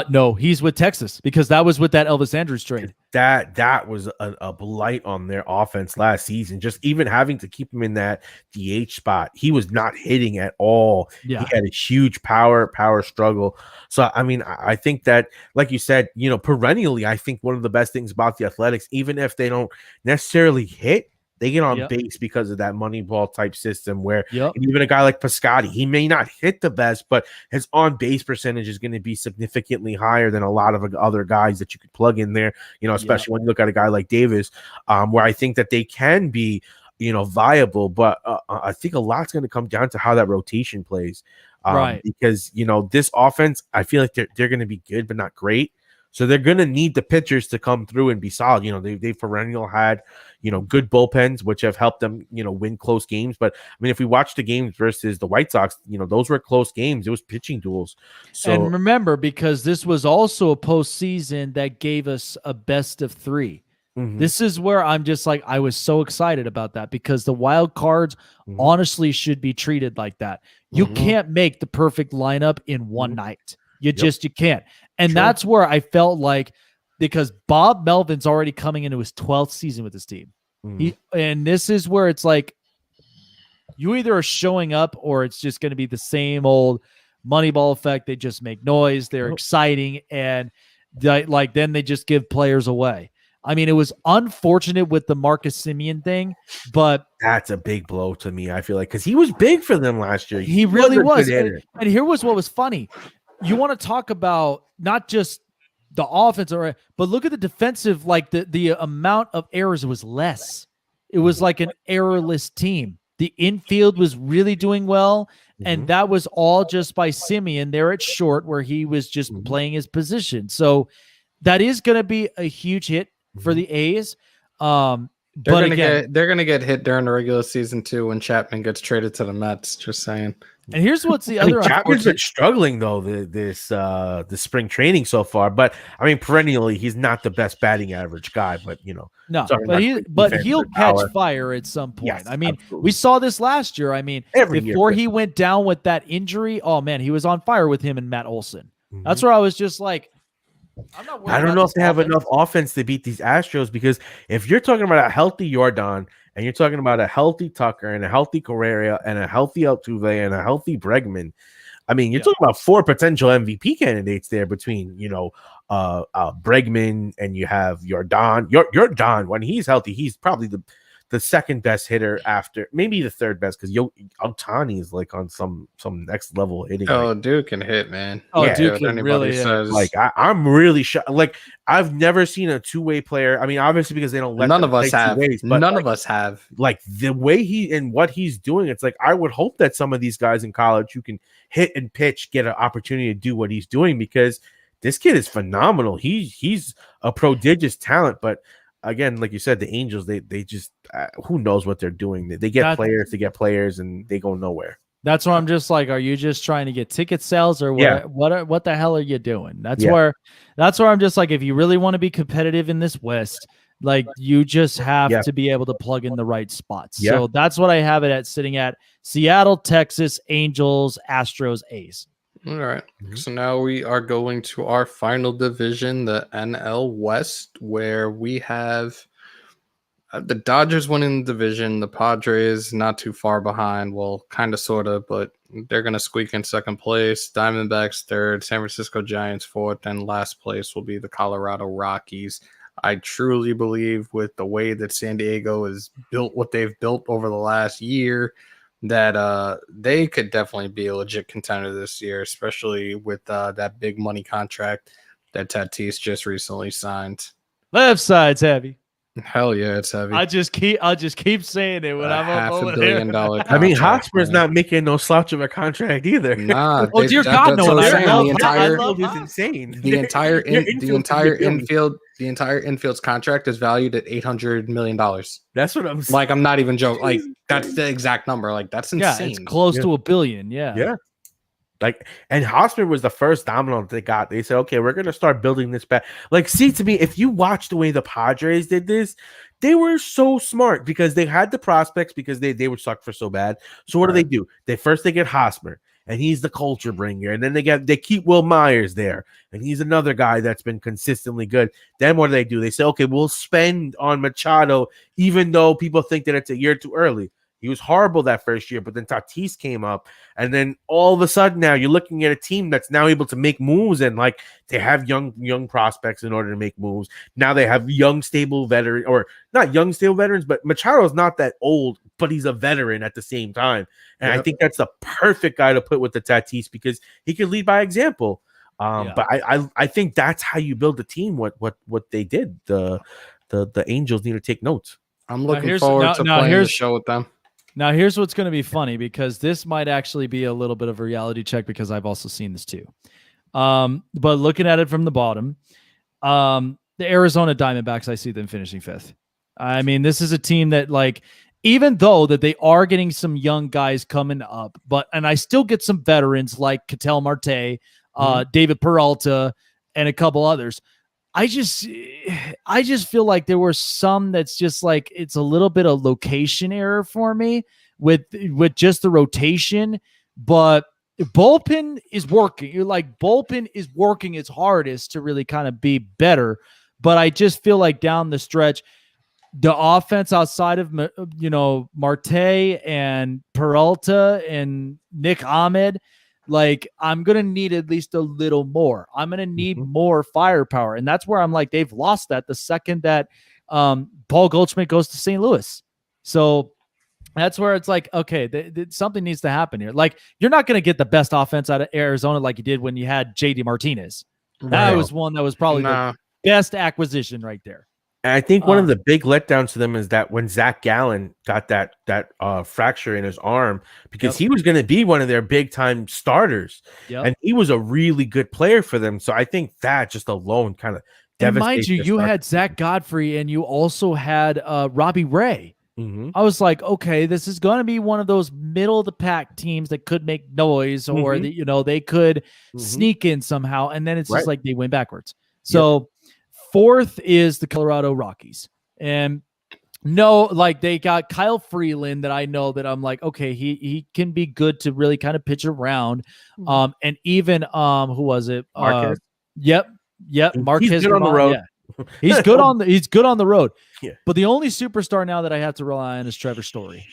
No, he's with Texas because that was with that Elvis Andrus trade. That was a blight on their offense last season. Just even having to keep him in that DH spot, he was not hitting at all. Yeah. He had a huge power struggle. So I mean, I think that, like you said, perennially, I think one of the best things about the Athletics, even if they don't necessarily hit, they get on base because of that money ball type system where even a guy like Piscotty, he may not hit the best, but his on base percentage is going to be significantly higher than a lot of other guys that you could plug in there, especially when you look at a guy like Davis, where I think that they can be, viable. But I think a lot's going to come down to how that rotation plays. Right. Because, this offense, I feel like they're going to be good, but not great. So they're going to need the pitchers to come through and be solid. They've perennial had, good bullpens, which have helped them, win close games. But I mean, if we watch the games versus the White Sox, those were close games. It was pitching duels. So, and remember, because this was also a postseason that gave us a best of three. Mm-hmm. This is where I'm just like, I was so excited about that because the wild cards honestly should be treated like that. You can't make the perfect lineup in one night. You can't. And that's where I felt like, because Bob Melvin's already coming into his 12th season with this team. And this is where it's like, you either are showing up or it's just going to be the same old Moneyball effect. They just make noise. They're exciting. And then they just give players away. I mean, it was unfortunate with the Marcus Semien thing, but that's a big blow to me. I feel like, because he was big for them last year. He really was. And here was what was funny. You want to talk about not just the offense, but look at the defensive, like the amount of errors was less. It was like an errorless team. The infield was really doing well, and that was all just by Semien there at short, where he was just playing his position. So that is going to be a huge hit for the A's. They're gonna get hit during the regular season too when Chapman gets traded to the Mets. Just saying. And here's what's the other. Chapman's been struggling though the spring training so far, but I mean perennially he's not the best batting average guy. But but he'll catch fire at some point. Yes, I mean, absolutely. We saw this last year. I mean, before he went down with that injury, oh man, he was on fire with him and Matt Olson. That's where I was just like, I don't know if they have enough offense to beat these Astros, because if you're talking about a healthy Jordan and you're talking about a healthy Tucker and a healthy Correa and a healthy Altuve and a healthy Bregman, I mean, you're talking about 4 potential MVP candidates there between, Bregman, and you have Jordan. Jordan, when he's healthy, he's probably the second best hitter, after maybe the third best, because Ohtani is like on some next level hitting. Oh, dude can hit, man. Oh, yeah, dude can really says. Like I'm really shocked. Like I've never seen a two-way player. I mean, obviously because they don't let none of us have. Ways, but none of us have. Like the way what he's doing, it's like I would hope that some of these guys in college who can hit and pitch get an opportunity to do what he's doing, because this kid is phenomenal. He's a prodigious talent, but again, like you said, the Angels, they just who knows what they're doing. They get players to get players, and they go nowhere. That's where I'm just like, are you just trying to get ticket sales, or what the hell are you doing? That's where I'm just like, if you really want to be competitive in this West, like you just have to be able to plug in the right spots. Yeah. So that's what I have it at, sitting at Seattle, Texas, Angels, Astros, A's. All right. So now we are going to our final division, the NL West, where we have the Dodgers winning the division, the Padres not too far behind. Well, kind of, sort of, but they're going to squeak in second place. Diamondbacks third, San Francisco Giants fourth, and last place will be the Colorado Rockies. I truly believe with the way that San Diego has built what they've built over the last year that they could definitely be a legit contender this year, especially with that big money contract that Tatis just recently signed. Left side's heavy. Hell yeah, it's heavy. I'll just keep saying it when I'm up over $500 million there. contract. I mean, Hotspur's not making no slouch of a contract either. Nah. Oh dear God, no! The entire outfield is insane. The entire infield's contract is valued at $800 million. That's what I'm saying. Like, I'm not even joking. Like, that's the exact number. Like, that's insane. Yeah, it's close to $1 billion. Yeah. Like, and Hosmer was the first domino that they got. They said, okay, we're going to start building this back. Like, see, to me, if you watch the way the Padres did this, they were so smart because they had the prospects because they were sucked for so bad. So what do? They get Hosmer, and he's the culture bringer. And then they keep Will Myers there, and he's another guy that's been consistently good. Then what do? They say, okay, we'll spend on Machado, even though people think that it's a year too early. He was horrible that first year, but then Tatis came up, and then all of a sudden now you're looking at a team that's now able to make moves, and like they have young prospects in order to make moves. Now they have young, stable veteran, or not young, stable veterans, but Machado's not that old, but he's a veteran at the same time. And I think that's the perfect guy to put with the Tatis because he can lead by example. But I think that's how you build a team. What they did, the Angels need to take notes. I'm looking forward to playing the show with them. Now, here's what's going to be funny because this might actually be a little bit of a reality check because I've also seen this too. But looking at it from the bottom, the Arizona Diamondbacks, I see them finishing 5th. I mean, this is a team that, like, even though that they are getting some young guys coming up, and I still get some veterans like Ketel Marte, David Peralta, and a couple others. I just feel like there were some that's just like it's a little bit of location error for me with just the rotation, but bullpen is working. You're like bullpen is working its hardest to really kind of be better, but I just feel like down the stretch, the offense outside of Marte and Peralta and Nick Ahmed. Like, I'm going to need at least a little more. I'm going to need more firepower. And that's where I'm like, they've lost that the second that Paul Goldschmidt goes to St. Louis. So that's where it's like, okay, something needs to happen here. Like, you're not going to get the best offense out of Arizona like you did when you had JD Martinez. That was one that was probably the best acquisition right there. And I think one of the big letdowns to them is that when Zach Gallen got that fracture in his arm, because he was going to be one of their big time starters, and he was a really good player for them. So I think that just alone kind of devastated. And mind you, you had Zach Godfrey and you also had Robbie Ray. I was like, okay, this is going to be one of those middle of the pack teams that could make noise or they could sneak in somehow, and then it's just like they went backwards. So. 4th is the Colorado Rockies. And like they got Kyle Freeland that I know that I'm like, okay, he can be good to really kind of pitch around. And even who was it? Marquez. Yep. Marquez. He's good on the road. Yeah. He's good on the road. Yeah. But the only superstar now that I have to rely on is Trevor Story.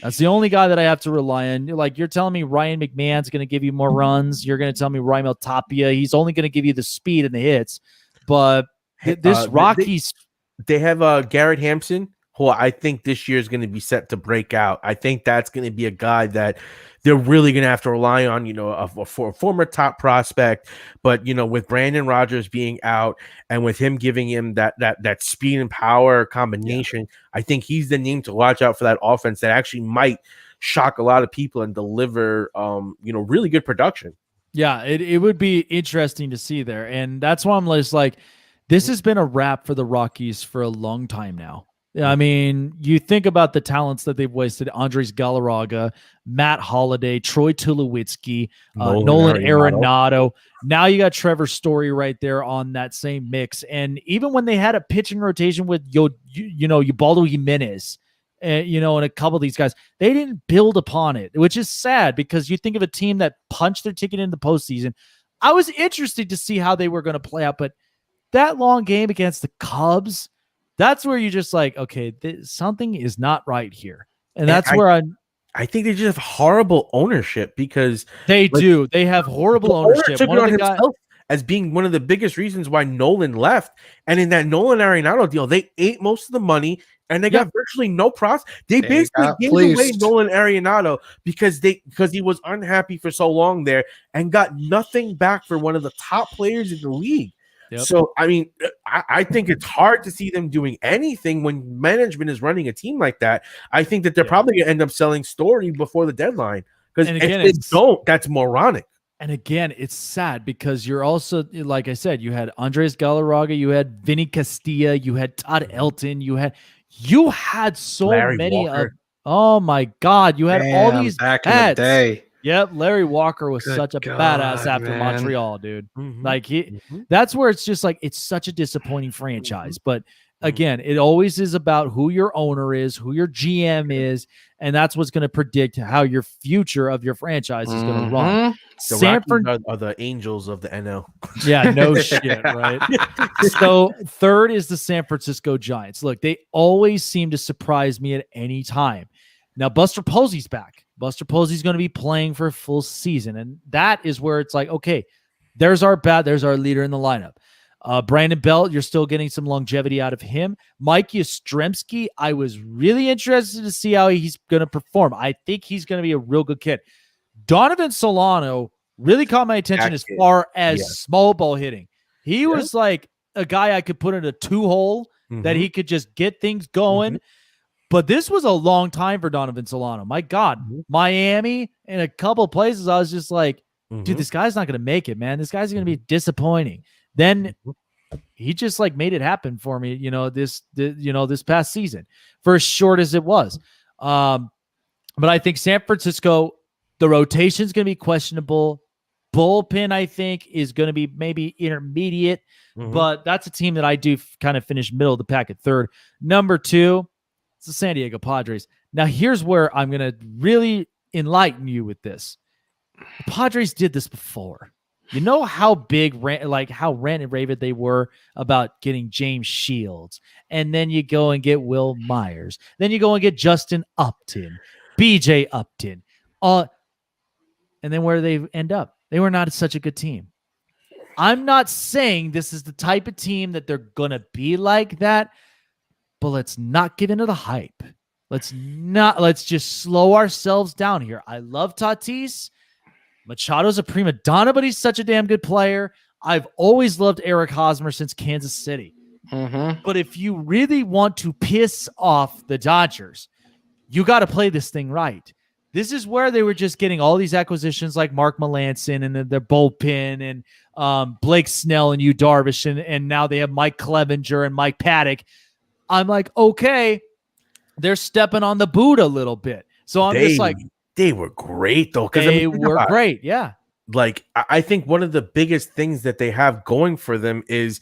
That's the only guy that I have to rely on. Like, you're telling me Ryan McMahon's going to give you more runs. You're going to tell me Raimel Tapia. He's only going to give you the speed and the hits. But this Rockies, they have Garrett Hampson, who I think this year is going to be set to break out. I think that's going to be a guy that they're really going to have to rely on, a former top prospect. But, with Brandon Rogers being out and with him giving him that speed and power combination, I think he's the name to watch out for that offense that actually might shock a lot of people and deliver, really good production. Yeah, it would be interesting to see there. And that's why I'm just like, this has been a wrap for the Rockies for a long time now. I mean, you think about the talents that they've wasted: Andres Galarraga, Matt Holliday, Troy Tulowitzki, Nolan Arenado. Now you got Trevor Story right there on that same mix. And even when they had a pitching rotation with Ubaldo Jimenez, and a couple of these guys, they didn't build upon it, which is sad because you think of a team that punched their ticket in the postseason. I was interested to see how they were going to play out, but that long game against the Cubs, that's where you're just like, okay, something is not right here. And that's where I'm I think they just have horrible ownership because They like, do. They have horrible the owner ownership. took One it of on the guys. himself as being one of the biggest reasons why Nolan left. And in that Nolan Arenado deal, they ate most of the money and they got virtually no pros. They basically got gave away fleeced. Nolan Arenado because he was unhappy for so long there and got nothing back for one of the top players in the league. Yep. So, I mean, I think it's hard to see them doing anything when management is running a team like that. I think that they're probably going to end up selling Story before the deadline because if they don't, that's moronic. And again, it's sad because you're also, like I said, you had Andres Galarraga, you had Vinny Castilla, you had Todd Elton, you had so Larry many Walker. oh my God, you had all these back in the day. Yep, Larry Walker was Good such a God, badass after man. Montreal, dude. Mhm. Like that's where it's just like it's such a disappointing franchise. But again, it always is about who your owner is, who your GM is, and that's what's going to predict how your future of your franchise is going to run. The Sanford Rockies are the angels of the NL. Yeah, no shit, right? So third is the San Francisco Giants. Look, they always seem to surprise me at any time. Now, Buster Posey's back. Buster Posey's going to be playing for a full season. And that is where it's like, okay, there's our leader in the lineup. Brandon Belt, you're still getting some longevity out of him. Mike Yastrzemski, I was really interested to see how he's going to perform. I think he's going to be a real good kid. Donovan Solano really caught my attention as far as small ball hitting. He was like a guy I could put in a 2-hole that he could just get things going. But this was a long time for Donovan Solano. My God, Miami and a couple of places, I was just like, dude, this guy's not going to make it, man. This guy's going to be disappointing. Then he just like made it happen for me, this past season, for as short as it was. But I think San Francisco, the rotation is going to be questionable. Bullpen, I think, is going to be maybe intermediate, but that's a team that I do kind of finish middle of the pack at third. Number 2, it's the San Diego Padres. Now, here's where I'm going to really enlighten you with this. The Padres did this before. You know how big, how rant and raving they were about getting James Shields. And then you go and get Will Myers. Then you go and get Justin Upton, BJ Upton. And then where they end up? They were not such a good team. I'm not saying this is the type of team that they're going to be like that, but let's not get into the hype. Let's just slow ourselves down here. I love Tatis. Machado's a prima donna, but he's such a damn good player. I've always loved Eric Hosmer since Kansas City. But if you really want to piss off the Dodgers, you got to play this thing right. This is where they were just getting all these acquisitions like Mark Melancon and their bullpen and Blake Snell and Yu Darvish, and now they have Mike Clevenger and Mike Paddock. I'm like, okay, they're stepping on the boot a little bit. So I'm just like, they were great though. They were great. Yeah. Like, I think one of the biggest things that they have going for them is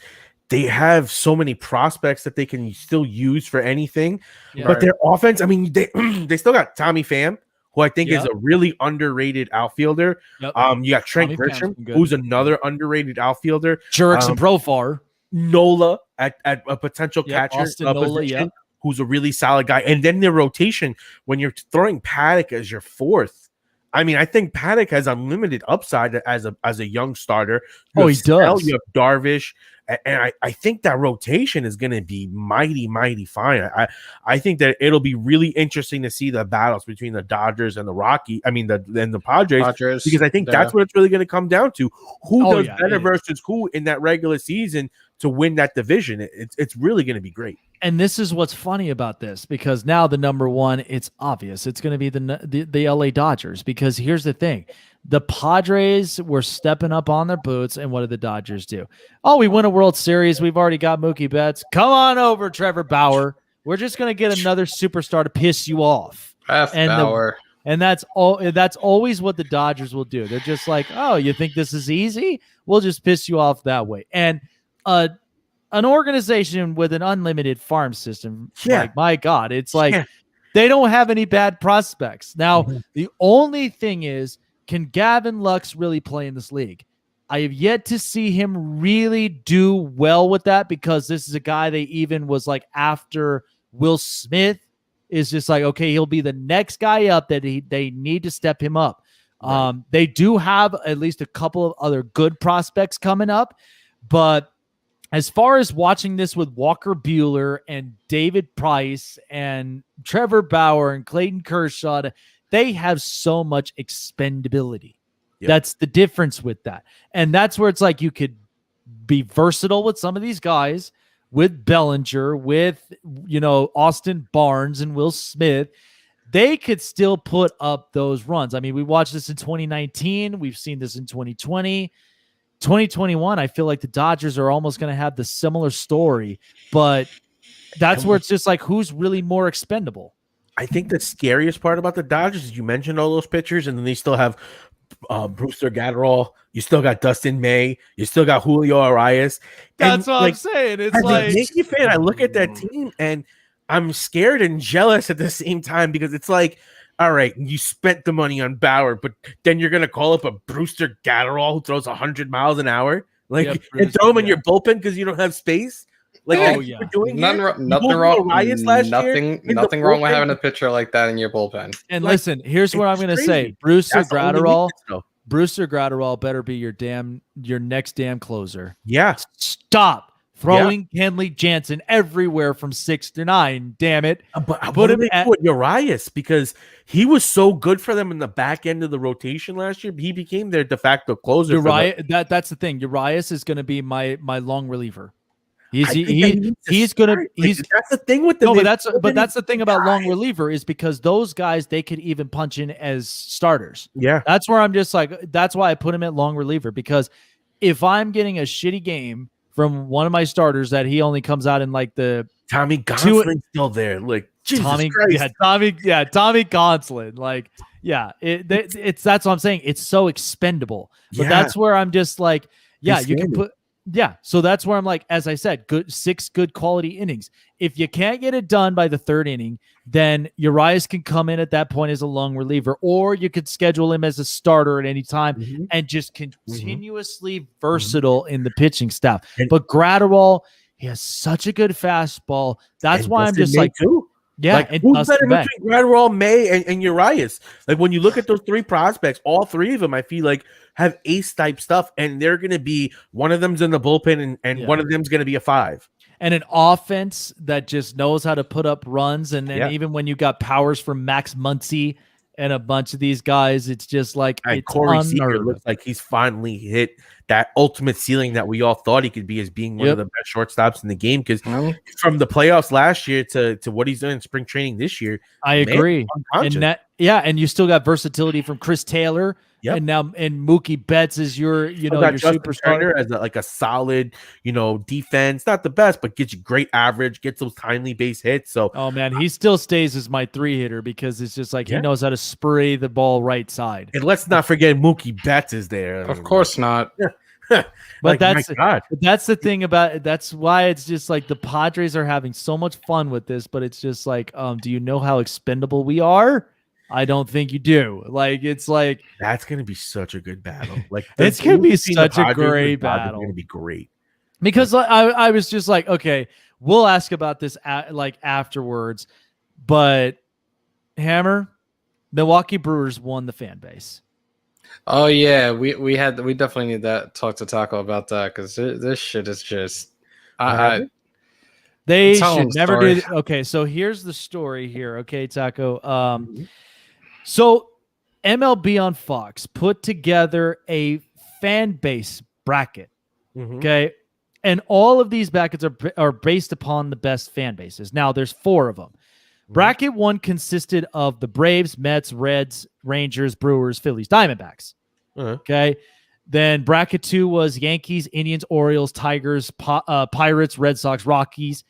they have so many prospects that they can still use for anything. But their offense, I mean, they still got Tommy Pham, who I think is a really underrated outfielder. You got Trent Grisham, who's another underrated outfielder. Jurickson Profar. Nola at a potential catcher Nola, position, who's a really solid guy. And then their rotation, when you're throwing Paddock as your fourth, I mean, I think Paddock has unlimited upside as a young starter. He does. You have Darvish, and I think that rotation is going to be mighty, mighty fine. I think that it'll be really interesting to see the battles between the Dodgers and the the Padres, because I think that's what it's really going to come down to. Who does better versus who in that regular season to win that division? It's really going to be great. And this is what's funny about this, because now the number 1, it's obvious. It's going to be the LA Dodgers, because here's the thing. The Padres were stepping up on their boots, and what did the Dodgers do? Oh, we win a World Series. We've already got Mookie Betts. Come on over, Trevor Bauer. We're just going to get another superstar to piss you off. Bauer. And that's always what the Dodgers will do. They're just like, oh, you think this is easy? We'll just piss you off that way. And an organization with an unlimited farm system, like, my God, it's like they don't have any bad prospects. Now, the only thing is, can Gavin Lux really play in this league? I have yet to see him really do well with that, because this is a guy they even was like after Will Smith is just like, okay, he'll be the next guy up that they need to step him up. Right. They do have at least a couple of other good prospects coming up, but as far as watching this with Walker Buehler and David Price and Trevor Bauer and Clayton Kershaw, they have so much expendability. Yep. That's the difference with that. And that's where it's like you could be versatile with some of these guys, with Bellinger, with, Austin Barnes and Will Smith. They could still put up those runs. I mean, we watched this in 2019. We've seen this in 2020. 2021, I feel like the Dodgers are almost going to have the similar story, but that's where it's just like, who's really more expendable? I think the scariest part about the Dodgers is you mentioned all those pitchers, and then they still have Brewster Gatterall. You still got Dustin May. You still got Julio Arias. That's what I'm saying. It's as like, a Yankee fan, I look at that team and I'm scared and jealous at the same time, because it's like, all right, you spent the money on Bauer, but then you're going to call up a Brewster Gatterall who throws 100 miles an hour, and throw him in your bullpen because you don't have space. Like, nothing wrong with having a pitcher like that in your bullpen. And listen, here's what I'm going to say: Brewster Gratterall better be your next damn closer. Yeah, stop throwing Kenley Jansen everywhere from 6 to 9. Damn it! But put him at Urias, because he was so good for them in the back end of the rotation last year. He became their de facto closer. That's the thing. Urias is going to be my long reliever. That's the thing with them. No, but that's the thing about long reliever, is because those guys, they could even punch in as starters. Yeah, that's where I'm just like, that's why I put him at long reliever, because if I'm getting a shitty game from one of my starters that he only comes out in like the Tommy Gonsolin's still there, like Jesus Tommy Christ. Tommy Gonsolin, like it's that's what I'm saying. It's so expendable, but that's where I'm just like, you can put. Yeah, so that's where I'm like, as I said, 6 good quality innings. If you can't get it done by the 3rd inning, then Urias can come in at that point as a long reliever, or you could schedule him as a starter at any time and just continuously versatile in the pitching staff. But Gratterall, he has such a good fastball. That's why I'm just like, and who's better between Gratterall, May, and Urias? Like, when you look at those 3 prospects, all 3 of them, I feel like, have ace type stuff, and they're going to be, one of them's in the bullpen, and one of them's going to be a 5. And an offense that just knows how to put up runs. And then even when you got powers from Max Muncy and a bunch of these guys, it's just like, Corey Seager looks like he's finally hit that ultimate ceiling that we all thought he could be, as being one of the best shortstops in the game. Because from the playoffs last year to what he's done in spring training this year, I agree. And and you still got versatility from Chris Taylor. And now Mookie Betts is your superstar as a solid, defense, not the best, but gets you great average, gets those timely base hits. So, oh man, he still stays as my 3-hitter, because it's just like he knows how to spray the ball right side. And let's not forget Mookie Betts is there. Of course not. But that's the thing about it. That's why it's just like the Padres are having so much fun with this, but it's just like, do you know how expendable we are? I don't think you do. Like, it's like, that's going to be such a good battle. Like, it's going to be such a great battle. It's going to be great. Because I was just like, okay, we'll ask about this afterwards. But Hammer, Milwaukee Brewers won the fan base. Oh yeah, we definitely need that talk to Taco about that, because this shit is just. They should never do. Okay, so here's the story here. Okay, Taco. So MLB on Fox put together a fan base bracket. Okay, and all of these brackets are based upon the best fan bases. Now there's 4 of them. Bracket 1 consisted of the Braves, Mets, Reds, Rangers, Brewers, Phillies, Diamondbacks. Okay. Then bracket 2 was Yankees, Indians, Orioles, Tigers, Pirates, Red Sox, Rockies.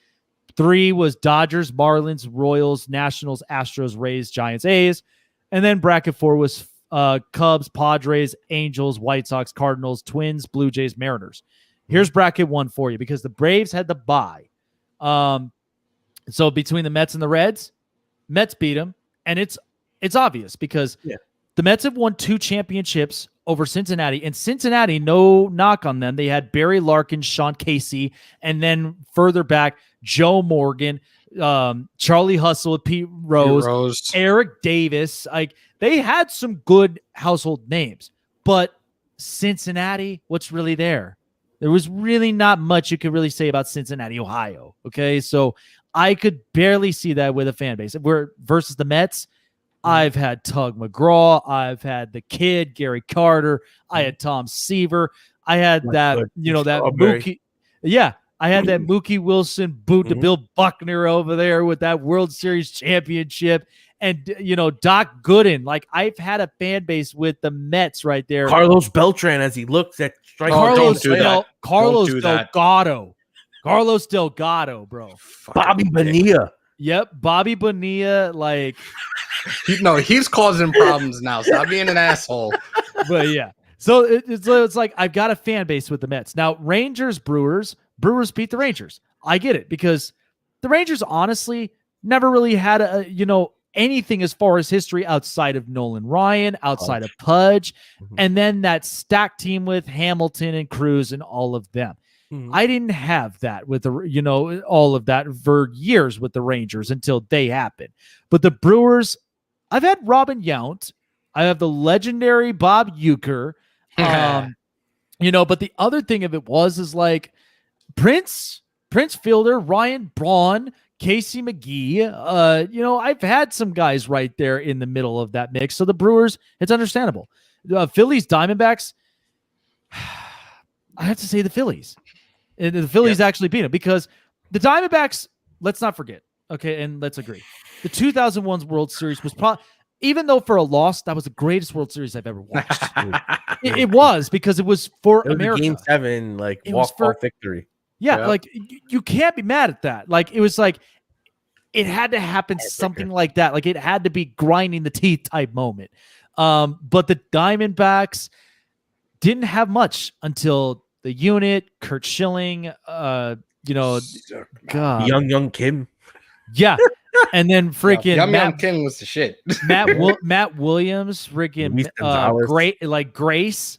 3 was Dodgers, Marlins, Royals, Nationals, Astros, Rays, Giants, A's. And then bracket 4 was Cubs, Padres, Angels, White Sox, Cardinals, Twins, Blue Jays, Mariners. Here's bracket 1 for you, because the Braves had the bye. So between the Mets and the Reds, Mets beat them. And it's obvious, because the Mets have won 2 championships over Cincinnati. And Cincinnati, no knock on them, they had Barry Larkin, Sean Casey, and then further back, Joe Morgan. Charlie Hustle with Pete Rose, Eric Davis. Like they had some good household names, but Cincinnati, what's really there? There was really not much you could really say about Cincinnati, Ohio. Okay, so I could barely see that with a fan base. We're versus the Mets. I've had Tug McGraw. I've had the kid, Gary Carter. I had Tom Seaver. I had that Mookie. Yeah, I had that Mookie Wilson boot to Bill Buckner over there with that World Series championship. And, Doc Gooden. Like, I've had a fan base with the Mets right there. Carlos Beltran as he looks at strike. Carlos Delgado. Carlos Delgado, bro. Bobby Bonilla. Yep, Bobby Bonilla. Like, he's causing problems now. Stop being an asshole. But yeah. So it's like I've got a fan base with the Mets. Now, Rangers, Brewers beat the Rangers. I get it because the Rangers honestly never really had anything as far as history outside of Nolan Ryan, outside of Pudge, and then that stacked team with Hamilton and Cruz and all of them. I didn't have that with all of that for years with the Rangers until they happened. But the Brewers, I've had Robin Yount. I have the legendary Bob Uecker. But the other thing of it is like Prince Fielder, Ryan Braun, Casey McGee. I've had some guys right there in the middle of that mix. So the Brewers, it's understandable. Phillies, Diamondbacks, I have to say the Phillies. And the Phillies actually beat them because the Diamondbacks, let's not forget, okay, and let's agree. The 2001 World Series was probably, even though for a loss, that was the greatest World Series I've ever watched. it was because it was for America. Game 7, like walk-off victory. Yeah, like you can't be mad at that. Like it was like it had to happen something like that. Like it had to be grinding the teeth type moment. But the Diamondbacks didn't have much until the unit, Kurt Schilling, God, Young Kim. Yeah. And then freaking Young Kim was the shit. Matt Williams, freaking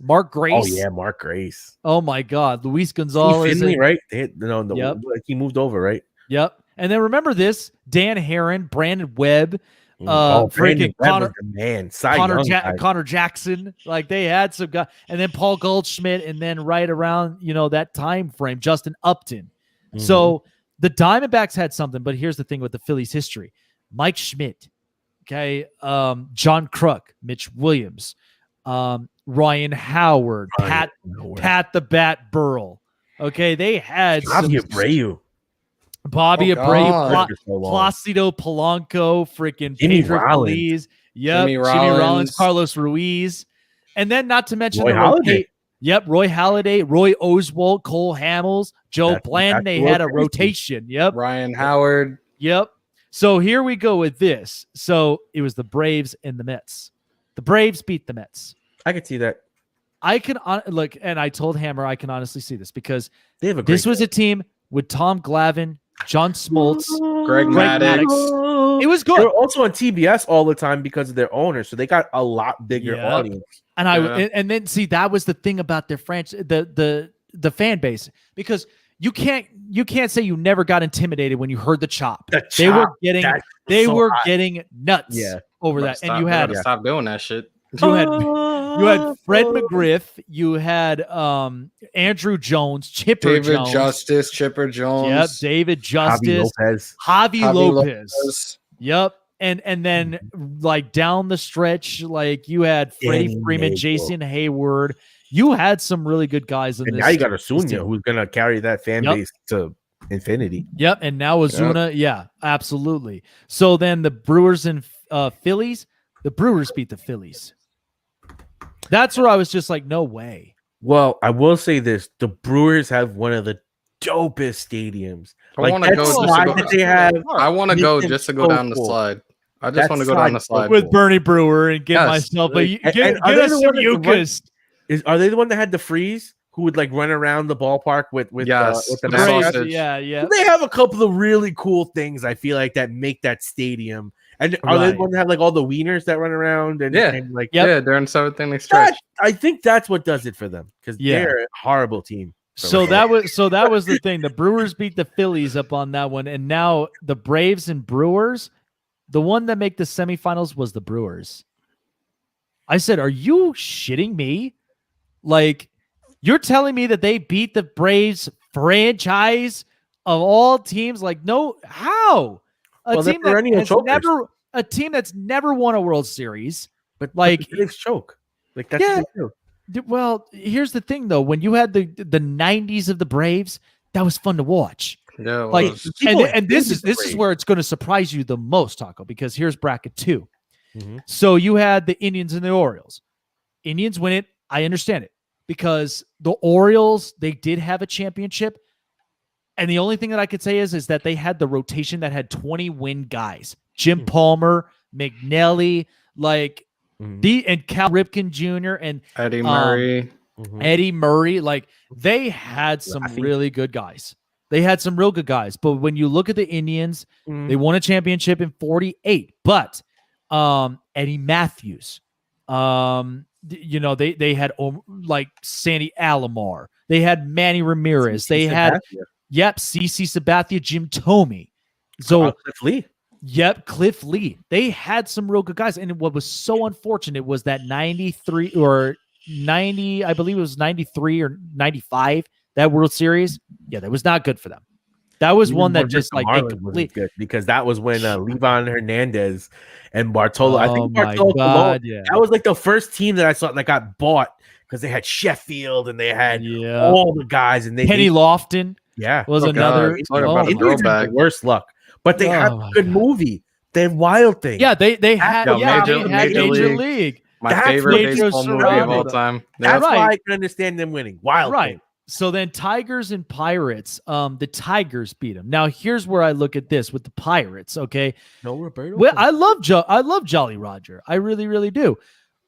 Mark Grace. Oh yeah, Mark Grace. Oh my God, Luis Gonzalez. Finley, right? He moved over, right? Yep. And then remember this: Dan Herron, Brandon Webb, freaking Connor, man, Connor Jackson. Like they had some guy, and then Paul Goldschmidt, and then right around that time frame, Justin Upton. So the Diamondbacks had something, but here's the thing with the Phillies history: Mike Schmidt, John Kruk, Mitch Williams, Ryan Howard, Pat the Bat Burrell. Okay, they had Bobby Abreu, Placido Polanco, freaking Pedro Feliz, Jimmy Rollins, Carlos Ruiz, and then not to mention Roy Halladay. Roy Halladay, Roy Oswalt, Cole Hamels, Joe Blanton. They had a rotation. Yep, Ryan Howard. Yep. So here we go with this. So it was the Braves and the Mets. The Braves beat the Mets. I could see that. I can look, and I told Hammer I can honestly see this because this was a team with Tom Glavine, John Smoltz, Greg Maddux. It was good. They were also on TBS all the time because of their owners, so they got a lot bigger audience. And and then see that was the thing about their franchise, the fan base, because you can't say you never got intimidated when you heard the chop. They were getting nuts over that, and you had stop doing that shit. You had Fred McGriff, you had Andrew Jones, Chipper Jones, Chipper Jones. Yep, David Justice, Javi Lopez. Yep. And then like down the stretch, like you had Freddie Freeman, Jason Hayward. You had some really good guys in this. Now you got Ozuna, who's gonna carry that fan base to infinity. Yep, and now Ozuna, absolutely. So then the Brewers and Phillies, the Brewers beat the Phillies. That's where I was just like, no way. Well, I will say this: the Brewers have one of the dopest stadiums. I want to go just to go down the slide. I just want to go down the slide with Bernie Brewer and get myself. But get us some Eucharist. Are they the one that had the freeze? Who would like run around the ballpark with the sausage? Yeah. They have a couple of really cool things. I feel like that make that stadium. And are they the one that have like all the wieners that run around and during the 7th inning stretch? I think that's what does it for them because they're a horrible team. So that was the thing. The Brewers beat the Phillies up on that one, and now the Braves and Brewers. The one that make the semifinals was the Brewers. I said, "Are you shitting me? Like, you're telling me that they beat the Braves franchise of all teams? Like, no, how? A team that's never won a World Series, but like the Braves choke. Like that's what they do. Well, here's the thing, though. When you had the 90s of the Braves, that was fun to watch. Yeah, like, and this is where it's going to surprise you the most, Taco, because here's bracket 2. Mm-hmm. So you had the Indians and the Orioles. Indians win it. I understand it because the Orioles, they did have a championship. And the only thing that I could say is that they had the rotation that had 20 win guys. Jim Palmer, McNally, and Cal Ripken Jr. and Eddie Murray. Eddie Murray, like they had some really good guys. They had some real good guys. But when you look at the Indians, they won a championship in 48. But Eddie Matthews, they had like Sandy Alomar. They had Manny Ramirez. They had CC Sabathia, Jim Thome. So Cliff Lee. Yep, Cliff Lee. They had some real good guys. And what was so unfortunate was that 93 or 90, I believe it was 93 or 95, that World Series. Yeah, that was not good for them. That was one that just like wasn't good because that was when Levon Hernandez and Bartolo. Oh, I think Bartolo Colon, that was like the first team that I saw that got bought because they had Sheffield and they had all the guys and Kenny Lofton. Yeah, was another. Indians had worse luck, but they had a good movie. They had Wild Thing. Yeah, they had Major League. My favorite baseball movie of all time. That's why I can understand them winning. Wild Thing. So then Tigers and Pirates, the Tigers beat them. Now here's where I look at this with the Pirates. Okay, no Roberto. Well, I love Jolly Roger. I really, really do.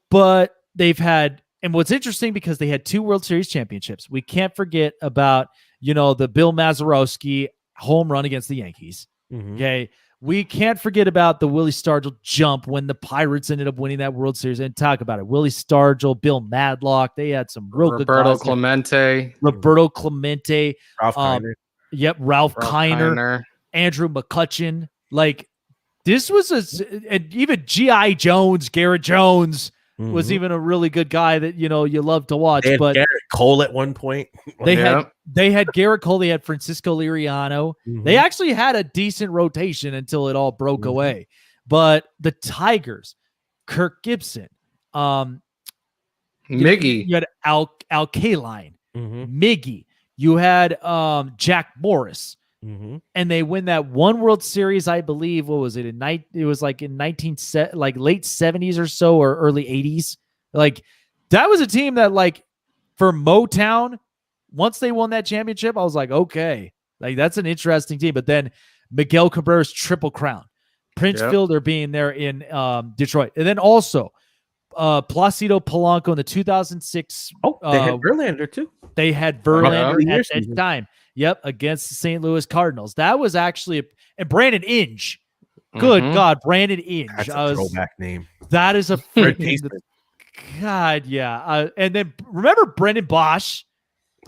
But they've had, and what's interesting because they had 2 World Series championships. We can't forget about the Bill Mazeroski home run against the Yankees. Okay. We can't forget about the Willie Stargell jump when the Pirates ended up winning that World Series. And talk about it. Willie Stargell, Bill Madlock. They had some real good guys. Roberto Clemente. Ralph Kiner. Yep. Ralph Kiner. Andrew McCutcheon. Like, this was even G.I. Jones, Garrett Jones was even a really good guy that, you love to watch. They had but Garrett Cole at one point. They had Garrett Cole. They had Francisco Liriano. They actually had a decent rotation until it all broke away. But the Tigers, Kirk Gibson, Miggy. You had Al Kaline, Miggy. You had Jack Morris. And they win that one World Series, I believe. What was it? It was like in late 70s or so, or early 80s. Like, that was a team that, like, for Motown, once they won that championship, I was like, okay, like that's an interesting team. But then Miguel Cabrera's Triple Crown, Prince Fielder being there in Detroit, and then also Placido Polanco in the 2006. They had Verlander too. They had Verlander at that time. Yep, against the St. Louis Cardinals. That was actually and Brandon Inge. Good God, Brandon Inge. That's a throwback name. That is a God, yeah. And then remember Brendan Bosch.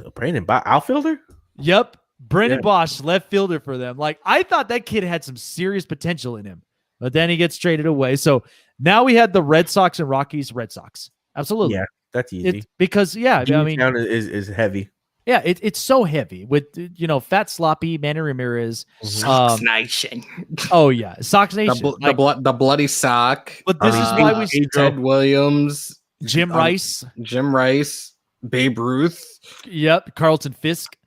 Outfielder? Yep. Brendan Bosch, left fielder for them. Like, I thought that kid had some serious potential in him, but then he gets traded away. So now we had the Red Sox and Rockies. Red Sox. Absolutely. Yeah, that's easy. Because, I mean, is heavy. Yeah, it's so heavy with, Fat Sloppy, Manny Ramirez. Sox Nation. Oh, yeah. Sox Nation. The bloody sock. But this is why we see Ted Williams. Jim Rice. Babe Ruth. Yep. Carlton Fisk.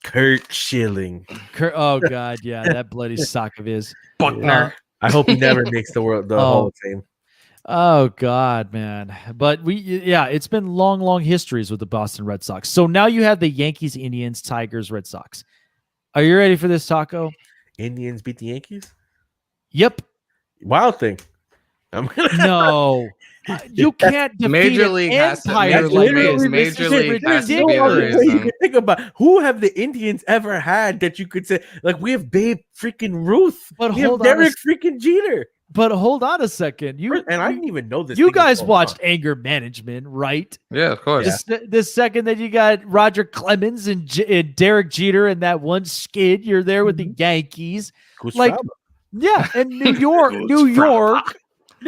Kurt Schilling. Oh, God. Yeah. That bloody sock of his. Buckner. I hope he never makes the Hall of Fame. Oh, God, man. But it's been long histories with the Boston Red Sox. So now you have the Yankees, Indians, Tigers, Red Sox. Are you ready for this, Taco? Indians beat the Yankees? Yep. Wild Thing. No. You can't defeat Major League has to be the reason. You can think about who have the Indians ever had that you could say, like, we have Babe freaking Ruth. But we have Derek freaking Jeter. But hold on a second. And I didn't even know this. You thing was guys going watched on. Anger Management, right? Yeah, of course. The second that you got Roger Clemens and Derek Jeter and that one skid, you're there with the Yankees. Goose Like, Fraba. yeah, and New York, New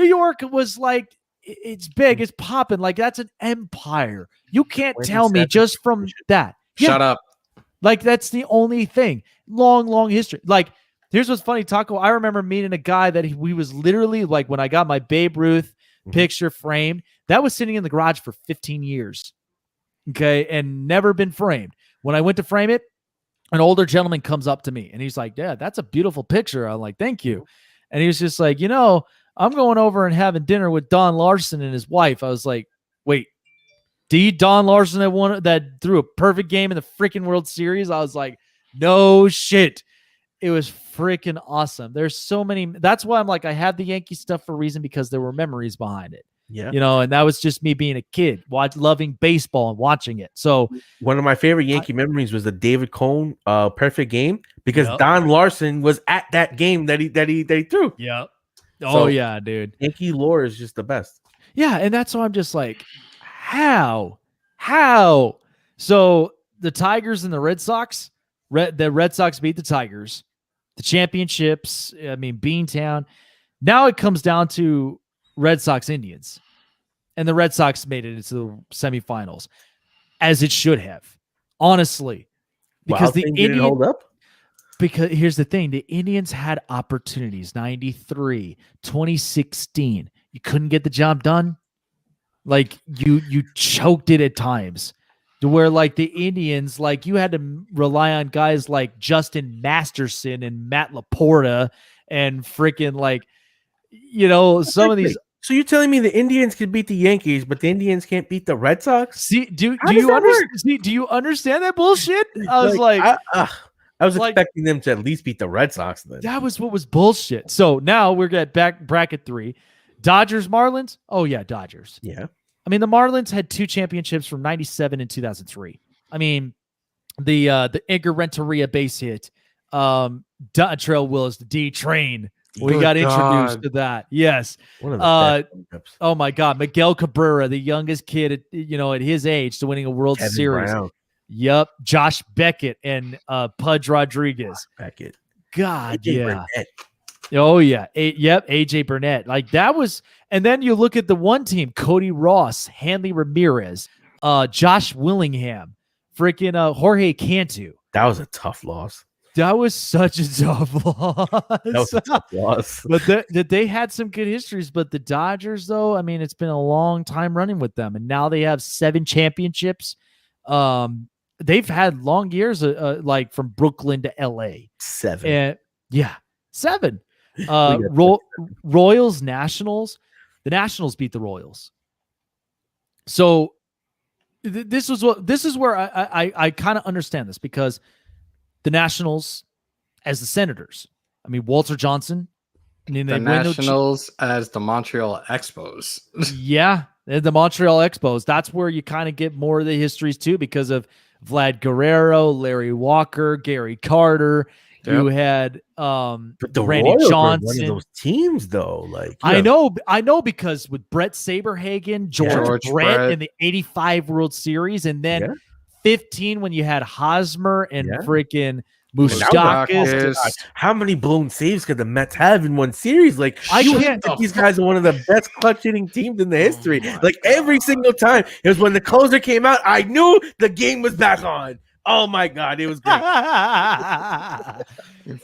York was like, it's big, it's popping. Like, that's an empire. You can't tell me just from that. Shut up. Like, that's the only thing. Long history. Like, here's what's funny, Taco. I remember meeting a guy that we was literally like, when I got my Babe Ruth picture framed, that was sitting in the garage for 15 years. Okay. And never been framed. When I went to frame it, an older gentleman comes up to me and he's like, "Dad, that's a beautiful picture." I'm like, "Thank you." And he was just like, "I'm going over and having dinner with Don Larson and his wife." I was like, "Wait, Don Larson that threw a perfect game in the freaking World Series?" I was like, "No shit." It was freaking awesome. There's so many. That's why I'm like, I have the Yankee stuff for a reason, because there were memories behind it. Yeah. And that was just me being a kid, loving baseball and watching it. So one of my favorite Yankee memories was the David Cone perfect game, because Don Larson was at that game that he threw. Yeah. So, yeah, dude. Yankee lore is just the best. Yeah, and that's why I'm just like, how? So the Tigers and the Red Sox, the Red Sox beat the Tigers. The championships, I mean, Beantown. Now it comes down to Red Sox Indians. And the Red Sox made it into the semifinals, as it should have, honestly. Because the Indians didn't hold up. Because here's the thing, the Indians had opportunities, 93, 2016. You couldn't get the job done. Like, you choked it at times, to where, like, the Indians, like, you had to rely on guys like Justin Masterson and Matt Laporta and freaking, like, some of these. So you're telling me the Indians can beat the Yankees, but the Indians can't beat the Red Sox? See, do you understand? Do you understand that bullshit? I was like, I was expecting them to at least beat the Red Sox then. That was what was bullshit. So now we're at bracket 3. Dodgers, Marlins. Oh yeah, Dodgers. Yeah. I mean, the Marlins had 2 championships from 97 and 2003. I mean, the Edgar Renteria base hit, Trail Willis, the D train. We got introduced to that. Yes. One of the best. Oh my God. Miguel Cabrera, the youngest kid at his age to winning a World Series. Brown. Yep. Josh Beckett and Pudge Rodriguez. Beckett. God, AJ yeah. Burnett. Oh yeah. AJ Burnett. Like, that was, and then you look at the one team, Cody Ross, Hanley Ramirez, Josh Willingham, freaking Jorge Cantu. That was a tough loss. That was such a tough loss. That was a tough loss. But they had some good histories. But the Dodgers, though, I mean, it's been a long time running with them, and now they have 7 championships. They've had long years, like from Brooklyn to LA. 7. And, yeah, 7. Royals, Nationals. The Nationals beat the Royals. So this is where I kind of understand this, because the Nationals as the Senators. I mean, Walter Johnson. The Nationals as the Montreal Expos. Yeah, the Montreal Expos. That's where you kind of get more of the histories too, because of Vlad Guerrero, Larry Walker, Gary Carter. Yep. You had but the Randy Royals Johnson. Were one of those teams, though. Like, I know, because with Brett Saberhagen, George Brett in the '85 World Series, and then 15 when you had Hosmer and freaking Moustakas. How many blown saves could the Mets have in one series? Like, I can't think these guys are one of the best clutch hitting teams in the history. Like, every single time, it was when the closer came out, I knew the game was back on. Oh my God, it was great.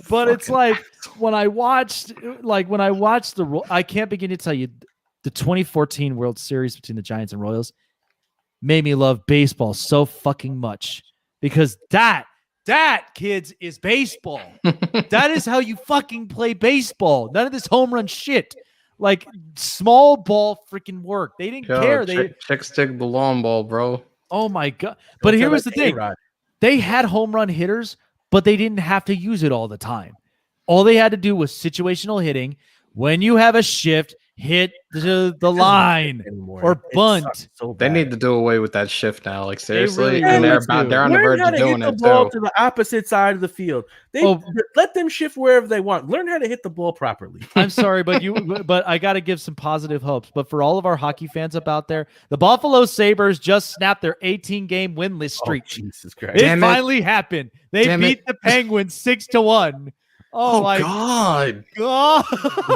But it's like, when I watched I can't begin to tell you, the 2014 World Series between the Giants and Royals made me love baseball so fucking much, because that kids is baseball. That is how you fucking play baseball. None of this home run shit. Like, small ball freaking work. They didn't care. Check stick the long ball, bro. Oh my God. But here was the thing. They had home run hitters, but they didn't have to use it all the time. All they had to do was situational hitting. When you have a shift, hit the line anymore. or It bunt. sucks so They bad. need to do away with that shift now. Like seriously, really, and really they're on the Learn verge how of to doing hit the it ball too. to the opposite side of the field. Let them shift wherever they want. Learn how to hit the ball properly. I'm sorry, but I got to give some positive hopes. But for all of our hockey fans up out there, the Buffalo Sabres just snapped their 18-game winless streak. Oh, Jesus Christ! It finally happened. They beat the Penguins 6-1. Oh my God! God!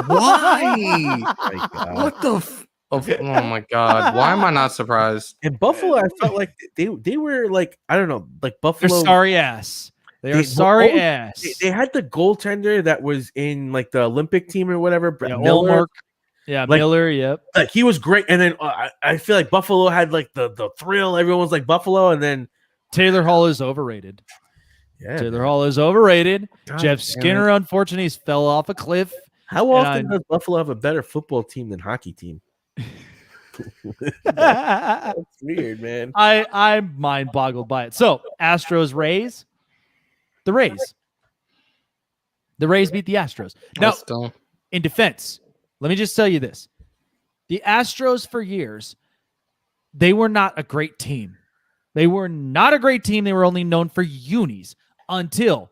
Why? My God. What the? Oh my God! Why am I not surprised? In Buffalo, I felt like they were like, I don't know, like They're Buffalo. sorry ass. They are sorry ass. They had the goaltender that was in like the Olympic team or whatever. Yeah, Miller. Olmark. Yeah, Like- Miller. Yep. Like he was great, and then I feel like Buffalo had like the thrill. Everyone was like Buffalo, and then Taylor Hall is overrated. yeah, Taylor man. Hall is overrated. God Jeff damn Skinner, it. unfortunately, fell off a cliff. How often does Buffalo have a better football team than hockey team? That's weird, man. I'm mind boggled by it. So Astros Rays, the Rays beat the Astros. Now, That's dumb. in defense, let me just tell you this: the Astros for years, they were not a great team. They were not a great team. They were only known for unis until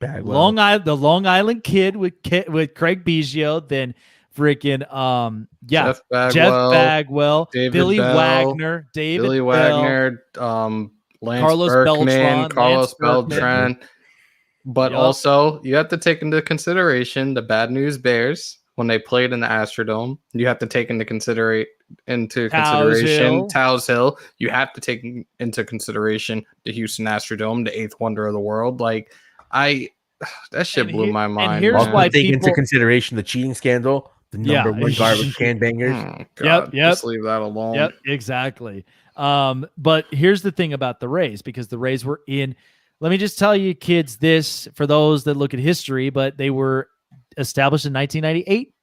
Bagwell. the Long Island Kid with Craig Biggio, then freaking Jeff Jeff Bagwell, David Billy Bell, Wagner, Billy Bell, Wagner, Lance Carlos Berkman, Beltran, Carlos Lance Berkman. Beltran. But Yup. also, you have to take into consideration the Bad News Bears when they played in the Astrodome. You have to take into consideration Towers Hill. You have to take into consideration the Houston Astrodome, the eighth wonder of the world. Like that shit And blew here- my and mind. here's man. why Take into people- consideration the cheating scandal, the number one garbage can bangers. Oh, God, Yep. just leave that alone. Yep, exactly. But here's the thing about the Rays, because the Rays were in. Let me just tell you, kids, this for those that look at history, but they were established in 1998.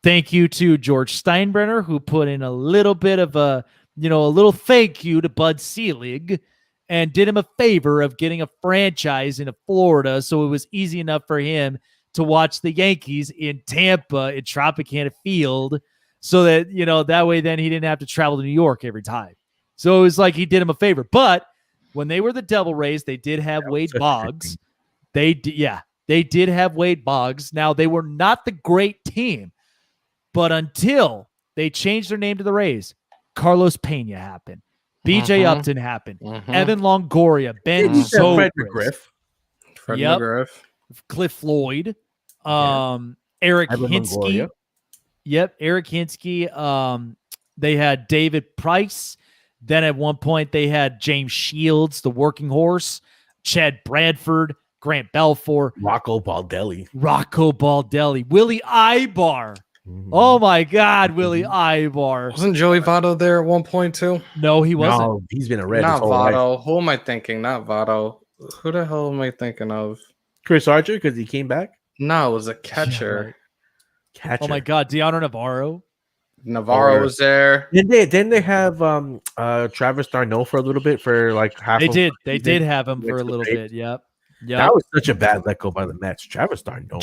Thank you to George Steinbrenner, who put in a little bit of a little thank you to Bud Selig and did him a favor of getting a franchise into Florida. So it was easy enough for him to watch the Yankees in Tampa at Tropicana Field, so that, that way then he didn't have to travel to New York every time. So it was like he did him a favor. But when they were the Devil Rays, they did have Wade Boggs. They did have Wade Boggs. Now, they were not the great team, but until they changed their name to the Rays, Carlos Pena happened. BJ Upton happened. Evan Longoria, Ben Frederick Zobrist, Griff. Fred Yep. McGriff. Cliff Floyd, Eric Ivan Hinsky. Longoria. Yep, Eric Hinsky. They had David Price. Then at one point they had James Shields, the working horse, Chad Bradford, Grant Belfour, Rocco Baldelli. Willie Ibar. Oh my God, Willie Ibar. Wasn't Joey Votto there at one point too? No, he wasn't. No, he's been a Red. his Not whole life. Votto. Who am I thinking? Not Votto. Who the hell am I thinking of? Chris Archer, because he came back. No, it was a catcher. right. Catcher. Oh my God, Deanna Navarro. Navarro was there. Didn't they have Travis Darno for a little bit for like half? They of did. the They season? did have him Went for a to the little Braves. bit. Yep. That was such a bad let go by the Mets. Travis Darno.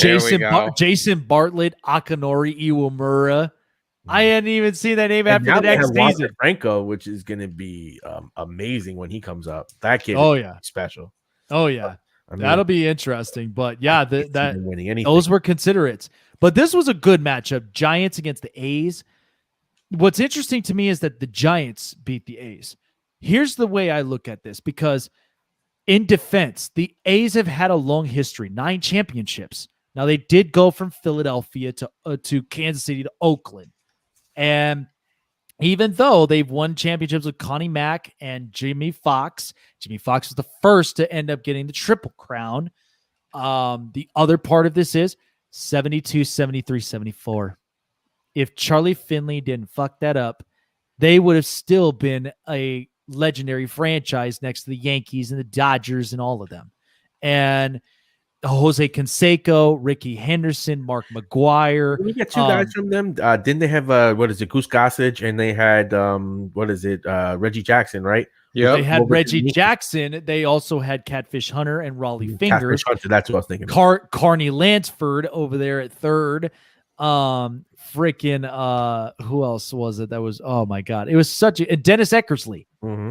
Jason Bartlett, Akinori Iwamura. I hadn't even seen that name And after now the they next have Wander season. Franco, which is going to be amazing when he comes up. That kid, Oh, is yeah. special. Oh yeah, I mean, that'll be interesting. But yeah, he's been winning anything. those were considerates. But this was a good matchup. Giants against the A's. What's interesting to me is that the Giants beat the A's. Here's the way I look at this, because in defense, the A's have had a long history, 9 championships. Now, they did go from Philadelphia to Kansas City to Oakland. And even though they've won championships with Connie Mack and Jimmy Fox was the first to end up getting the Triple Crown. The other part of this is 72, 73, 74. If Charlie Finley didn't fuck that up, they would have still been a legendary franchise next to the Yankees and the Dodgers and all of them. And Jose Canseco, Ricky Henderson, Mark McGuire. Did we get 2 guys from them? Didn't they have Goose Gossage, and they had Reggie Jackson, right? Yep. They had What was Reggie his name? Jackson. They also had Catfish Hunter and Raleigh Fingers. Catfish Hunter, that's what I was thinking. Carney Lansford over there at third. freaking who else was it that was, oh my god, it was such a Dennis Eckersley,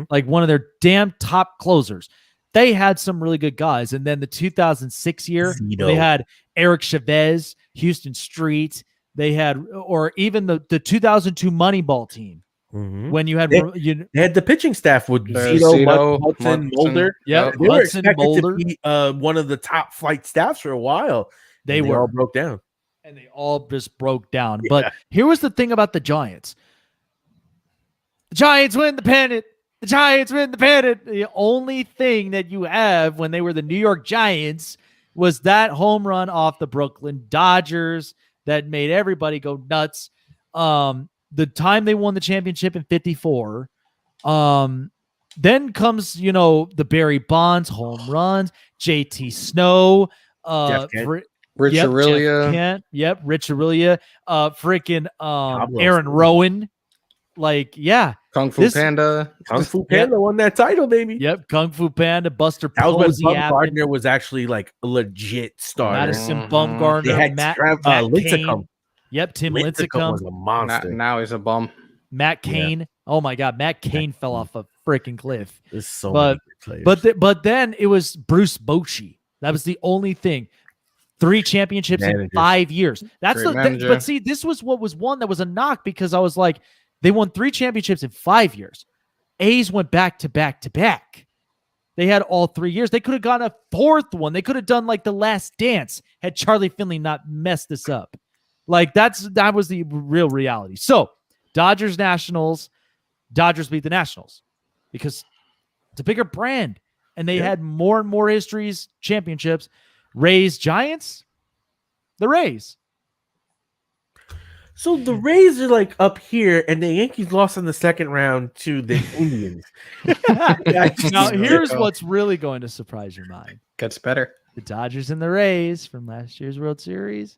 like one of their damn top closers. They had some really good guys. And then the 2006 year, they had Eric Chavez, Houston Street. They had, or even the 2002 Moneyball team. When you had, they had the pitching staff with Zito, Hudson, Mulder. Yeah, they were expected to be one of the top flight staffs for a while. They all broke down. And they all just broke down. Yeah. But here was the thing about the Giants. The Giants win the pennant. The Giants win the pennant. The only thing that you have when they were the New York Giants was that home run off the Brooklyn Dodgers that made everybody go nuts. The time they won the championship in 54, then comes, the Barry Bonds home runs, JT Snow, Rich Aurelia. Rich Aurelia, freaking Aaron Rowan. Kung Fu Panda. Kung Fu Panda won that title, baby. Yep, Kung Fu Panda, Buster Posey. Bumgarner was actually like a legit starter. Madison Bumgarner. They had Matt Lincecum. Yep, Tim Lincecum was a monster. Now he's a bum. Matt Cain. Yeah. Oh my God, Matt Cain fell off a freaking cliff. There's so many players. But then it was Bruce Bochy. That was the only thing. 3 championships in 5 years. That's but see, this was what was one that was a knock, because I was like, they won 3 championships in 5 years. A's went back to back to back. They had all 3 years. They could have gotten a 4th one. They could have done like The Last Dance had Charlie Finley not messed this up. Like that was the real reality. So Dodgers Nationals, Dodgers beat the Nationals because it's a bigger brand and they had more and more histories, championships. Rays, Giants, the Rays. So the Rays are like up here, and the Yankees lost in the second round to the Indians. Now, here's what's really going to surprise your mind. Gets better. The Dodgers and the Rays from last year's World Series.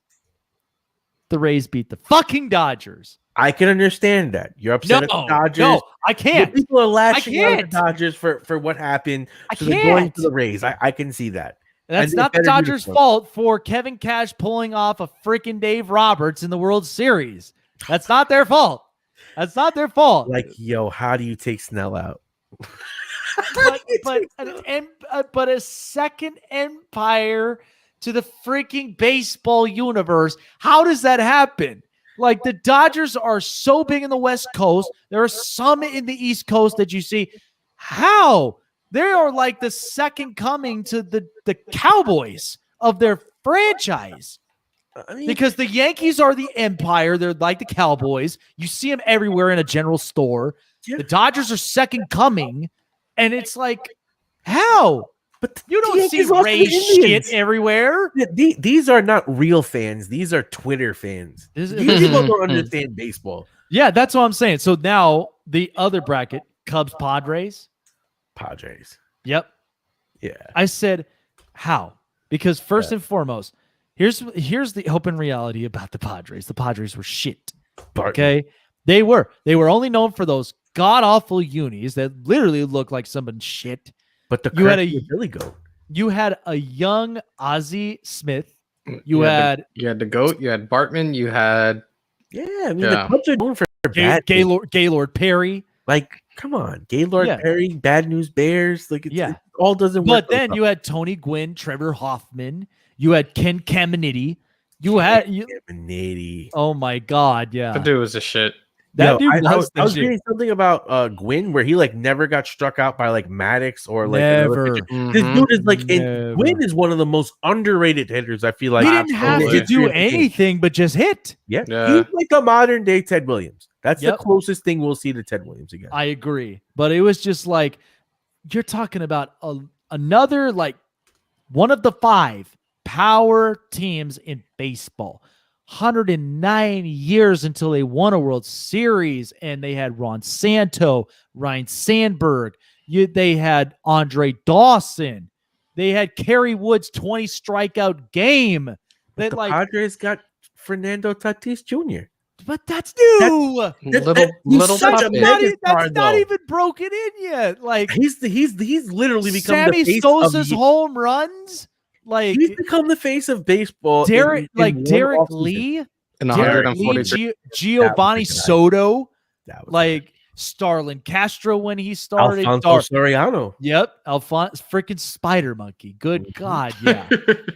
The Rays beat the fucking Dodgers. I can understand that. You're upset at the Dodgers. No, I can't. But people are lashing out at the Dodgers for what happened. So they're going to the Rays. I can see that. That's not the Dodgers' fault for Kevin Cash pulling off a freaking Dave Roberts in the World Series. That's not their fault. That's not their fault. Like, yo, how do you take Snell out? but a second empire to the freaking baseball universe. How does that happen? Like, the Dodgers are so big in the West Coast. There are some in the East Coast that you see. How? They are like the second coming to the Cowboys of their franchise. Because the Yankees are the empire. They're like the Cowboys. You see them everywhere in a general store. Yeah. The Dodgers are second coming. And it's like, how? But you don't see Rays shit everywhere. Yeah, these are not real fans. These are Twitter fans. These people don't understand baseball. Yeah, that's what I'm saying. So now the other bracket, Cubs, Padres. Yep. Yeah. I said, how? Because first and foremost, here's the open reality about the Padres. The Padres were shit. Okay? They were only known for those god-awful unis that literally looked like somebody's shit. But you had Billy Goat. You had a young Ozzie Smith. You had the Goat. You had Bartman. You had the Cubs are known for bad Gaylord Perry. Like, come on, Gaylord Perry, Bad News Bears. Like, it all doesn't work. But then you had Tony Gwynn, Trevor Hoffman. You had Ken Caminiti. Caminiti. Oh my God, yeah. The dude was a shit. That dude I was reading something about Gwynn where he like never got struck out by like Maddox or like never. This dude is like Gwynn is one of the most underrated hitters. I feel like he didn't have to do anything but just hit. Yeah. He's like a modern day Ted Williams. That's the closest thing we'll see to Ted Williams again. I agree, but it was just like you're talking about another like one of the 5 power teams in baseball. 109 years until they won a World Series, and they had Ron Santo, Ryan Sandberg. They had Andre Dawson. They had Kerry Wood's 20 strikeout game. But the Padres got Fernando Tatis Jr. But that's new. That's not even broken in yet. Like he's literally become Sammy the face Sosa's home runs. Like he's become the face of baseball. Derek Lee. in Derek 143. Lee, Giovanni freaking Soto, That was like Starlin Castro when he started. Alfonso Soriano. Yep, Alphonse, freaking Spider Monkey. Good God, yeah.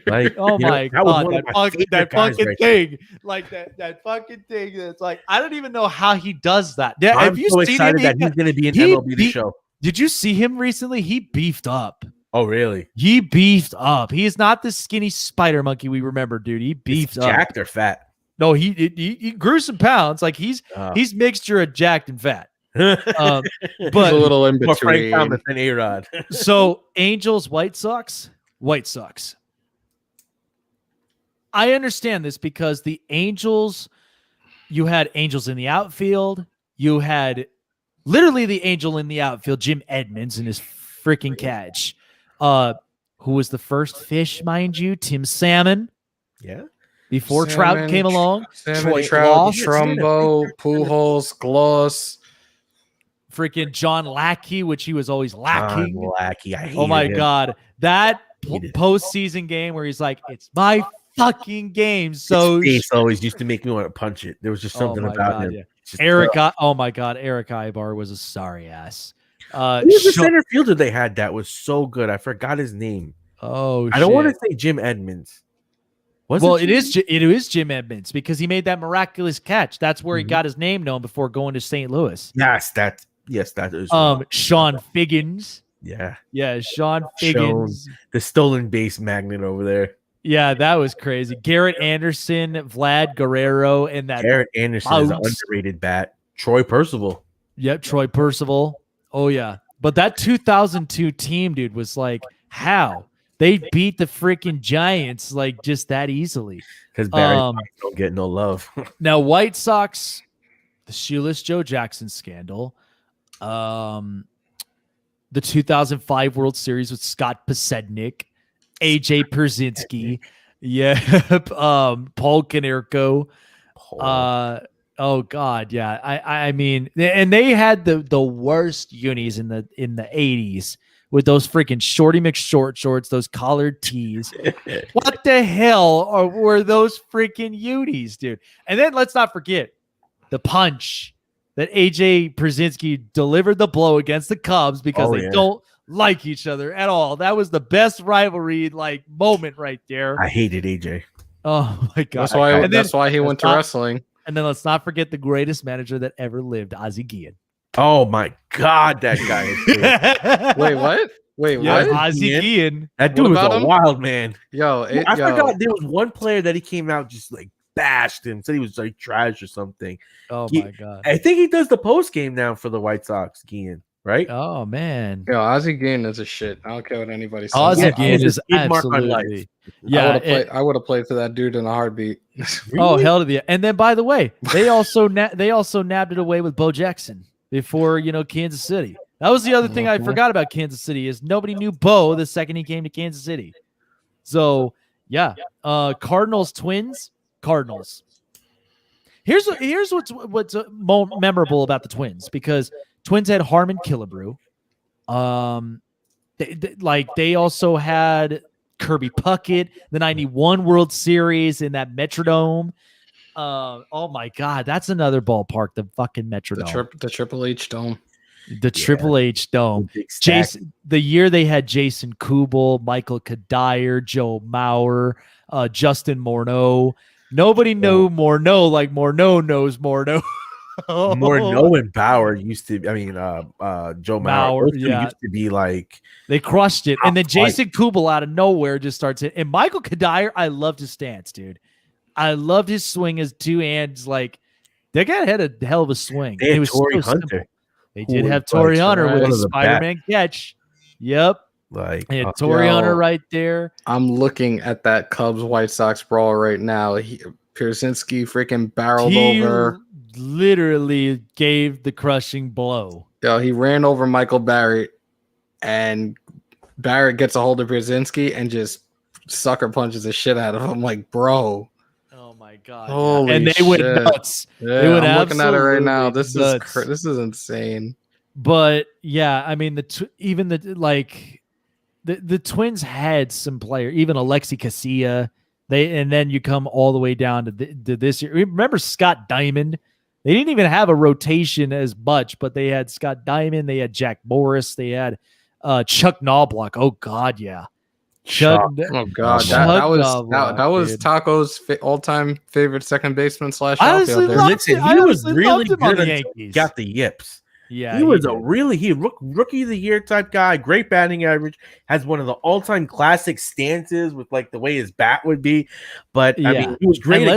Like, Oh my that was God, one that of my fucking, favorite that guys fucking right there. thing, like that fucking thing. That's like, I don't even know how he does that. Yeah, I'm have you so seen him? excited that he's going to be in he MLB The beat- Show. Did you see him recently? He beefed up. Oh, really? He beefed up. He is not the skinny Spider Monkey we remember, dude. He beefed Is up. jacked or fat? No, he grew some pounds. Like he's mixture of jacked and fat. He's But a little in More Frank between. Thomas than A-Rod. so Angels, White Sox. I understand this because the Angels, you had Angels in the outfield. You had literally the angel in the outfield, Jim Edmonds, in his freaking catch. Who was the first fish, mind you? Tim Salmon. Yeah. Before Trout came along. Salmon, Troy Trout, Loss. Trumbo, Pujols, Gloss. Freaking John Lackey, which he was always lacking. John Lackey. I Oh my hated him. God. That Hated him. postseason game where he's like, it's my fucking game. So His face always used to make me want to punch it. There was just something my about God, him. yeah. Just, oh my God, Eric Ibar was a sorry ass. who was the center fielder they had that was so good? I forgot his name. Oh, I don't want to say Jim Edmonds. It is Jim Edmonds because he made that miraculous catch. That's where he got his name known before going to St. Louis. Yes, that is. Sean Figgins. Yeah, Sean Figgins. the stolen base magnet over there. Yeah, that was crazy. Garrett Anderson, Vlad Guerrero, and that Garrett Anderson is an underrated bat. Troy Percival. Yep, Troy Percival. Oh yeah, but that 2002 team, dude, was like, how they beat the freaking Giants like just that easily? Because Barry don't get no love. Now, White Sox, the shoeless Joe Jackson scandal, the 2005 World Series with Scott Pasednik, AJ Pierzynski, Paul Konerko. Oh God, yeah. I mean, and they had the worst unis in the 80s with those freaking Shorty McShort shorts, those collared tees. What the hell were those freaking unis, dude? And then let's not forget the punch that AJ Pierzynski delivered the blow against the Cubs because they don't like each other at all. That was the best rivalry moment right there. I hated AJ. Oh my God. That's why he went to wrestling. And then let's not forget the greatest manager that ever lived, Ozzie Guillen. Oh my God, that guy is good. Wait, what? Wait, what? Ozzie Guillen. That dude was a wild man. I forgot there was one player that he came out just like bashed him, said he was like trash or something. Oh my God. I think he does the post game now for the White Sox, Guillen, right? Oh man. Ozzie Guillen is a shit. I don't care what anybody says. Ozzie Guillen is absolutely. Yeah, I would have played for that dude in a heartbeat. Really? Oh hell to the! And then by the way, they also nabbed it away with Bo Jackson before Kansas City. That was the other thing I forgot about Kansas City is nobody knew Bo the second he came to Kansas City. So yeah, Cardinals Twins. Here's what's memorable about the Twins because Twins had Harmon Killebrew. They also had Kirby Puckett, the 91 World Series in that Metrodome. Oh my God, that's another ballpark, the fucking Metrodome. The Triple H Dome. The Triple H Dome. The year they had Jason Kubel, Michael Kadire, Joe Mauer, Justin Morneau. Nobody knew Morneau like Morneau knows Morneau. Morneau and Bauer used to. I mean, Joe Mauer used to be like they crushed it, and then Jason Kubel out of nowhere just starts it. And Michael Kadire, I loved his stance, dude. I loved his swing as two hands. Like that guy had a hell of a swing. They had Torrey Hunter. Simple. They did have Torrey Hunter with a Spider-Man catch. Yep. Like Torrey Hunter right there. I'm looking at that Cubs White Sox brawl right now. Pierzynski freaking barreled over. Literally gave the crushing blow. He ran over Michael Barrett, and Barrett gets a hold of Pierzynski and just sucker punches the shit out of him. Like, bro. Oh my God! Holy and they shit. went nuts. Yeah, they went I'm looking at it right now. This nuts. is insane. But yeah, I mean the Twins had some players, even Alexi Casilla. And then you come all the way down to this year. Remember Scott Diamond? They didn't even have a rotation as much, but they had Scott Diamond, they had Jack Morris, they had Chuck Knobloch. Oh God, yeah. Chuck. Oh God, that was Taco's all-time favorite second baseman / outfielder. Listen, he was really good until he got the yips. Yeah, he was rookie of the year type guy. Great batting average. Has one of the all-time classic stances with like the way his bat would be. But I mean, he was great.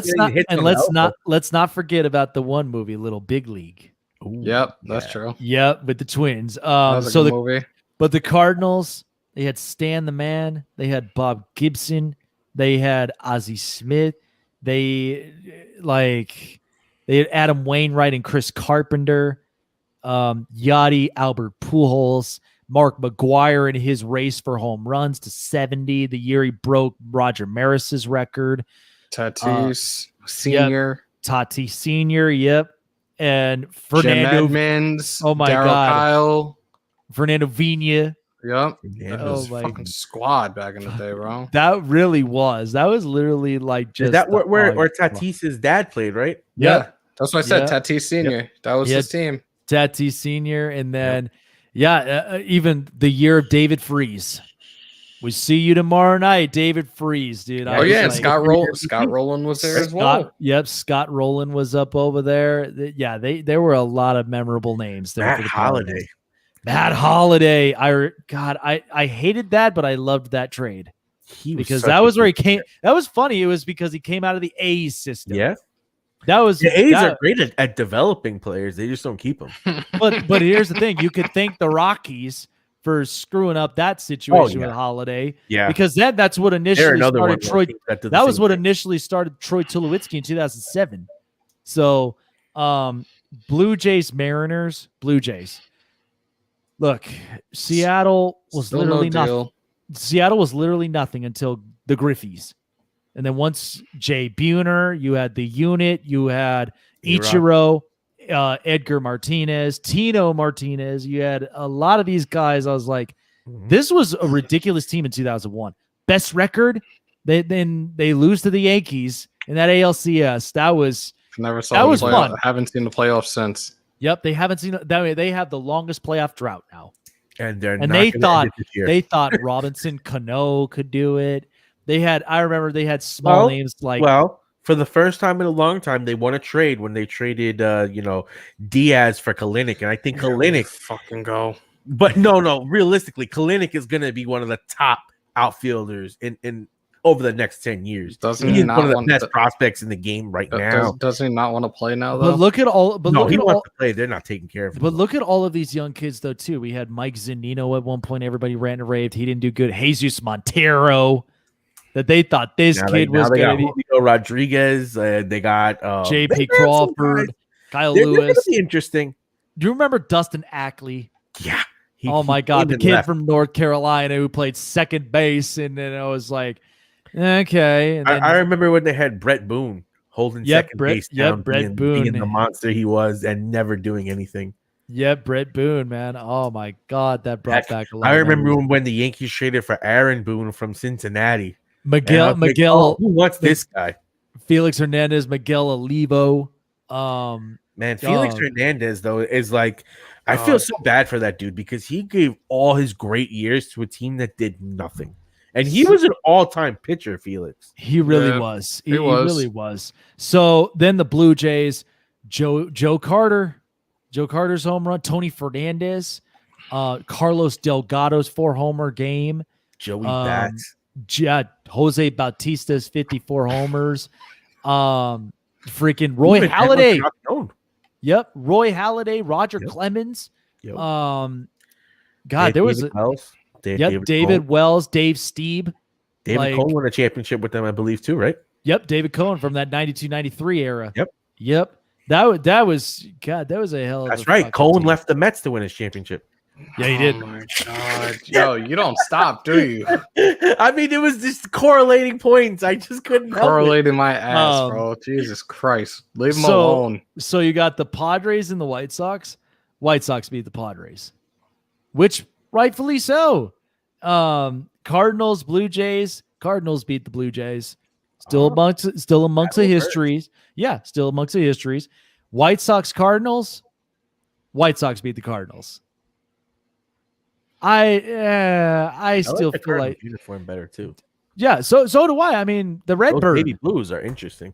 And let's not forget about the one movie, Little Big League. Ooh, yep, that's true. Yep, with the Twins. Movie. But the Cardinals, they had Stan the Man, they had Bob Gibson, they had Ozzie Smith, they had Adam Wainwright and Chris Carpenter, Yachty, Albert Pujols, Mark McGwire in his race for home runs to 70, the year he broke Roger Maris's record. Tatis Senior. Tatis Senior, yep. And Fernando Edmonds. Oh my Darryl God. Kyle. Fernando Vina. Yep. Fucking squad back in the day, bro. That was literally like just is that where Tatis's dad played, right? Yeah. That's what I said. Tatis Senior. That was his team. Tatis Senior, and then even the year of David Freese. We see you tomorrow night, David Freese, dude. And Scott Rowland was there as well. Yep, Scott Rowland was up over there. Yeah, there were a lot of memorable names there. Matt Holliday. I hated that, but I loved that trade because that was where he came. That was funny. It was because he came out of the A's system. Yeah. The A's are great at developing players. They just don't keep them. But here's the thing: you could thank the Rockies for screwing up that situation with Holiday. Yeah, because that's what initially started Troy. That was what initially started Troy Tulowitzki in 2007. So, Blue Jays, Mariners, Blue Jays. Look, Seattle was literally nothing. Seattle was literally nothing until the Griffies. And then once Jay Buhner, you had the unit, you had Ichiro, Edgar Martinez, Tino Martinez. You had a lot of these guys. I was like, this was a ridiculous team in 2001. Best record. Then they lose to the Yankees in that ALCS. That was fun. Haven't seen the playoffs since. Yep, they haven't seen that. They have the longest playoff drought now. And they thought Robinson Cano could do it. I remember they had small names like. Well, for the first time in a long time, they won a trade when they traded, Diaz for Kalinick, and I think Kalinick fucking go. But no, realistically, Kalinick is going to be one of the top outfielders in over the next 10 years. He's one of the best prospects in the game right now. Does he not want to play now, though? But look at all. But he wants to play. They're not taking care of him. But look at all of these young kids, though. Too, we had Mike Zunino at one point. Everybody ran and raved. He didn't do good. Jesus Montero. That they thought this kid was going to be Julio Rodriguez. They got J.P. Crawford, Kyle Lewis. They're gonna be interesting. Do you remember Dustin Ackley? Yeah. Oh my God, the kid from North Carolina who played second base, and then I was like, okay. And then, I remember when they had Brett Boone holding second base down, Brett Boone, being the monster he was, and never doing anything. Yeah, Brett Boone, man. Oh my God, that brought back a lot. I remember when the Yankees traded for Aaron Boone from Cincinnati. Miguel, who wants this guy? Felix Hernandez, Miguel Olivo. Man, Felix Hernandez though is like, I feel so bad for that dude because he gave all his great years to a team that did nothing, and he was an all-time pitcher. Felix, he really was. He really was. So then the Blue Jays, Joe Carter's home run, Tony Fernandez, Carlos Delgado's 4-homer game, Joey Bats. Jose Bautista's 54 homers. Freaking Roy Halladay. Yep, Roy Halladay, Roger Clemens. Yep. There was David Wells, Dave Steeb. David Cohn won a championship with them, I believe, too, right? Yep, David Cohn from that 92-93 era. Yep. That was a hell of That's right. Cohn left the Mets to win his championship. Yeah, he did. Oh my God. Yo, you don't stop, do you? I mean, it was just correlating points. I just couldn't correlating my ass, bro. Jesus Christ. Leave him alone. So you got the Padres and the White Sox. White Sox beat the Padres, which rightfully so. Cardinals, Blue Jays. Cardinals beat the Blue Jays. Still amongst the histories. Yeah, still amongst the histories. White Sox Cardinals. White Sox beat the Cardinals. I still like the feel Cardinals like uniform better too. yeah. So do I. I mean, the Those Redbird. baby blues are interesting.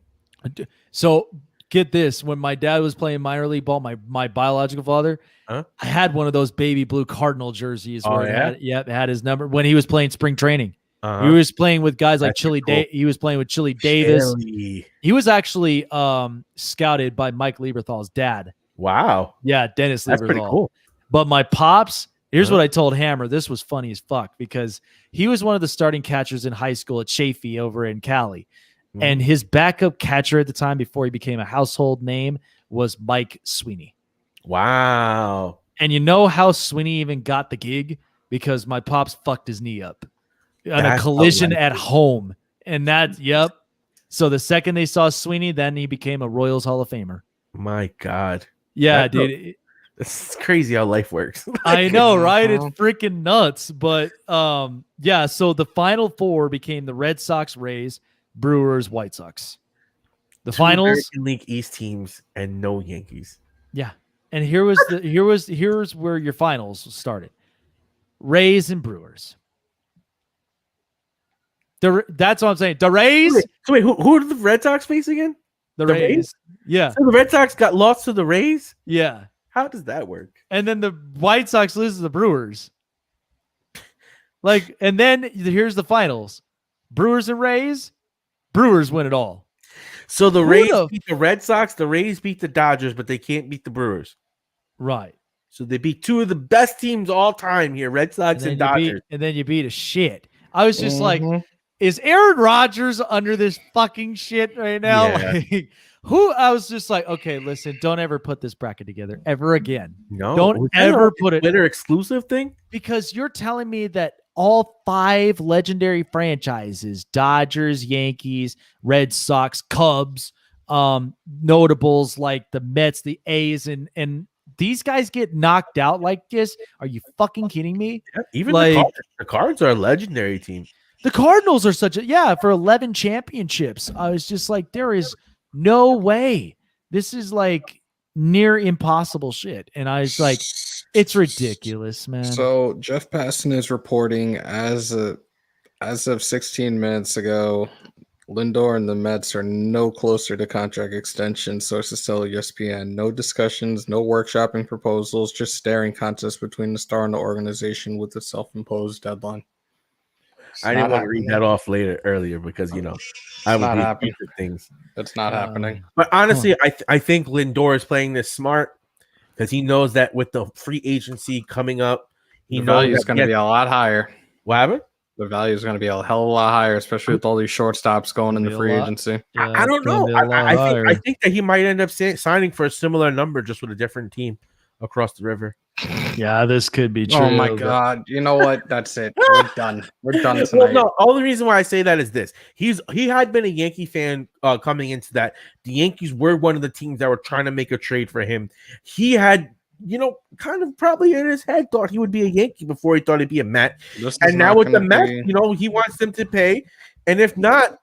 So get this: when my dad was playing minor league ball, my biological father, Huh? I had one of those baby blue Cardinal jerseys Oh, where yeah? it had his number when he was playing spring training. Uh-huh. He was playing with guys like That's Chili cool. He was playing with Chili Davis. Chili. He was actually scouted by Mike Lieberthal's dad. Wow. Yeah, Dennis That's Lieberthal. pretty cool. But my pops, here's Uh-huh. what I told Hammer. This was funny as fuck because he was one of the starting catchers in high school at Chafee over in Cali. Mhm. And his backup catcher at the time before he became a household name was Mike Sweeney. Wow. And you know how Sweeney even got the gig? Because my pops fucked his knee up on a That's collision unlikely. at home. And that, yep. So the second they saw Sweeney, then he became a Royals Hall of Famer. My God. Yeah, That's dude. It's crazy how life works. I know, right? It's freaking nuts. But yeah, so the final four became the Red Sox, Rays, Brewers, White Sox. The Two finals, American League East teams and no Yankees. yeah. And here's where your finals started. Rays and Brewers. That's what I'm saying. The Rays, So wait, who did the Red Sox face again? the the Rays. Rays? Yeah. So the Red Sox got lost to the Rays? Yeah. How does that work? And then the White Sox lose to the Brewers. Like, and then here's the finals. Brewers and Rays. Brewers win it all. So the Who Rays the- beat the Red Sox, the Rays beat the Dodgers, but they can't beat the Brewers. Right. So they beat two of the best teams all time here, Red Sox and Dodgers. And then you beat a shit. I was just like, Mhm. is Aaron Rodgers under this fucking shit right now? Yeah. Like, I was just like, okay, listen, don't ever put this bracket together ever again. No, Don't was that ever a put it- Twitter exclusive thing. Because you're telling me that all 5 legendary franchises, Dodgers, Yankees, Red Sox, Cubs, notables like the Mets, the A's, and these guys get knocked out like this. Are you fucking kidding me? Yeah, even Like- the Cards are a legendary team. The Cardinals are for 11 championships. I was just like, there is no way. This is like near impossible shit. And I was like, it's ridiculous, man. So Jeff Passan is reporting as of 16 minutes ago, Lindor and the Mets are no closer to contract extension. Sources tell ESPN. No discussions, no workshopping proposals, just staring contest between the star and the organization with a self-imposed deadline. It's I didn't not want to read happening. that off earlier because I would not be happening. accused of things. It's not happening. But honestly, I think Lindor is playing this smart because he knows that with the free agency coming up, he The knows value is that going to be a lot higher. What happened? The value is going to be a hell of a lot higher, especially with all these shortstops going in the Be a free lot. agency. Yeah, I don't it's gonna know. be a lot higher. I think that he might end up signing for a similar number, just with a different team across the river. Yeah, this could be true. Oh my but- God! You know what? That's it. We're done. We're done tonight. Well, no, all the reason why I say that is this: he had been a Yankee fan coming into that. The Yankees were one of the teams that were trying to make a trade for him. He had, kind of probably in his head thought he would be a Yankee before he thought he'd be a Met. This is And now not with the gonna Mets, be- he wants them to pay. And if not,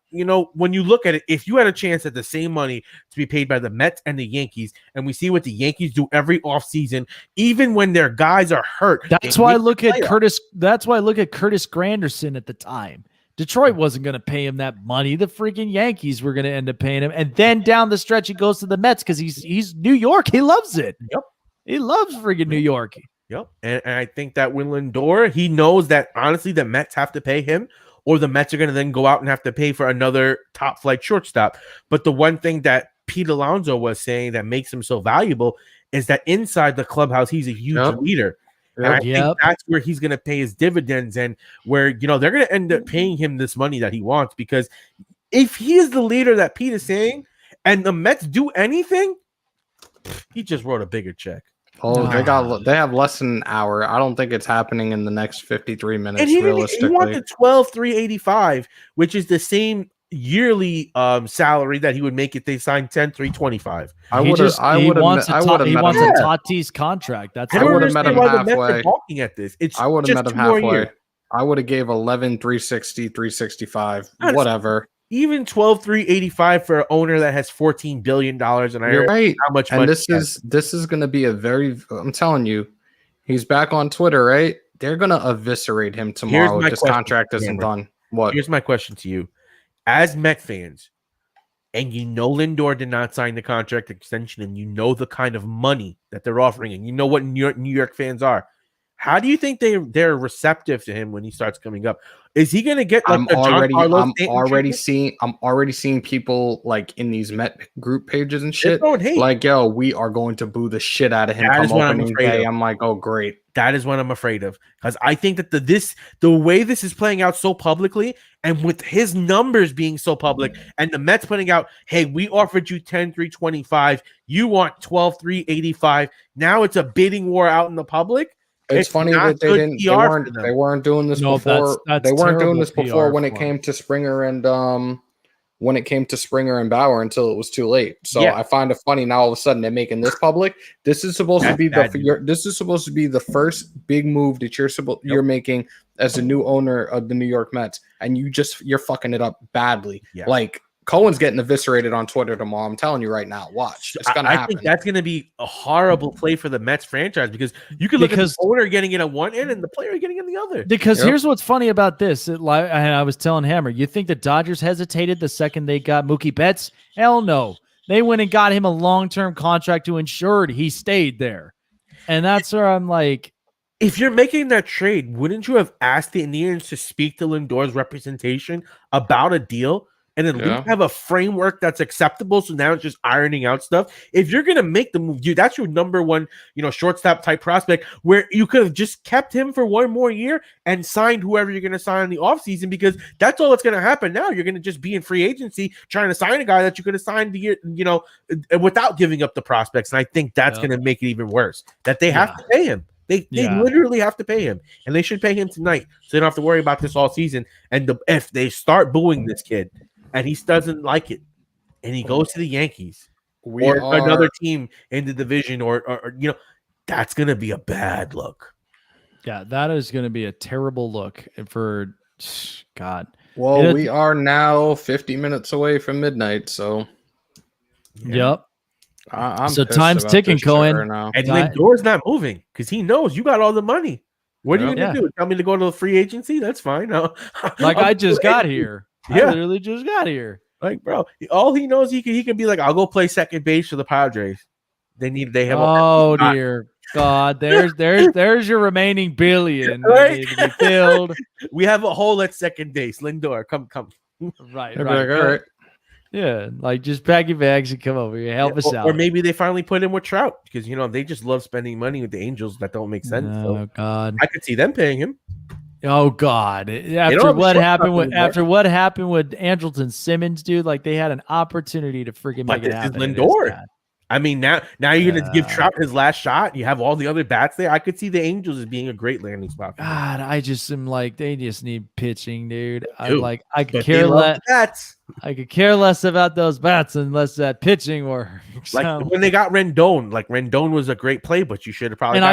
when you look at it, if you had a chance at the same money to be paid by the Mets and the Yankees, and we see what the Yankees do every offseason, even when their guys are hurt. That's they why I make look the at playoffs. Curtis. That's why I look at Curtis Granderson at the time. Detroit wasn't going to pay him that money. The freaking Yankees were going to end up paying him. And then down the stretch, he goes to the Mets because he's New York. He loves it. Yep. He loves freaking New York. Yep. And I think that with Lindor, he knows that honestly the Mets have to pay him, or the Mets are going to then go out and have to pay for another top flight shortstop. But the one thing that Pete Alonso was saying that makes him so valuable is that inside the clubhouse, he's a huge Yep. leader. And I Yep. think that's where he's going to pay his dividends, and where, they're going to end up paying him this money that he wants, because if he is the leader that Pete is saying and the Mets do anything, he just wrote a bigger check. Oh, they have less than an hour. I don't think it's happening in the next 53 minutes. And he Realistically, wanted 12,385, which is the same yearly salary that he would make if they signed 10,325. I He would have. just- I he would wants a have. I Ta- would have he met wants him. a Tatis contract. That's I I don't would've met understand him why the Mets halfway. are balking at this. It's I would have just met him 2 more halfway. years. I would have gave 11, 360, 365, That's- whatever. even 12,385 for an owner that has $14 billion, and I You're heard right. how much And money. this is going to be a very. I'm telling you, he's back on Twitter, right? They're going to eviscerate him tomorrow if this contract isn't done. What? Here's my question to you, as Met fans, and you know Lindor did not sign the contract extension, and you know the kind of money that they're offering, and you know what New York fans are. How do you think they're receptive to him when he starts coming up? Is he going to get like I'm already seeing people like in these Met group pages and shit. Like, yo, we are going to boo the shit out of him come opening day. I'm like, oh, great. That is what I'm afraid of, because I think that the way this is playing out so publicly, and with his numbers being so public, and the Mets putting out, hey, we offered you 10,325, you want 12,385. Now it's a bidding war out in the public. It's funny that they weren't doing this before. They weren't doing this before when it came to Springer and Bauer until it was too late. So I find it funny now all of a sudden they're making this public. This is supposed to be the first big move that you're making as a new owner of the New York Mets, and you're fucking it up badly. Yeah. Like Cohen's getting eviscerated on Twitter tomorrow. I'm telling you right now. Watch. It's going to happen. I think that's going to be a horrible play for the Mets franchise, because you could look at the owner getting it on one end and the player getting it on the other. Because here's what's funny about this. I was telling Hammer, you think the Dodgers hesitated the second they got Mookie Betts? Hell no. They went and got him a long-term contract to ensure he stayed there. And that's where I'm like, if you're making that trade, wouldn't you have asked the Indians to speak to Lindor's representation about a deal? And at least have a framework that's acceptable. So now it's just ironing out stuff. If you're going to make the move, that's your number one, shortstop type prospect, where you could have just kept him for one more year and signed whoever you're going to sign in the offseason, because that's all that's going to happen now. You're going to just be in free agency trying to sign a guy that you could have signed the year, without giving up the prospects. And I think that's going to make it even worse, that they have to pay him. They literally have to pay him, and they should pay him tonight, so they don't have to worry about this all season. And if they start booing this kid, and he doesn't like it, and he goes to the Yankees or another team in the division, or that's going to be a bad look. Yeah, that is going to be a terrible look for God. Well, we are now 50 minutes away from midnight, so yep. I'm so time's ticking, Cohen. Right, and Lindor's not moving because he knows you got all the money. What are you going to do? Tell me to go to the free agency? That's fine. I just got here. I literally just got here. Like, bro, all he knows he can be like, I'll go play second base for the Padres. They have. Oh dear God, there's your remaining billion that needs to be filled. We have a hole at second base. Lindor, come. Right. All right. Yeah, like just pack your bags and come over here. Help us out. Or maybe they finally put in with Trout, because they just love spending money with the Angels that don't make sense. Oh God, I could see them paying him. Oh God! After what happened with Andrelton Simmons, dude, like they had an opportunity to freaking make it happen. Lindor. I mean, now you're gonna give Trout his last shot. You have all the other bats there. I could see the Angels as being a great landing spot. God, I just am like, they just need pitching, dude. I'm like, I could care less. I could care less about those bats unless that pitching works. Like when they got Rendon, Rendon was a great play, but you should have probably. And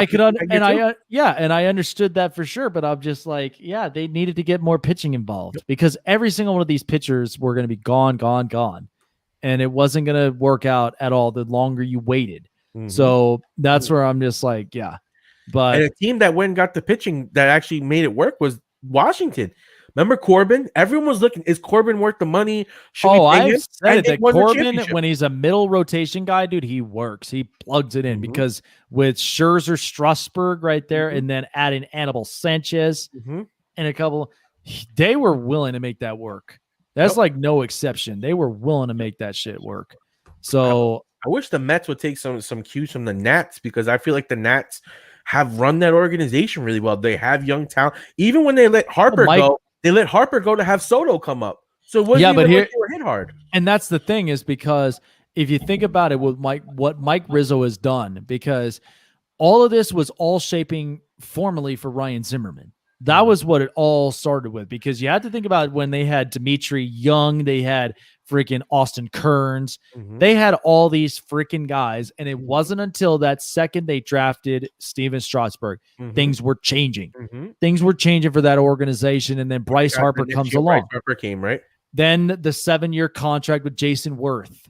I understood that for sure. But I'm just like, they needed to get more pitching involved, because every single one of these pitchers were going to be gone. And it wasn't going to work out at all the longer you waited. Mm-hmm. So that's where I'm just like, But and a team that went and got the pitching that actually made it work was Washington. Remember Corbin? Everyone was looking, is Corbin worth the money? I've said it, that Corbin, when he's a middle rotation guy, dude, he works. He plugs it in, because with Scherzer, Strasburg right there, and then adding Anibal Sanchez and a couple, they were willing to make that work. That's like no exception. They were willing to make that shit work. So I wish the Mets would take some cues from the Nats, because I feel like the Nats have run that organization really well. They have young talent. Even when they let Harper go, they let Harper go to have Soto come up. So but here they were hit hard. And that's the thing, is because if you think about it, with what Mike Rizzo has done, because all of this was all shaping formally for Ryan Zimmerman. That was what it all started with, because you had to think about when they had Dimitri Young, they had freaking Austin Kearns, they had all these freaking guys, and it wasn't until that second they drafted Steven Strasburg, things were changing. Things were changing for that organization, and then Bryce Harper comes along. Bryce Harper came, right? Then the 7-year contract with Jason Worth.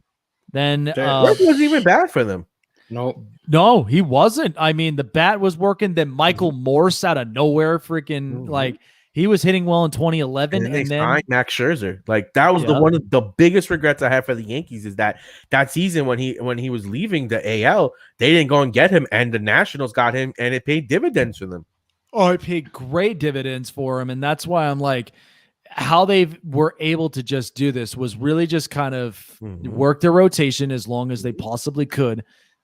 Then Worth wasn't even bad for them. No, he wasn't. I mean, the bat was working. Then Michael Morse out of nowhere, freaking like he was hitting well in 2011, and then and they then signed Max Scherzer. Like that was the one of the biggest regrets I have for the Yankees is that season when he was leaving the AL, they didn't go and get him, and the Nationals got him, and it paid dividends for them. Oh, it paid great dividends for him, and that's why I'm like, how they were able to just do this was really just kind of work their rotation as long as they possibly could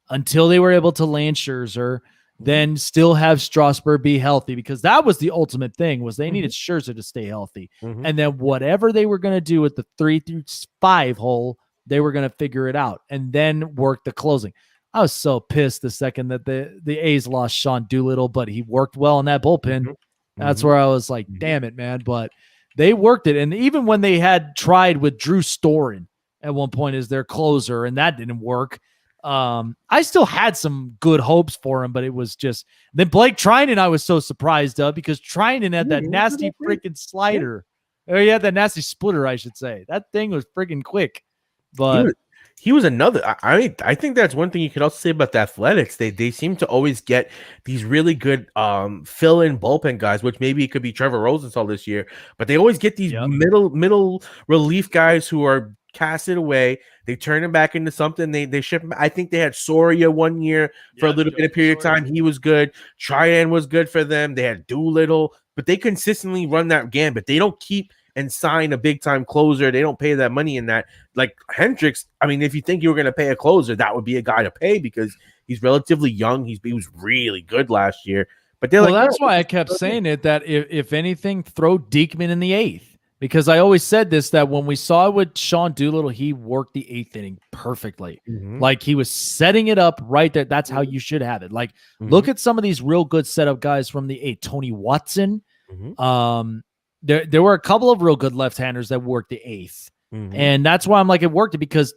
until they were able to land Scherzer, then still have Strasburg be healthy, because that was the ultimate thing, was they needed Scherzer to stay healthy. And then whatever they were going to do with the 3 through 5 hole, they were going to figure it out and then work the closing. I was so pissed the second that the A's lost Sean Doolittle, but he worked well in that bullpen. That's where I was like, damn it, man. But they worked it. And even when they had tried with Drew Storen at one point as their closer, and that didn't work, I still had some good hopes for him, but it was just then Blake Trinan I was so surprised of, because Trinan had that nasty freaking slider. Or he had that nasty splitter, I should say. That thing was freaking quick. But he was another. I think that's one thing you could also say about the Athletics. They seem to always get these really good fill-in bullpen guys, which maybe it could be Trevor Rosenthal this year, but they always get these middle relief guys who are casted away. They turn him back into something. They ship him. I think they had Soria one year for a little bit of period of time. He was good. Trian was good for them. They had Doolittle, but they consistently run that gambit. They don't keep and sign a big time closer. They don't pay that money in that. Like Hendricks, I mean, if you think you were going to pay a closer, that would be a guy to pay because he's relatively young. He was really good last year. But they're that's why I kept saying it, that if anything, throw Diekman in the 8th. Because I always said this, that when we saw it with Sean Doolittle, he worked the 8th inning perfectly. Like he was setting it up right there. That's how you should have it. Like look at some of these real good setup guys from the 8th. Tony Watson. There were a couple of real good left-handers that worked the 8th. And that's why I'm like, it worked, because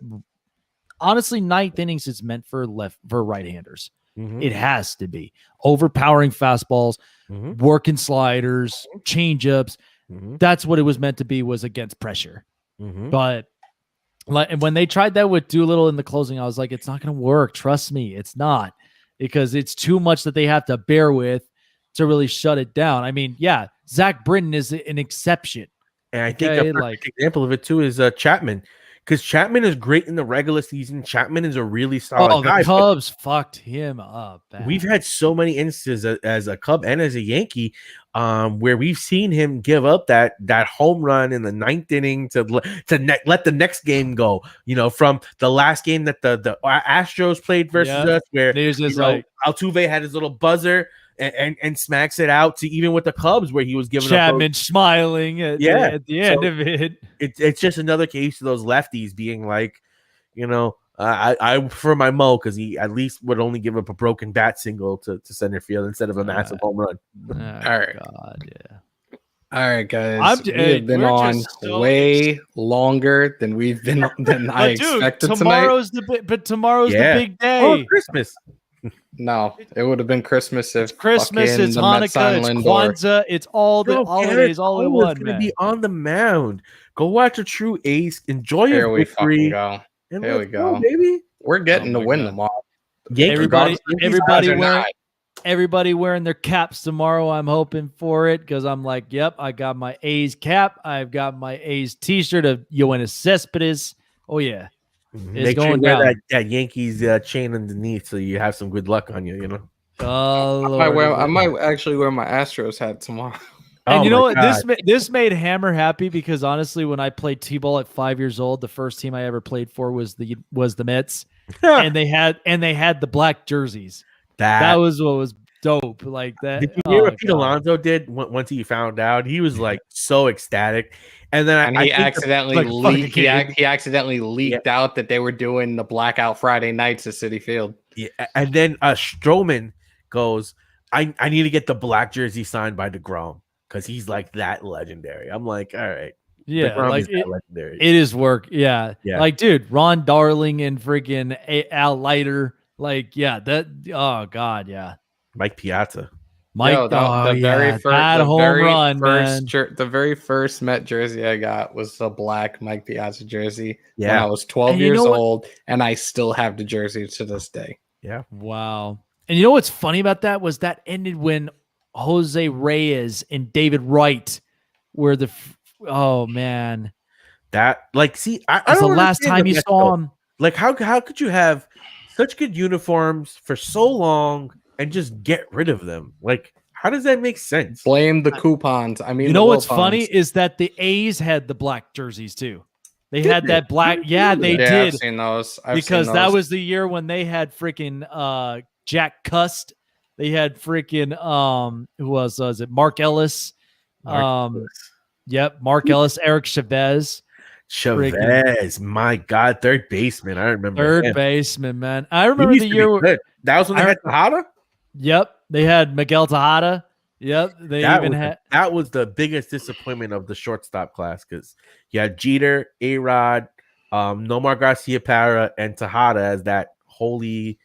honestly, 9th innings is meant for right-handers. It has to be overpowering fastballs, working sliders, changeups. That's what it was meant to be, was against pressure. But and when they tried that with Doolittle in the closing, I was like, it's not going to work. Trust me, it's not, because it's too much that they have to bear with to really shut it down. I mean, yeah, Zach Britton is an exception. And I think a perfect example of it too is Chapman, because Chapman is great in the regular season. Chapman is a really solid guy. The Cubs fucked him up. Bad. We've had so many instances as a Cub and as a Yankee where we've seen him give up that home run in the 9th inning to let the next game go. You know, from the last game that the Astros played versus us, where Altuve had his little buzzer and smacks it out, to even with the Cubs where he was giving Chapman smiling at the end of it. It's just another case of those lefties being like, you know, I prefer my Mo, because he at least would only give up a broken bat single to center field instead of a massive home run. All right. God, yeah. All right, guys. We've been on way longer than we've been than I expected tomorrow's tonight. Tomorrow's the big day. Oh, Christmas. No, it would have been Christmas if Christmas, it's Hanukkah, it's Kwanzaa, it's all the holidays all in one. It's gonna be on the mound. Go watch a true Ace. Enjoy it for free. Here we go, baby. We're getting the win tomorrow. Everybody wearing their caps tomorrow. I'm hoping for it, because I'm like, yep, I got my A's cap. I've got my A's T-shirt of Yoenis Cespedes. Oh yeah. Make sure you wear that Yankees chain underneath, so you have some good luck on you. You know. Oh, I might actually wear my Astros hat tomorrow. And you know what? This made Hammer happy, because honestly, when I played T-ball at 5 years old, the first team I ever played for was the Mets, and they had the black jerseys. That was what was dope. Like that. Did you hear what Pete Alonso did once he found out? He was like so ecstatic. And then he accidentally leaked. He accidentally leaked out that they were doing the blackout Friday nights at Citi Field. Yeah, and then Stroman goes, "I need to get the black jersey signed by DeGrom, because he's like that legendary." I'm like, all right, yeah, like legendary. It is work. Yeah, like dude, Ron Darling and freaking Al Leiter. Like, yeah, that. Oh God, yeah. Mike Piazza. Mike, Yo, that home run, man. The very first Met jersey I got was the black Mike Piazza jersey when Yeah. I was 12 And you years know what? old, and I still have the jersey to this day. Yeah. Wow. And you know what's funny about that was that ended when Jose Reyes and David Wright were oh man. That see, I That's don't the last understand time the you Mets, saw though. him. Like how could you have such good uniforms for so long and just get rid of them? Like, how does that make sense? Blame the coupons. I mean, You know what's Wilpons. funny is that the A's had the black jerseys too. They had that black. Yeah, they Yeah, did. I've seen those. Because that was the year when they had freaking Jack Cust. They had freaking who was it? Mark Ellis. Yep, Mark Ellis, Eric Chavez. Chavez, my God, third baseman. I remember Third him. baseman, man. I remember the year that was when they had Tejada. Yep, they had Miguel Tejada. Yep, that was the biggest disappointment of the shortstop class because you had Jeter, A-Rod, Nomar Garcia-Parra, and Tejada as that holy,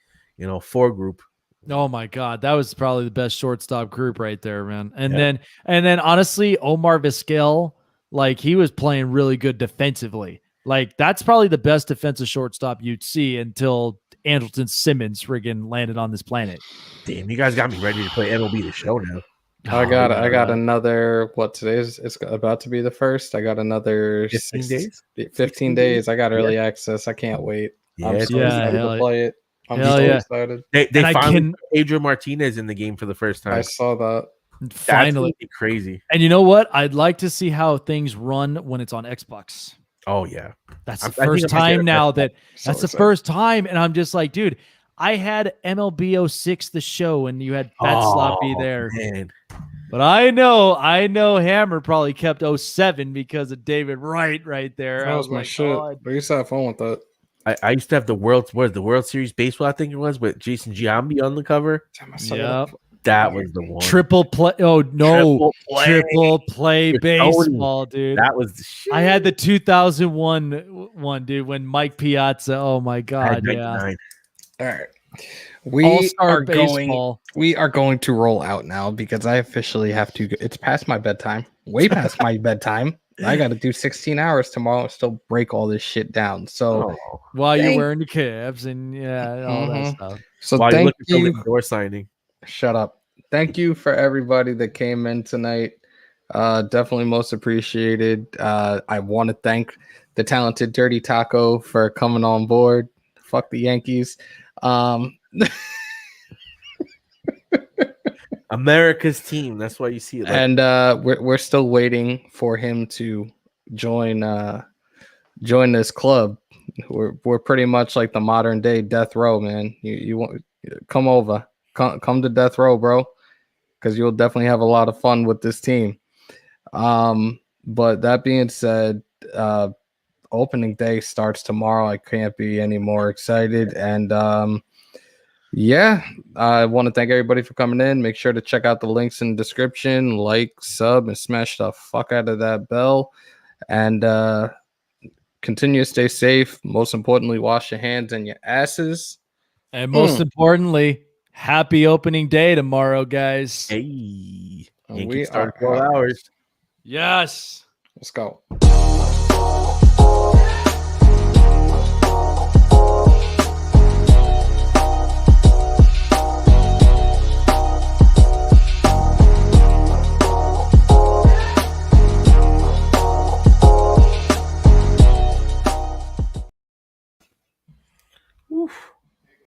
four group. Oh my God, that was probably the best shortstop group right there, man. And then honestly, Omar Vizquel, like he was playing really good defensively. Like that's probably the best defensive shortstop you'd see until Andrelton Simmons friggin' landed on this planet. Damn, you guys got me ready to play MLB The Show now. I got another. What today's? It's about to be the first. I got another 15 days. 15 days. I got early access. I can't wait. Yeah, I'm so excited to play it. I'm so excited. They finally put Pedro Martinez in the game for the first time. I saw that. Finally, that's crazy. And you know what? I'd like to see how things run when it's on Xbox. Oh yeah, that's the first time now that's the first time, and I'm just like, dude. I had MLB 06 the show, and you had Bat Sloppy there. Man. But I know Hammer probably kept 07 because of David Wright right there. That was my shit. God. I used to have fun with that. I used to have the World Series baseball, I think it was, with Jason Giambi on the cover. Yep. That was the one. Triple play. Oh no. Triple play baseball, dude. That was the shit. I had the 2001 one, dude, when Mike Piazza. Oh my God. Yeah. All right. We are going to roll out now because I officially have to. It's past my bedtime. Way past my bedtime. I got to do 16 hours tomorrow and still break all this shit down. So while you're wearing the cabs and all that stuff. So while thank you're looking you. for the door signing. Shut up. Thank you for everybody that came in tonight. Definitely most appreciated. I want to thank the talented Dirty Taco for coming on board. Fuck the Yankees. America's team. That's why you see it. And we're still waiting for him to join this club. We're pretty much like the modern day death row, man. You want come over, come to death row, bro, because you'll definitely have a lot of fun with this team. But that being said, opening day starts tomorrow. I can't be any more excited. And I want to thank everybody for coming in. Make sure to check out the links in the description, like, sub, and smash the fuck out of that bell. And continue to stay safe. Most importantly, wash your hands and your asses. And most importantly, happy opening day tomorrow, guys. Hey, we start are 12 hours. Yes. Let's go.